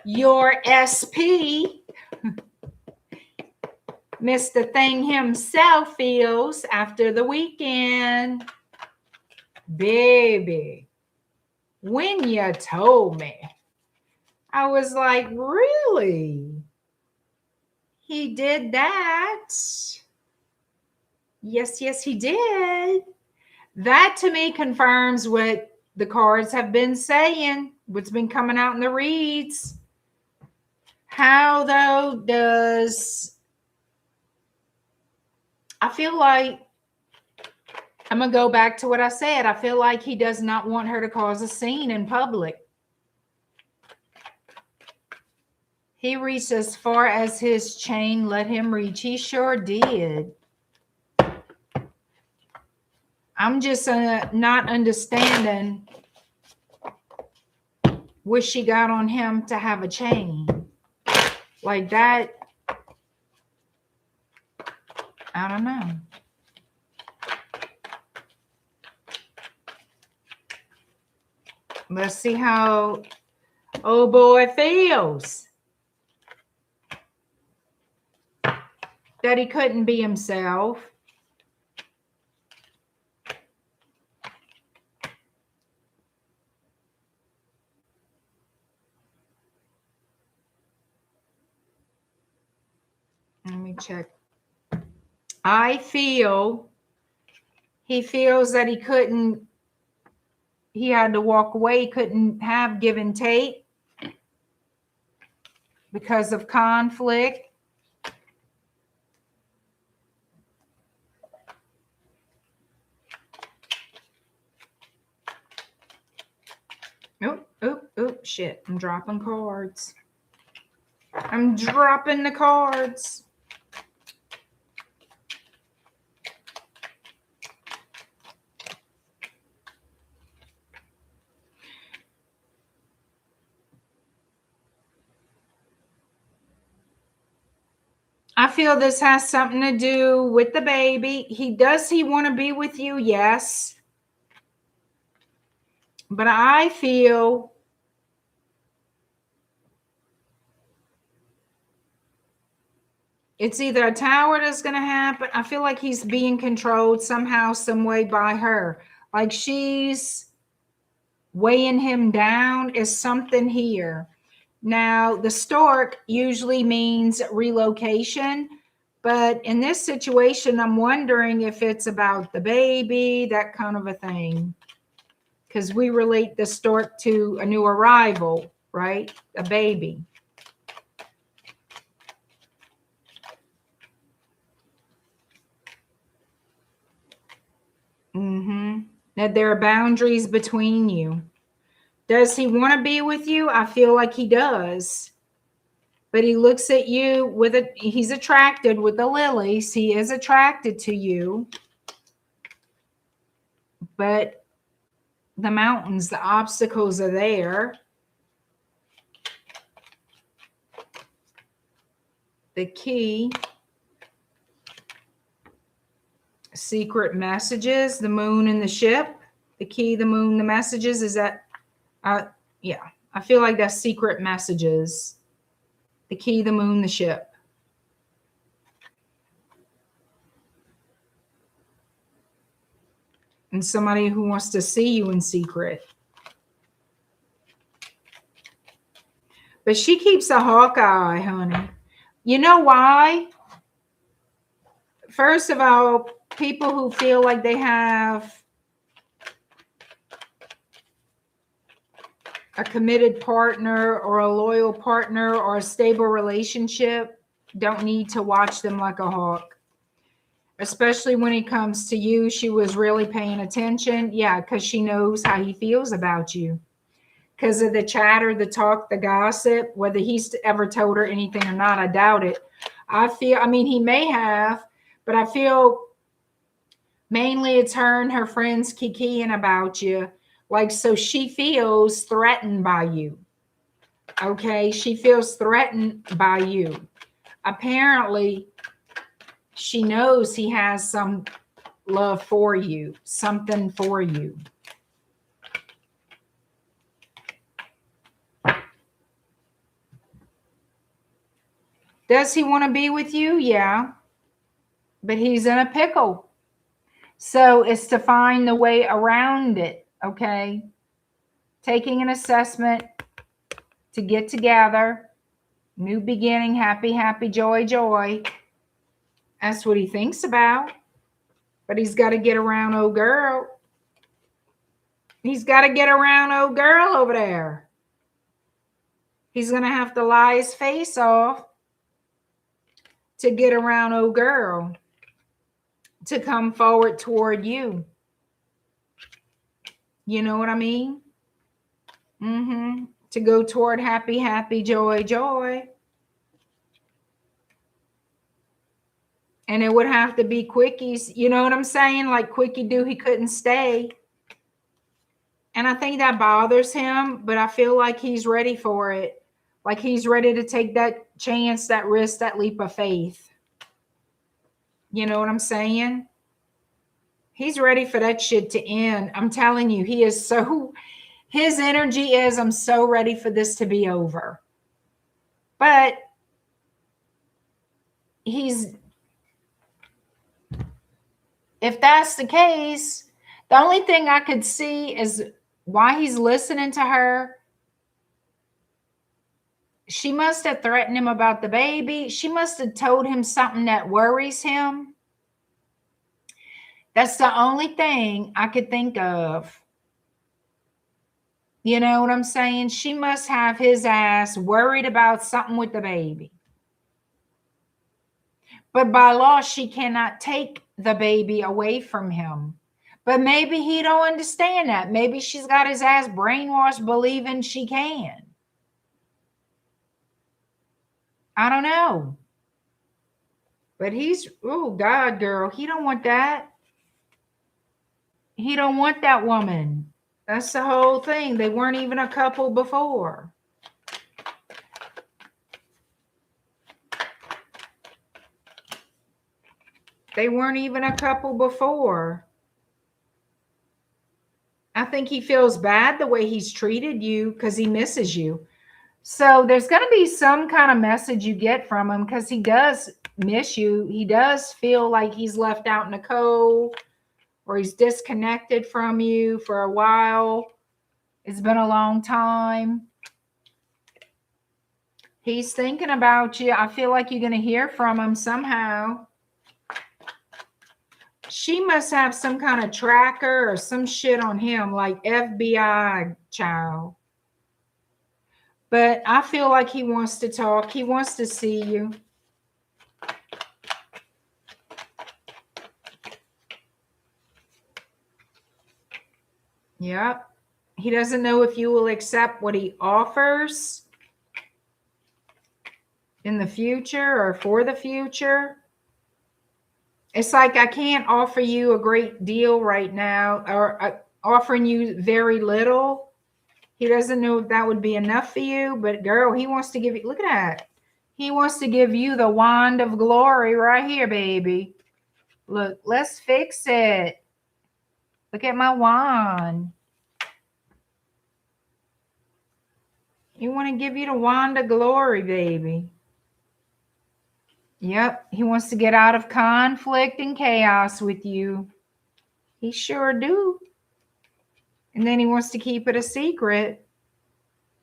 [SPEAKER 1] your SP, Mr. Thing himself, feels after the weekend? Baby, when you told me, I was like, really? He did that? Yes, he did. That to me confirms what the cards have been saying, what's been coming out in the reads. How, though, does... I feel like... I'm going to go back to what I said. I feel like he does not want her to cause a scene in public. He reached as far as his chain let him reach. He sure did. I'm just not understanding what she got on him to have a chain. Like that. I don't know. Let's see how old boy feels. That he couldn't be himself. Let me check. I feel he feels that he couldn't, he had to walk away, he couldn't have give and take because of conflict. Oh, shit. I'm dropping cards. I'm dropping the cards. I feel this has something to do with the baby. Does he want to be with you? Yes. But I feel it's either a tower that's going to happen. I feel like he's being controlled somehow, some way by her. Like she's weighing him down. Is something here. Now, the stork usually means relocation. But in this situation, I'm wondering if it's about the baby, that kind of a thing. Because we relate the stork to a new arrival, right? A baby. That there are boundaries between you. Does he want to be with you? I feel like he does. But he looks at you with he's attracted with the lilies. He is attracted to you. But the mountains, the obstacles are there. The key. Secret messages, the moon and the ship. The key, the moon, the messages is that, yeah, I feel like that's secret messages. The key, the moon, the ship. And somebody who wants to see you in secret. But she keeps a hawk eye, honey. You know why? First of all, people who feel like they have a committed partner or a loyal partner or a stable relationship don't need to watch them like a hawk. Especially when it comes to you, she was really paying attention. Yeah, because she knows how he feels about you. Because of the chatter, the talk, the gossip, whether he's ever told her anything or not, I doubt it. I mean, he may have, but I feel mainly it's her and her friends kikiing about you. Like, so she feels threatened by you. Okay, she feels threatened by you. Apparently, she knows he has some love for you, something for you. Does he want to be with you? Yeah. But he's in a pickle. So it's to find the way around it, okay? Taking an assessment to get together. New beginning, happy, happy, joy, joy. That's what he thinks about. But he's got to get around old girl. He's got to get around old girl over there. He's going to have to lie his face off to get around old girl, to come forward toward you. You know what I mean? To go toward happy, happy, joy, joy. And it would have to be quickies. You know what I'm saying? Like quickie do, he couldn't stay. And I think that bothers him, but I feel like he's ready for it. Like he's ready to take that chance, that risk, that leap of faith. You know what I'm saying? He's ready for that shit to end. I'm telling you, he is so, his energy is, I'm so ready for this to be over. But if that's the case, the only thing I could see is why he's listening to her. She must have threatened him about the baby. She must have told him something that worries him. That's the only thing I could think of. You know what I'm saying? She must have his ass worried about something with the baby. But by law, she cannot take the baby away from him. But maybe he don't understand that. Maybe she's got his ass brainwashed believing she can. I don't know. But he's, oh God, girl, he don't want that. He don't want that woman. That's the whole thing. They weren't even a couple before. They weren't even a couple before. I think he feels bad the way he's treated you because he misses you. So there's going to be some kind of message you get from him because he does miss you. He does feel like he's left out in the cold or he's disconnected from you for a while. It's been a long time. He's thinking about you. I feel like you're going to hear from him somehow. She must have some kind of tracker or some shit on him, like FBI child. But I feel like he wants to talk. He wants to see you. Yep. He doesn't know if you will accept what he offers in the future or for the future. It's like I can't offer you a great deal right now, or offering you very little. He doesn't know if that would be enough for you, but girl, he wants to give you, look at that. He wants to give you the wand of glory right here, baby. Look, let's fix it. Look at my wand. He want to give you the wand of glory, baby. Yep, he wants to get out of conflict and chaos with you. He sure do. And then he wants to keep it a secret.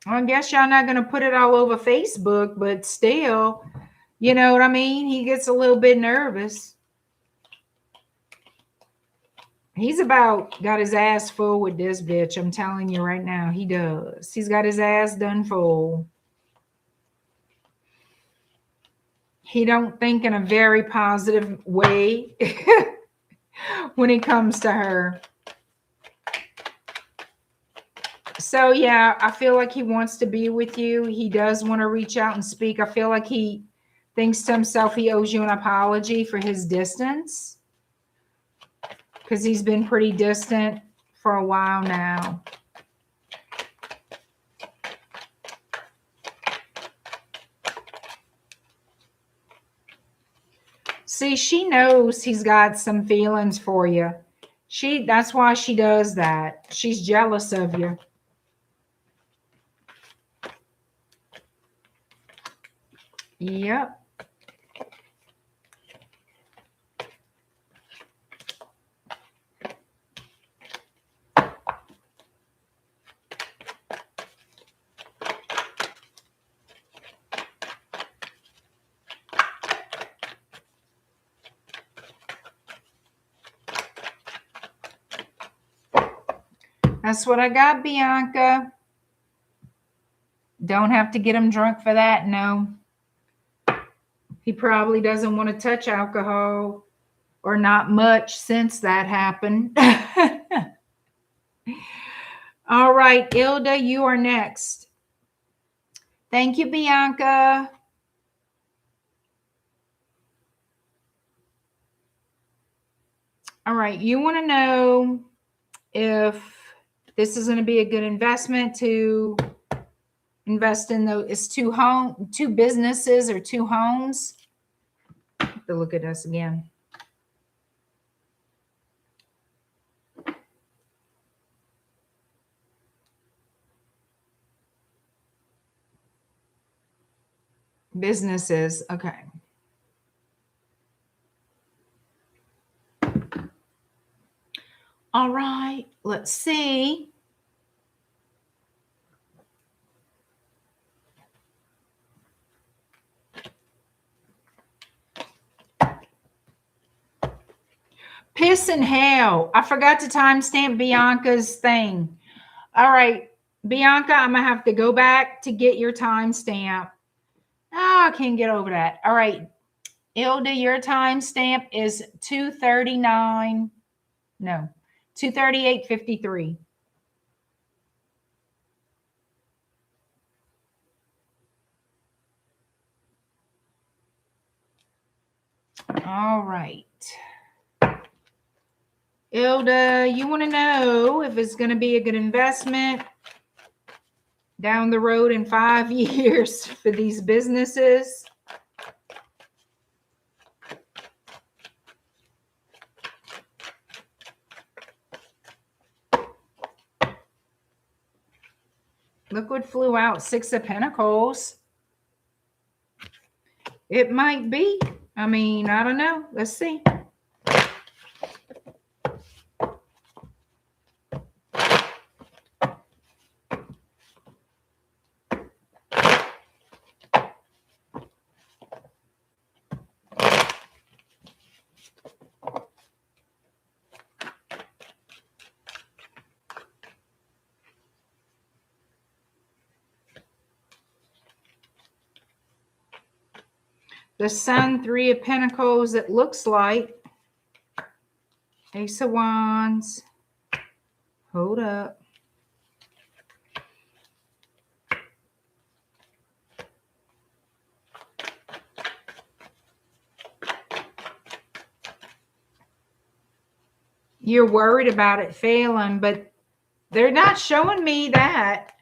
[SPEAKER 1] I guess y'all not going to put it all over Facebook, but still, you know what I mean? He gets a little bit nervous. He's about got his ass full with this bitch. I'm telling you right now, he does. He's got his ass done full. He don't think in a very positive way when it comes to her. So yeah, I feel like he wants to be with you. He does want to reach out and speak. I feel like he thinks to himself he owes you an apology for his distance, because he's been pretty distant for a while now. See, she knows he's got some feelings for you. That's why she does that. She's jealous of you. Yep. That's what I got, Bianca. Don't have to get him drunk for that, no. He probably doesn't want to touch alcohol, or not much since that happened. All right, Ilda, you are next. Thank you, Bianca. All right, you want to know if this is going to be a good investment to invest in those two businesses or two homes. Have to look at us again. Businesses, okay. All right, let's see. Piss and hell. I forgot to timestamp Bianca's thing. All right, Bianca, I'm going to have to go back to get your timestamp. Oh, I can't get over that. All right, Ilda, your timestamp is 2:39. No, 2:38:53. All right. Ilda, you want to know if it's going to be a good investment down the road in 5 years for these businesses? Look what flew out, 6 of Pentacles. It might be. I mean, I don't know. Let's see. The Sun, 3 of Pentacles, it looks like. Ace of Wands. Hold up. You're worried about it failing, but they're not showing me that.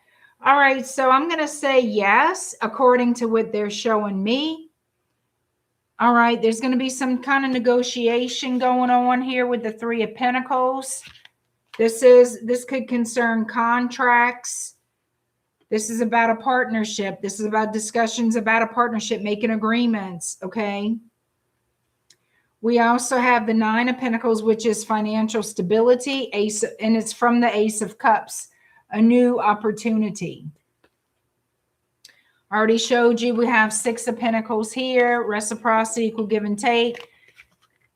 [SPEAKER 1] All right, so I'm going to say yes, according to what they're showing me. All right, there's going to be some kind of negotiation going on here with the Three of Pentacles. This could concern contracts. This is about a partnership. This is about discussions about a partnership, making agreements, okay? We also have the Nine of Pentacles, which is financial stability, and it's from the Ace of Cups, a new opportunity. I already showed you we have Six of Pentacles here, reciprocity, equal give and take.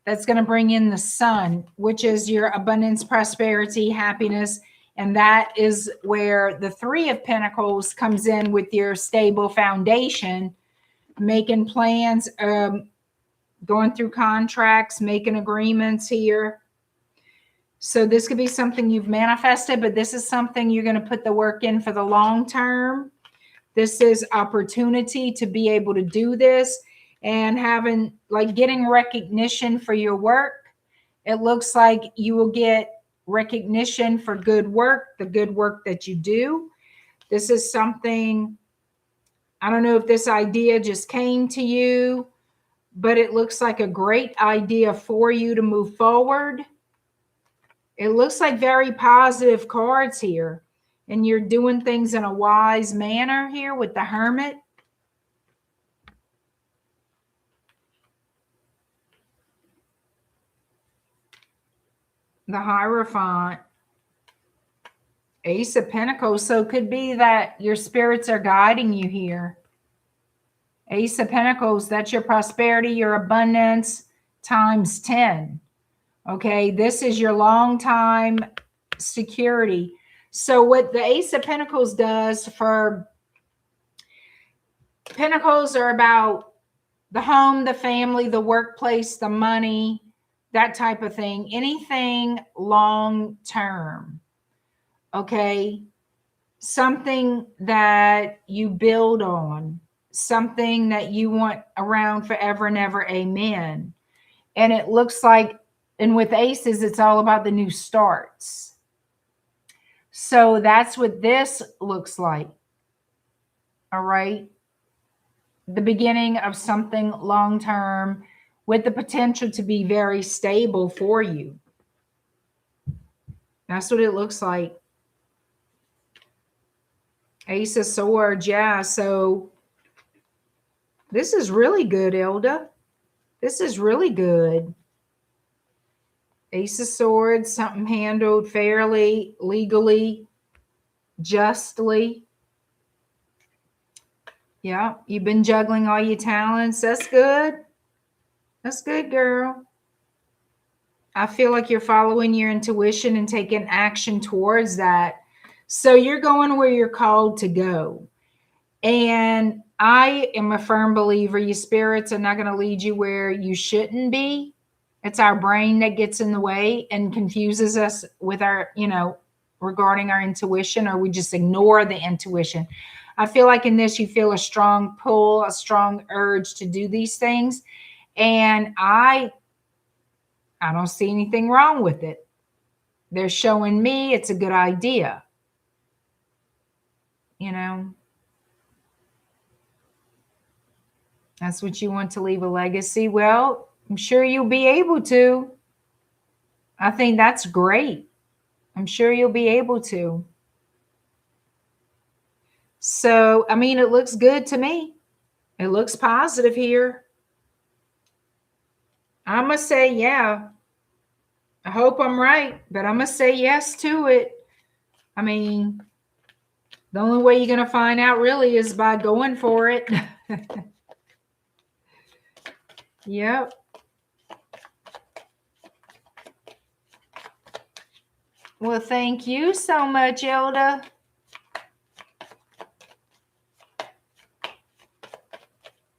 [SPEAKER 1] That's going to bring in the Sun, which is your abundance, prosperity, happiness. And that is where the Three of Pentacles comes in with your stable foundation, making plans, going through contracts, making agreements here. So this could be something you've manifested, but this is something you're going to put the work in for the long term. This is opportunity to be able to do this and getting recognition for your work. It looks like you will get recognition for good work, the good work that you do. This is something, I don't know if this idea just came to you, but it looks like a great idea for you to move forward. It looks like very positive cards here. And you're doing things in a wise manner here with the Hermit. The Hierophant. Ace of Pentacles. So it could be that your spirits are guiding you here. Ace of Pentacles, that's your prosperity, your abundance times 10. Okay, this is your long time security. So what the Ace of Pentacles does for Pentacles are about the home, the family, the workplace, the money, that type of thing. Anything long term. Okay, something that you build on, something that you want around forever and ever. Amen. And it looks like, and with aces, it's all about the new starts. So that's what this looks like. All right. The beginning of something long term with the potential to be very stable for you. That's what it looks like. Ace of Swords, yeah. So this is really good, Ilda. This is really good. Ace of Swords, something handled fairly, legally, justly. Yeah, you've been juggling all your talents. That's good. That's good, girl. I feel like you're following your intuition and taking action towards that. So you're going where you're called to go. And I am a firm believer your spirits are not going to lead you where you shouldn't be. It's our brain that gets in the way and confuses us with our, regarding our intuition, or we just ignore the intuition. I feel like in this, you feel a strong pull, a strong urge to do these things. And I don't see anything wrong with it. They're showing me it's a good idea. That's what you want, to leave a legacy. Well, I'm sure you'll be able to. I think that's great. I'm sure you'll be able to. So, I mean, it looks good to me. It looks positive here. I'm going to say, yeah. I hope I'm right, but I'm going to say yes to it. I mean, the only way you're going to find out really is by going for it. Yep. Well, thank you so much, Ilda.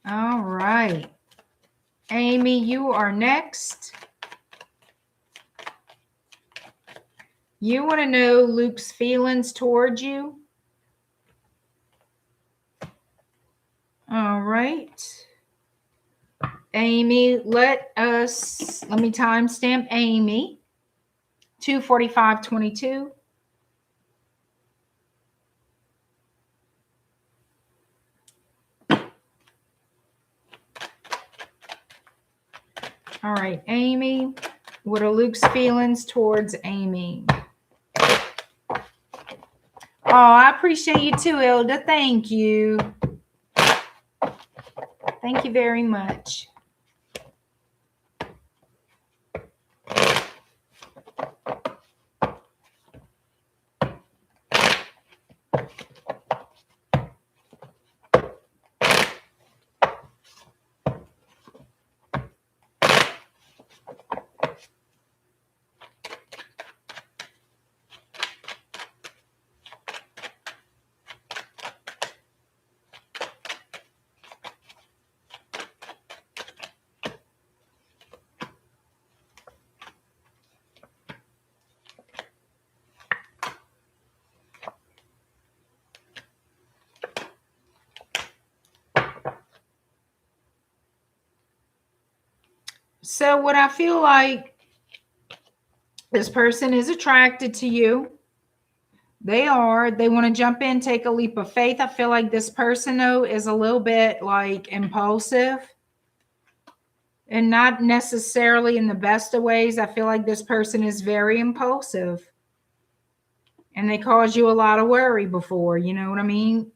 [SPEAKER 1] All right. Amy, you are next. You want to know Luke's feelings towards you? All right. Amy, let me timestamp Amy. 2:45:22. All right, Amy. What are Luke's feelings towards Amy? Oh, I appreciate you too, Ilda. Thank you. Thank you very much. So what I feel like, this person is attracted to you. They want to jump in, take a leap of faith. I feel like this person, though, is a little bit like impulsive and not necessarily in the best of ways. I feel like this person is very impulsive and they caused you a lot of worry before, you know what I mean?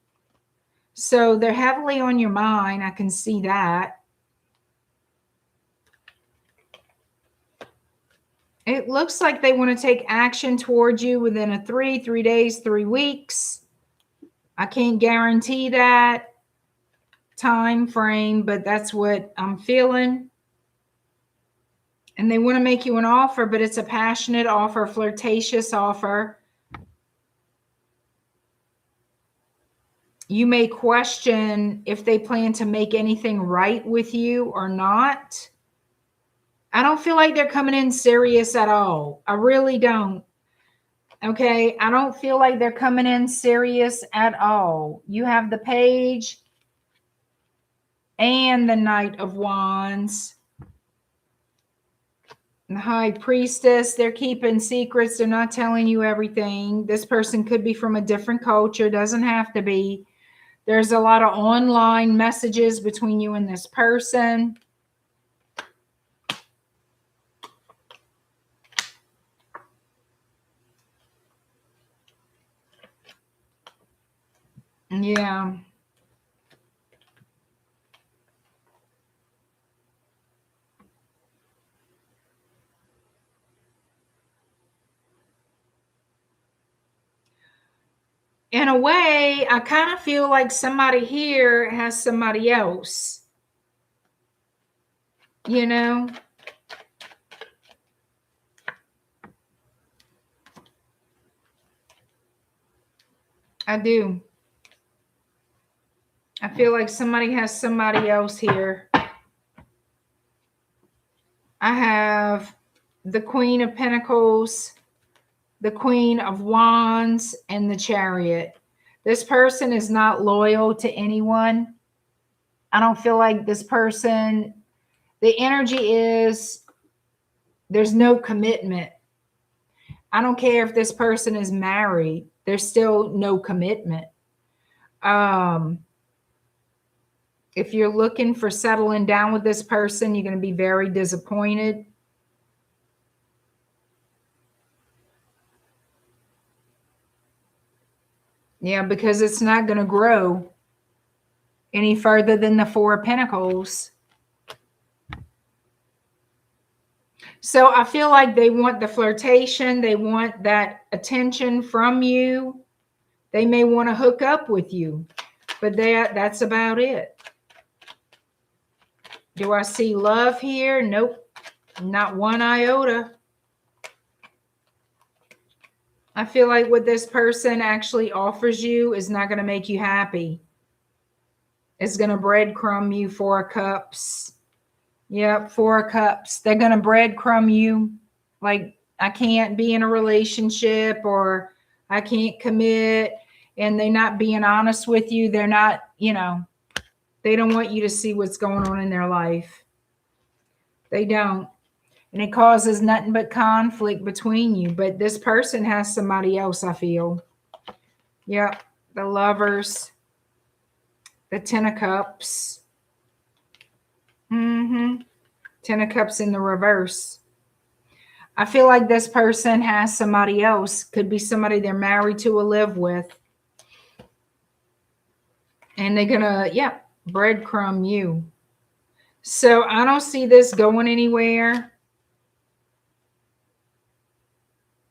[SPEAKER 1] So they're heavily on your mind. I can see that. It looks like they want to take action towards you within a 3 days, 3 weeks. I can't guarantee that time frame, but that's what I'm feeling. And they want to make you an offer, but it's a passionate offer, flirtatious offer. You may question if they plan to make anything right with you or not. I don't feel like they're coming in serious at all. I really don't. Okay, I don't feel like they're coming in serious at all. You have the Page and the Knight of Wands. The High Priestess, they're keeping secrets. They're not telling you everything. This person could be from a different culture. Doesn't have to be. There's a lot of online messages between you and this person. Yeah. In a way, I kind of feel like somebody here has somebody else. You know? I do. I feel like somebody has somebody else here. I have the Queen of Pentacles, the Queen of Wands, and the Chariot. This person is not loyal to anyone. I don't feel like this person, the energy is there's no commitment. I don't care if this person is married. There's still no commitment. If you're looking for settling down with this person, you're going to be very disappointed. Yeah, because it's not going to grow any further than the Four of Pentacles. So I feel like they want the flirtation. They want that attention from you. They may want to hook up with you, but that's about it. Do I see love here? Nope, not one iota. I feel like what this person actually offers you is not going to make you happy. It's going to breadcrumb you. 4 of Cups. Yep, 4 of Cups. They're going to breadcrumb you. Like I can't be in a relationship, or I can't commit, and they're not being honest with you. They're not, you know, they don't want you to see what's going on in their life. They don't. And it causes nothing but conflict between you. But this person has somebody else, I feel. Yep. The Lovers. The Ten of Cups. Ten of Cups in the reverse. I feel like this person has somebody else. Could be somebody they're married to or live with. And they're going to, breadcrumb you. So I don't see this going anywhere.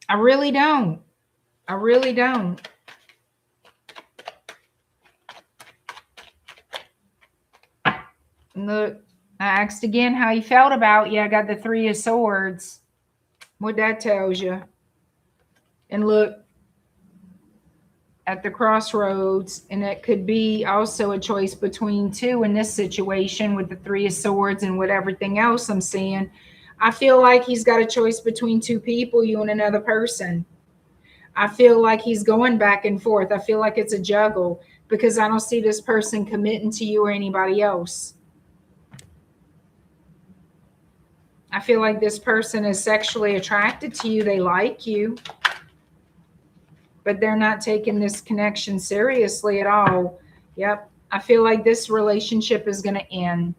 [SPEAKER 1] I really don't. I really don't. Look, I asked again how you felt about you. I got the Three of Swords. What that tells you. And look at the crossroads. And it could be also a choice between two in this situation with the Three of Swords and with everything else I'm seeing. I feel like he's got a choice between two people, you and another person. I feel like he's going back and forth. I feel like it's a juggle because I don't see this person committing to you or anybody else. I feel like this person is sexually attracted to you. They like you, but they're not taking this connection seriously at all. Yep. I feel like this relationship is going to end.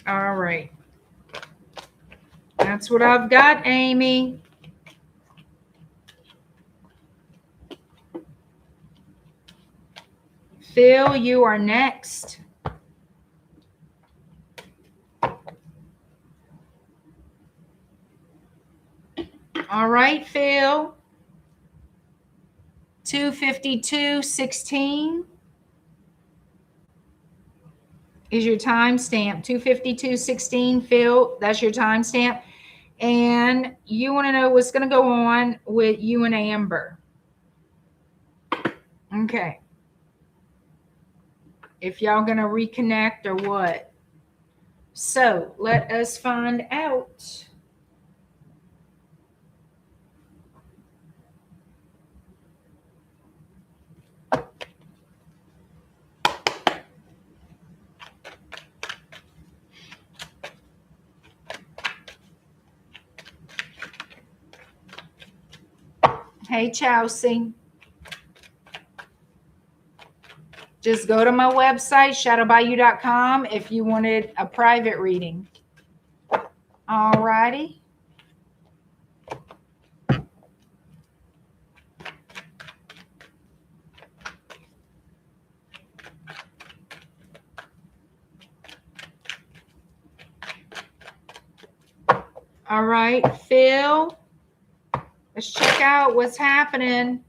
[SPEAKER 1] All right. That's what I've got, Amy. Phil, you are next. All right, Phil. 252:16 is your timestamp. 252:16, Phil, that's your timestamp. And you want to know what's going to go on with you and Amber. Okay. If y'all going to reconnect or what. So let us find out. Hey, Chelsea. Just go to my website, shadowbayou.com, if you wanted a private reading. All righty. All right, Phil. Let's check out what's happening.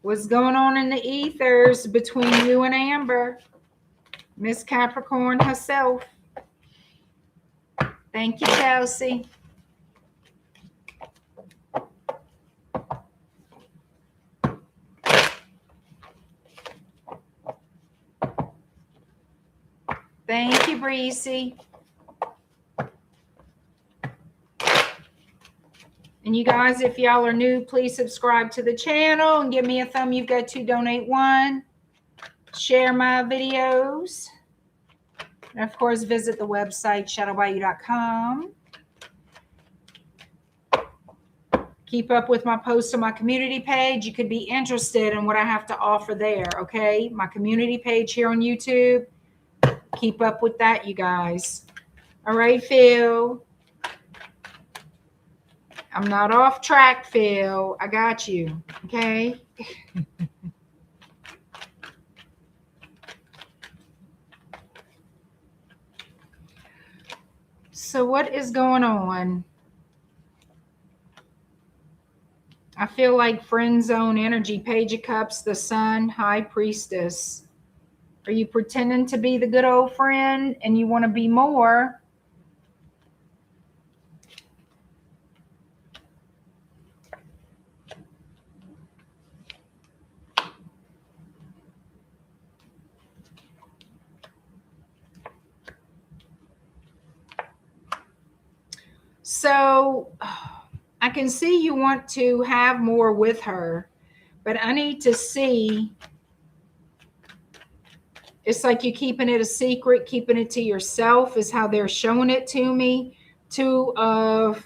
[SPEAKER 1] What's going on in the ethers between you and Amber? Miss Capricorn herself. Thank you, Chelsea. Thank you, Breezy. And you guys, if y'all are new, please subscribe to the channel and give me a thumb. You've got to donate one. Share my videos. And of course, visit the website, shadowbayou.com. Keep up with my posts on my community page. You could be interested in what I have to offer there, okay? My community page here on YouTube. Keep up with that, you guys. All right, Phil. I'm not off track, Phil. I got you, okay? So what is going on? I feel like friend zone energy, Page of Cups, the Sun, High Priestess. Are you pretending to be the good old friend and you want to be more? So I can see you want to have more with her, but I need to see. It's like you're keeping it a secret, keeping it to yourself is how they're showing it to me. Two of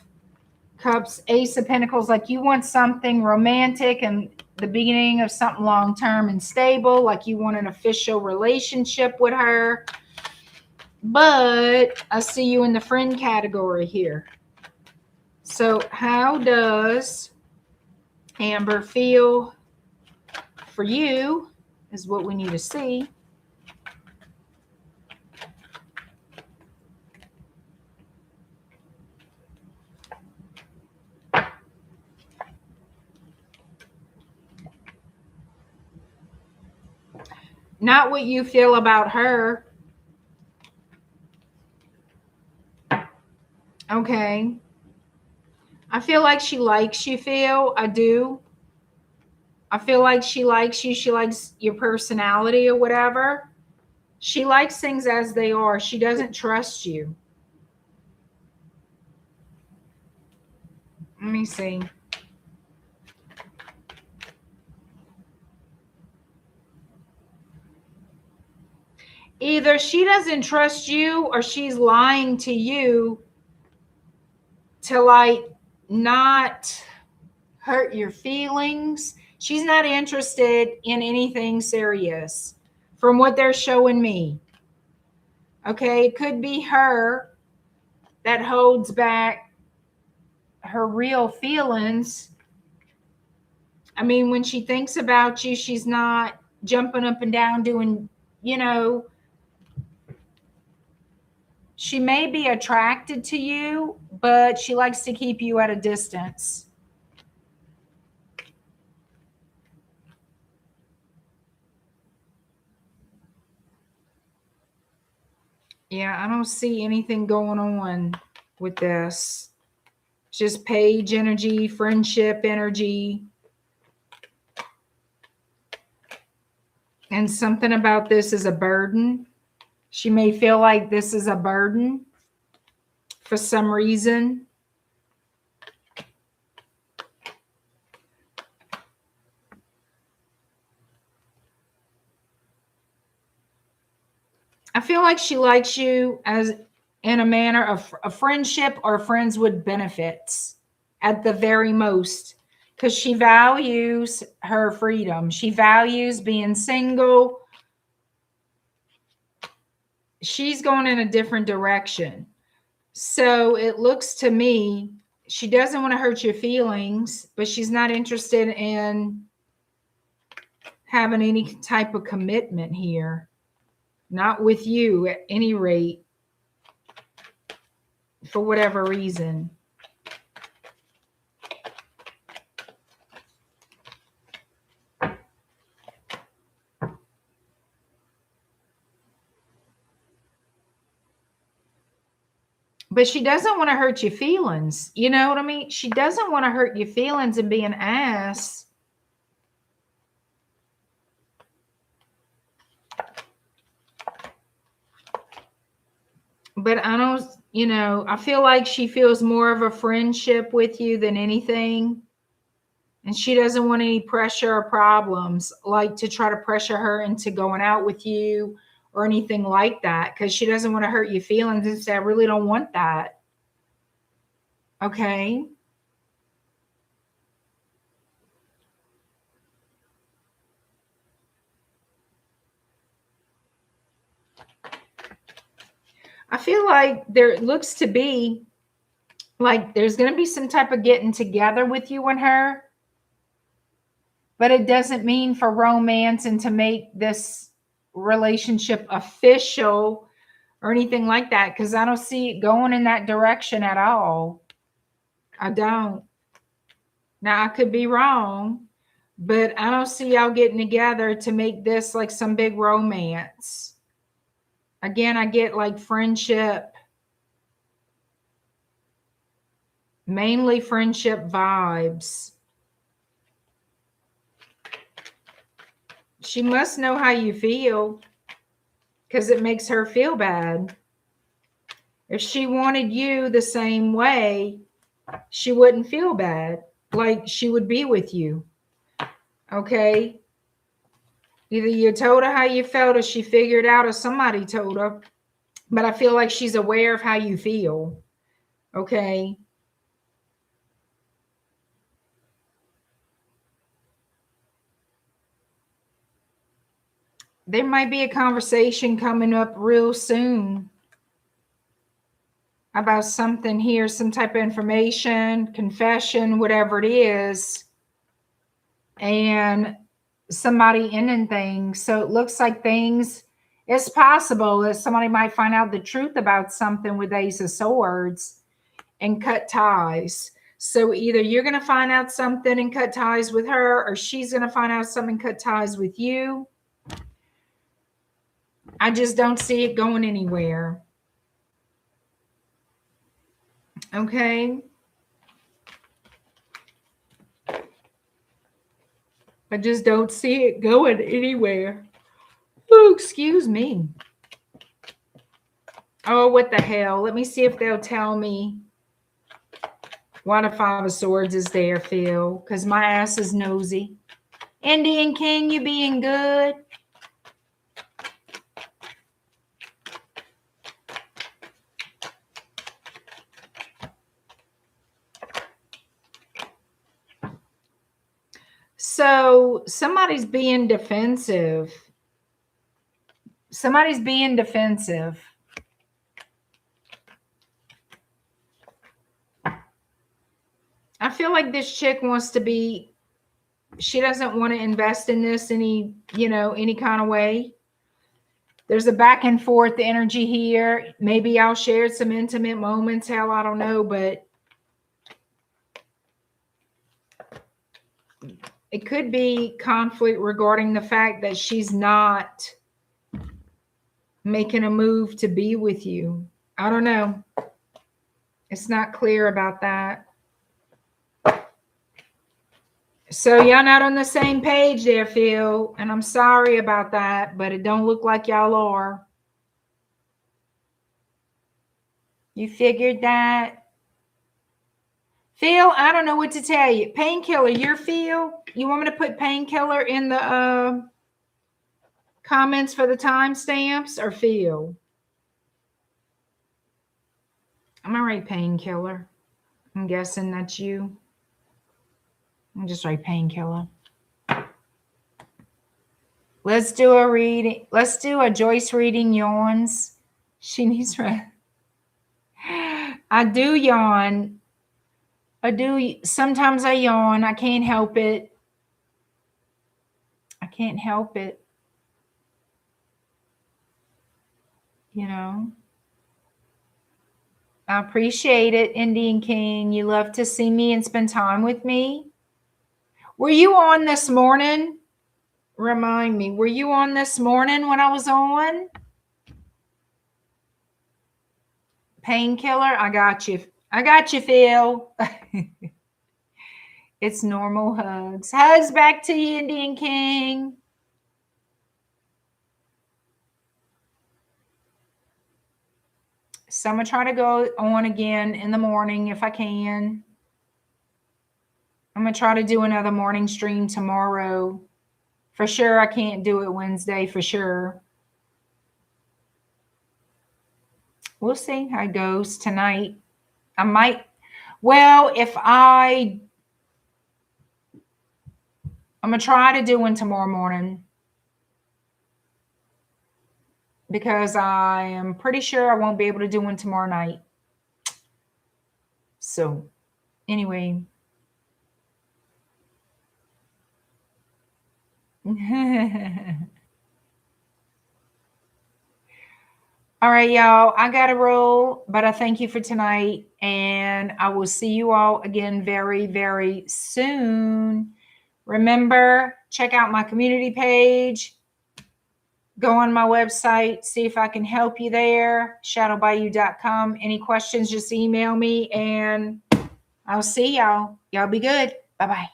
[SPEAKER 1] Cups, Ace of Pentacles, like you want something romantic and the beginning of something long-term and stable, like you want an official relationship with her. But I see you in the friend category here. So how does Amber feel for you is what we need to see. Not what you feel about her. Okay. I feel like she likes you, Phil. I do. I feel like she likes you. She likes your personality or whatever. She likes things as they are. She doesn't trust you. Let me see. Either she doesn't trust you or she's lying to you to like not hurt your feelings. She's not interested in anything serious from what they're showing me. Okay, it could be her that holds back her real feelings. I mean, when she thinks about you, she's not jumping up and down doing, you know, she may be attracted to you, but she likes to keep you at a distance. Yeah, I don't see anything going on with this. Just page energy, friendship energy. And something about this is a burden. She may feel like this is a burden for some reason. I feel like she likes you as in a manner of a friendship or friends with benefits at the very most, because she values her freedom. She values being single. She's going in a different direction. So it looks to me, she doesn't want to hurt your feelings, but she's not interested in having any type of commitment here. Not with you at any rate, for whatever reason. But she doesn't want to hurt your feelings. You know what I mean? She doesn't want to hurt your feelings and be an ass. But I don't, you know, I feel like she feels more of a friendship with you than anything. And she doesn't want any pressure or problems, like to try to pressure her into going out with you or anything like that, because she doesn't want to hurt your feelings and say, I really don't want that. Okay. I feel like there looks to be like there's going to be some type of getting together with you and her, but it doesn't mean for romance and to make this relationship official or anything like that, because I don't see it going in that direction at all. I don't. Now, I could be wrong, but I don't see y'all getting together to make this like some big romance. Again, I get like friendship, mainly friendship vibes. She must know how you feel because it makes her feel bad. If she wanted you the same way, she wouldn't feel bad. Like she would be with you. Okay. Either you told her how you felt or she figured out or somebody told her. But I feel like she's aware of how you feel. Okay. There might be a conversation coming up real soon about something here, some type of information, confession, whatever it is, and somebody ending things. So it looks like things, it's possible that somebody might find out the truth about something with Ace of Swords and cut ties. So either you're going to find out something and cut ties with her, or she's going to find out something and cut ties with you. I just don't see it going anywhere. Okay. I just don't see it going anywhere. Oh, excuse me. Oh, what the hell? Let me see if they'll tell me why the Five of Swords is there, Phil, because my ass is nosy. Indian King, you being good? So somebody's being defensive. Somebody's being defensive. I feel like this chick wants to be, she doesn't want to invest in this any kind of way. There's a back and forth energy here. Maybe I'll share some intimate moments. Hell, I don't know, but it could be conflict regarding the fact that she's not making a move to be with you. I don't know. It's not clear about that. So y'all not on the same page there, Phil, and I'm sorry about that, but it don't look like y'all are. You figured that? Phil, I don't know what to tell you. Painkiller, you're Phil? You want me to put Painkiller in the comments for the timestamps, or Phil? I'm gonna write Painkiller. I'm guessing that's you. I'll just write Painkiller. Let's do a reading. Let's do a Joyce reading. Yawns. She needs rest. I do yawn. I do. Sometimes I yawn. I can't help it. I can't help it. You know. I appreciate it, Indian King. You love to see me and spend time with me. Were you on this morning? Remind me. Were you on this morning when I was on? Painkiller? I got you. I got you, Phil. It's normal hugs. Hugs back to you, Indian King. So I'm going to try to go on again in the morning if I can. I'm going to try to do another morning stream tomorrow. For sure, I can't do it Wednesday, for sure. We'll see how it goes tonight. I might, well, I'm going to try to do one tomorrow morning, because I am pretty sure I won't be able to do one tomorrow night. So anyway. All right, y'all, I got to roll, but I thank you for tonight, and I will see you all again very, very soon. Remember, check out my community page. Go on my website, see if I can help you there, shadowbayou.com. Any questions, just email me, and I'll see y'all. Y'all be good. Bye-bye.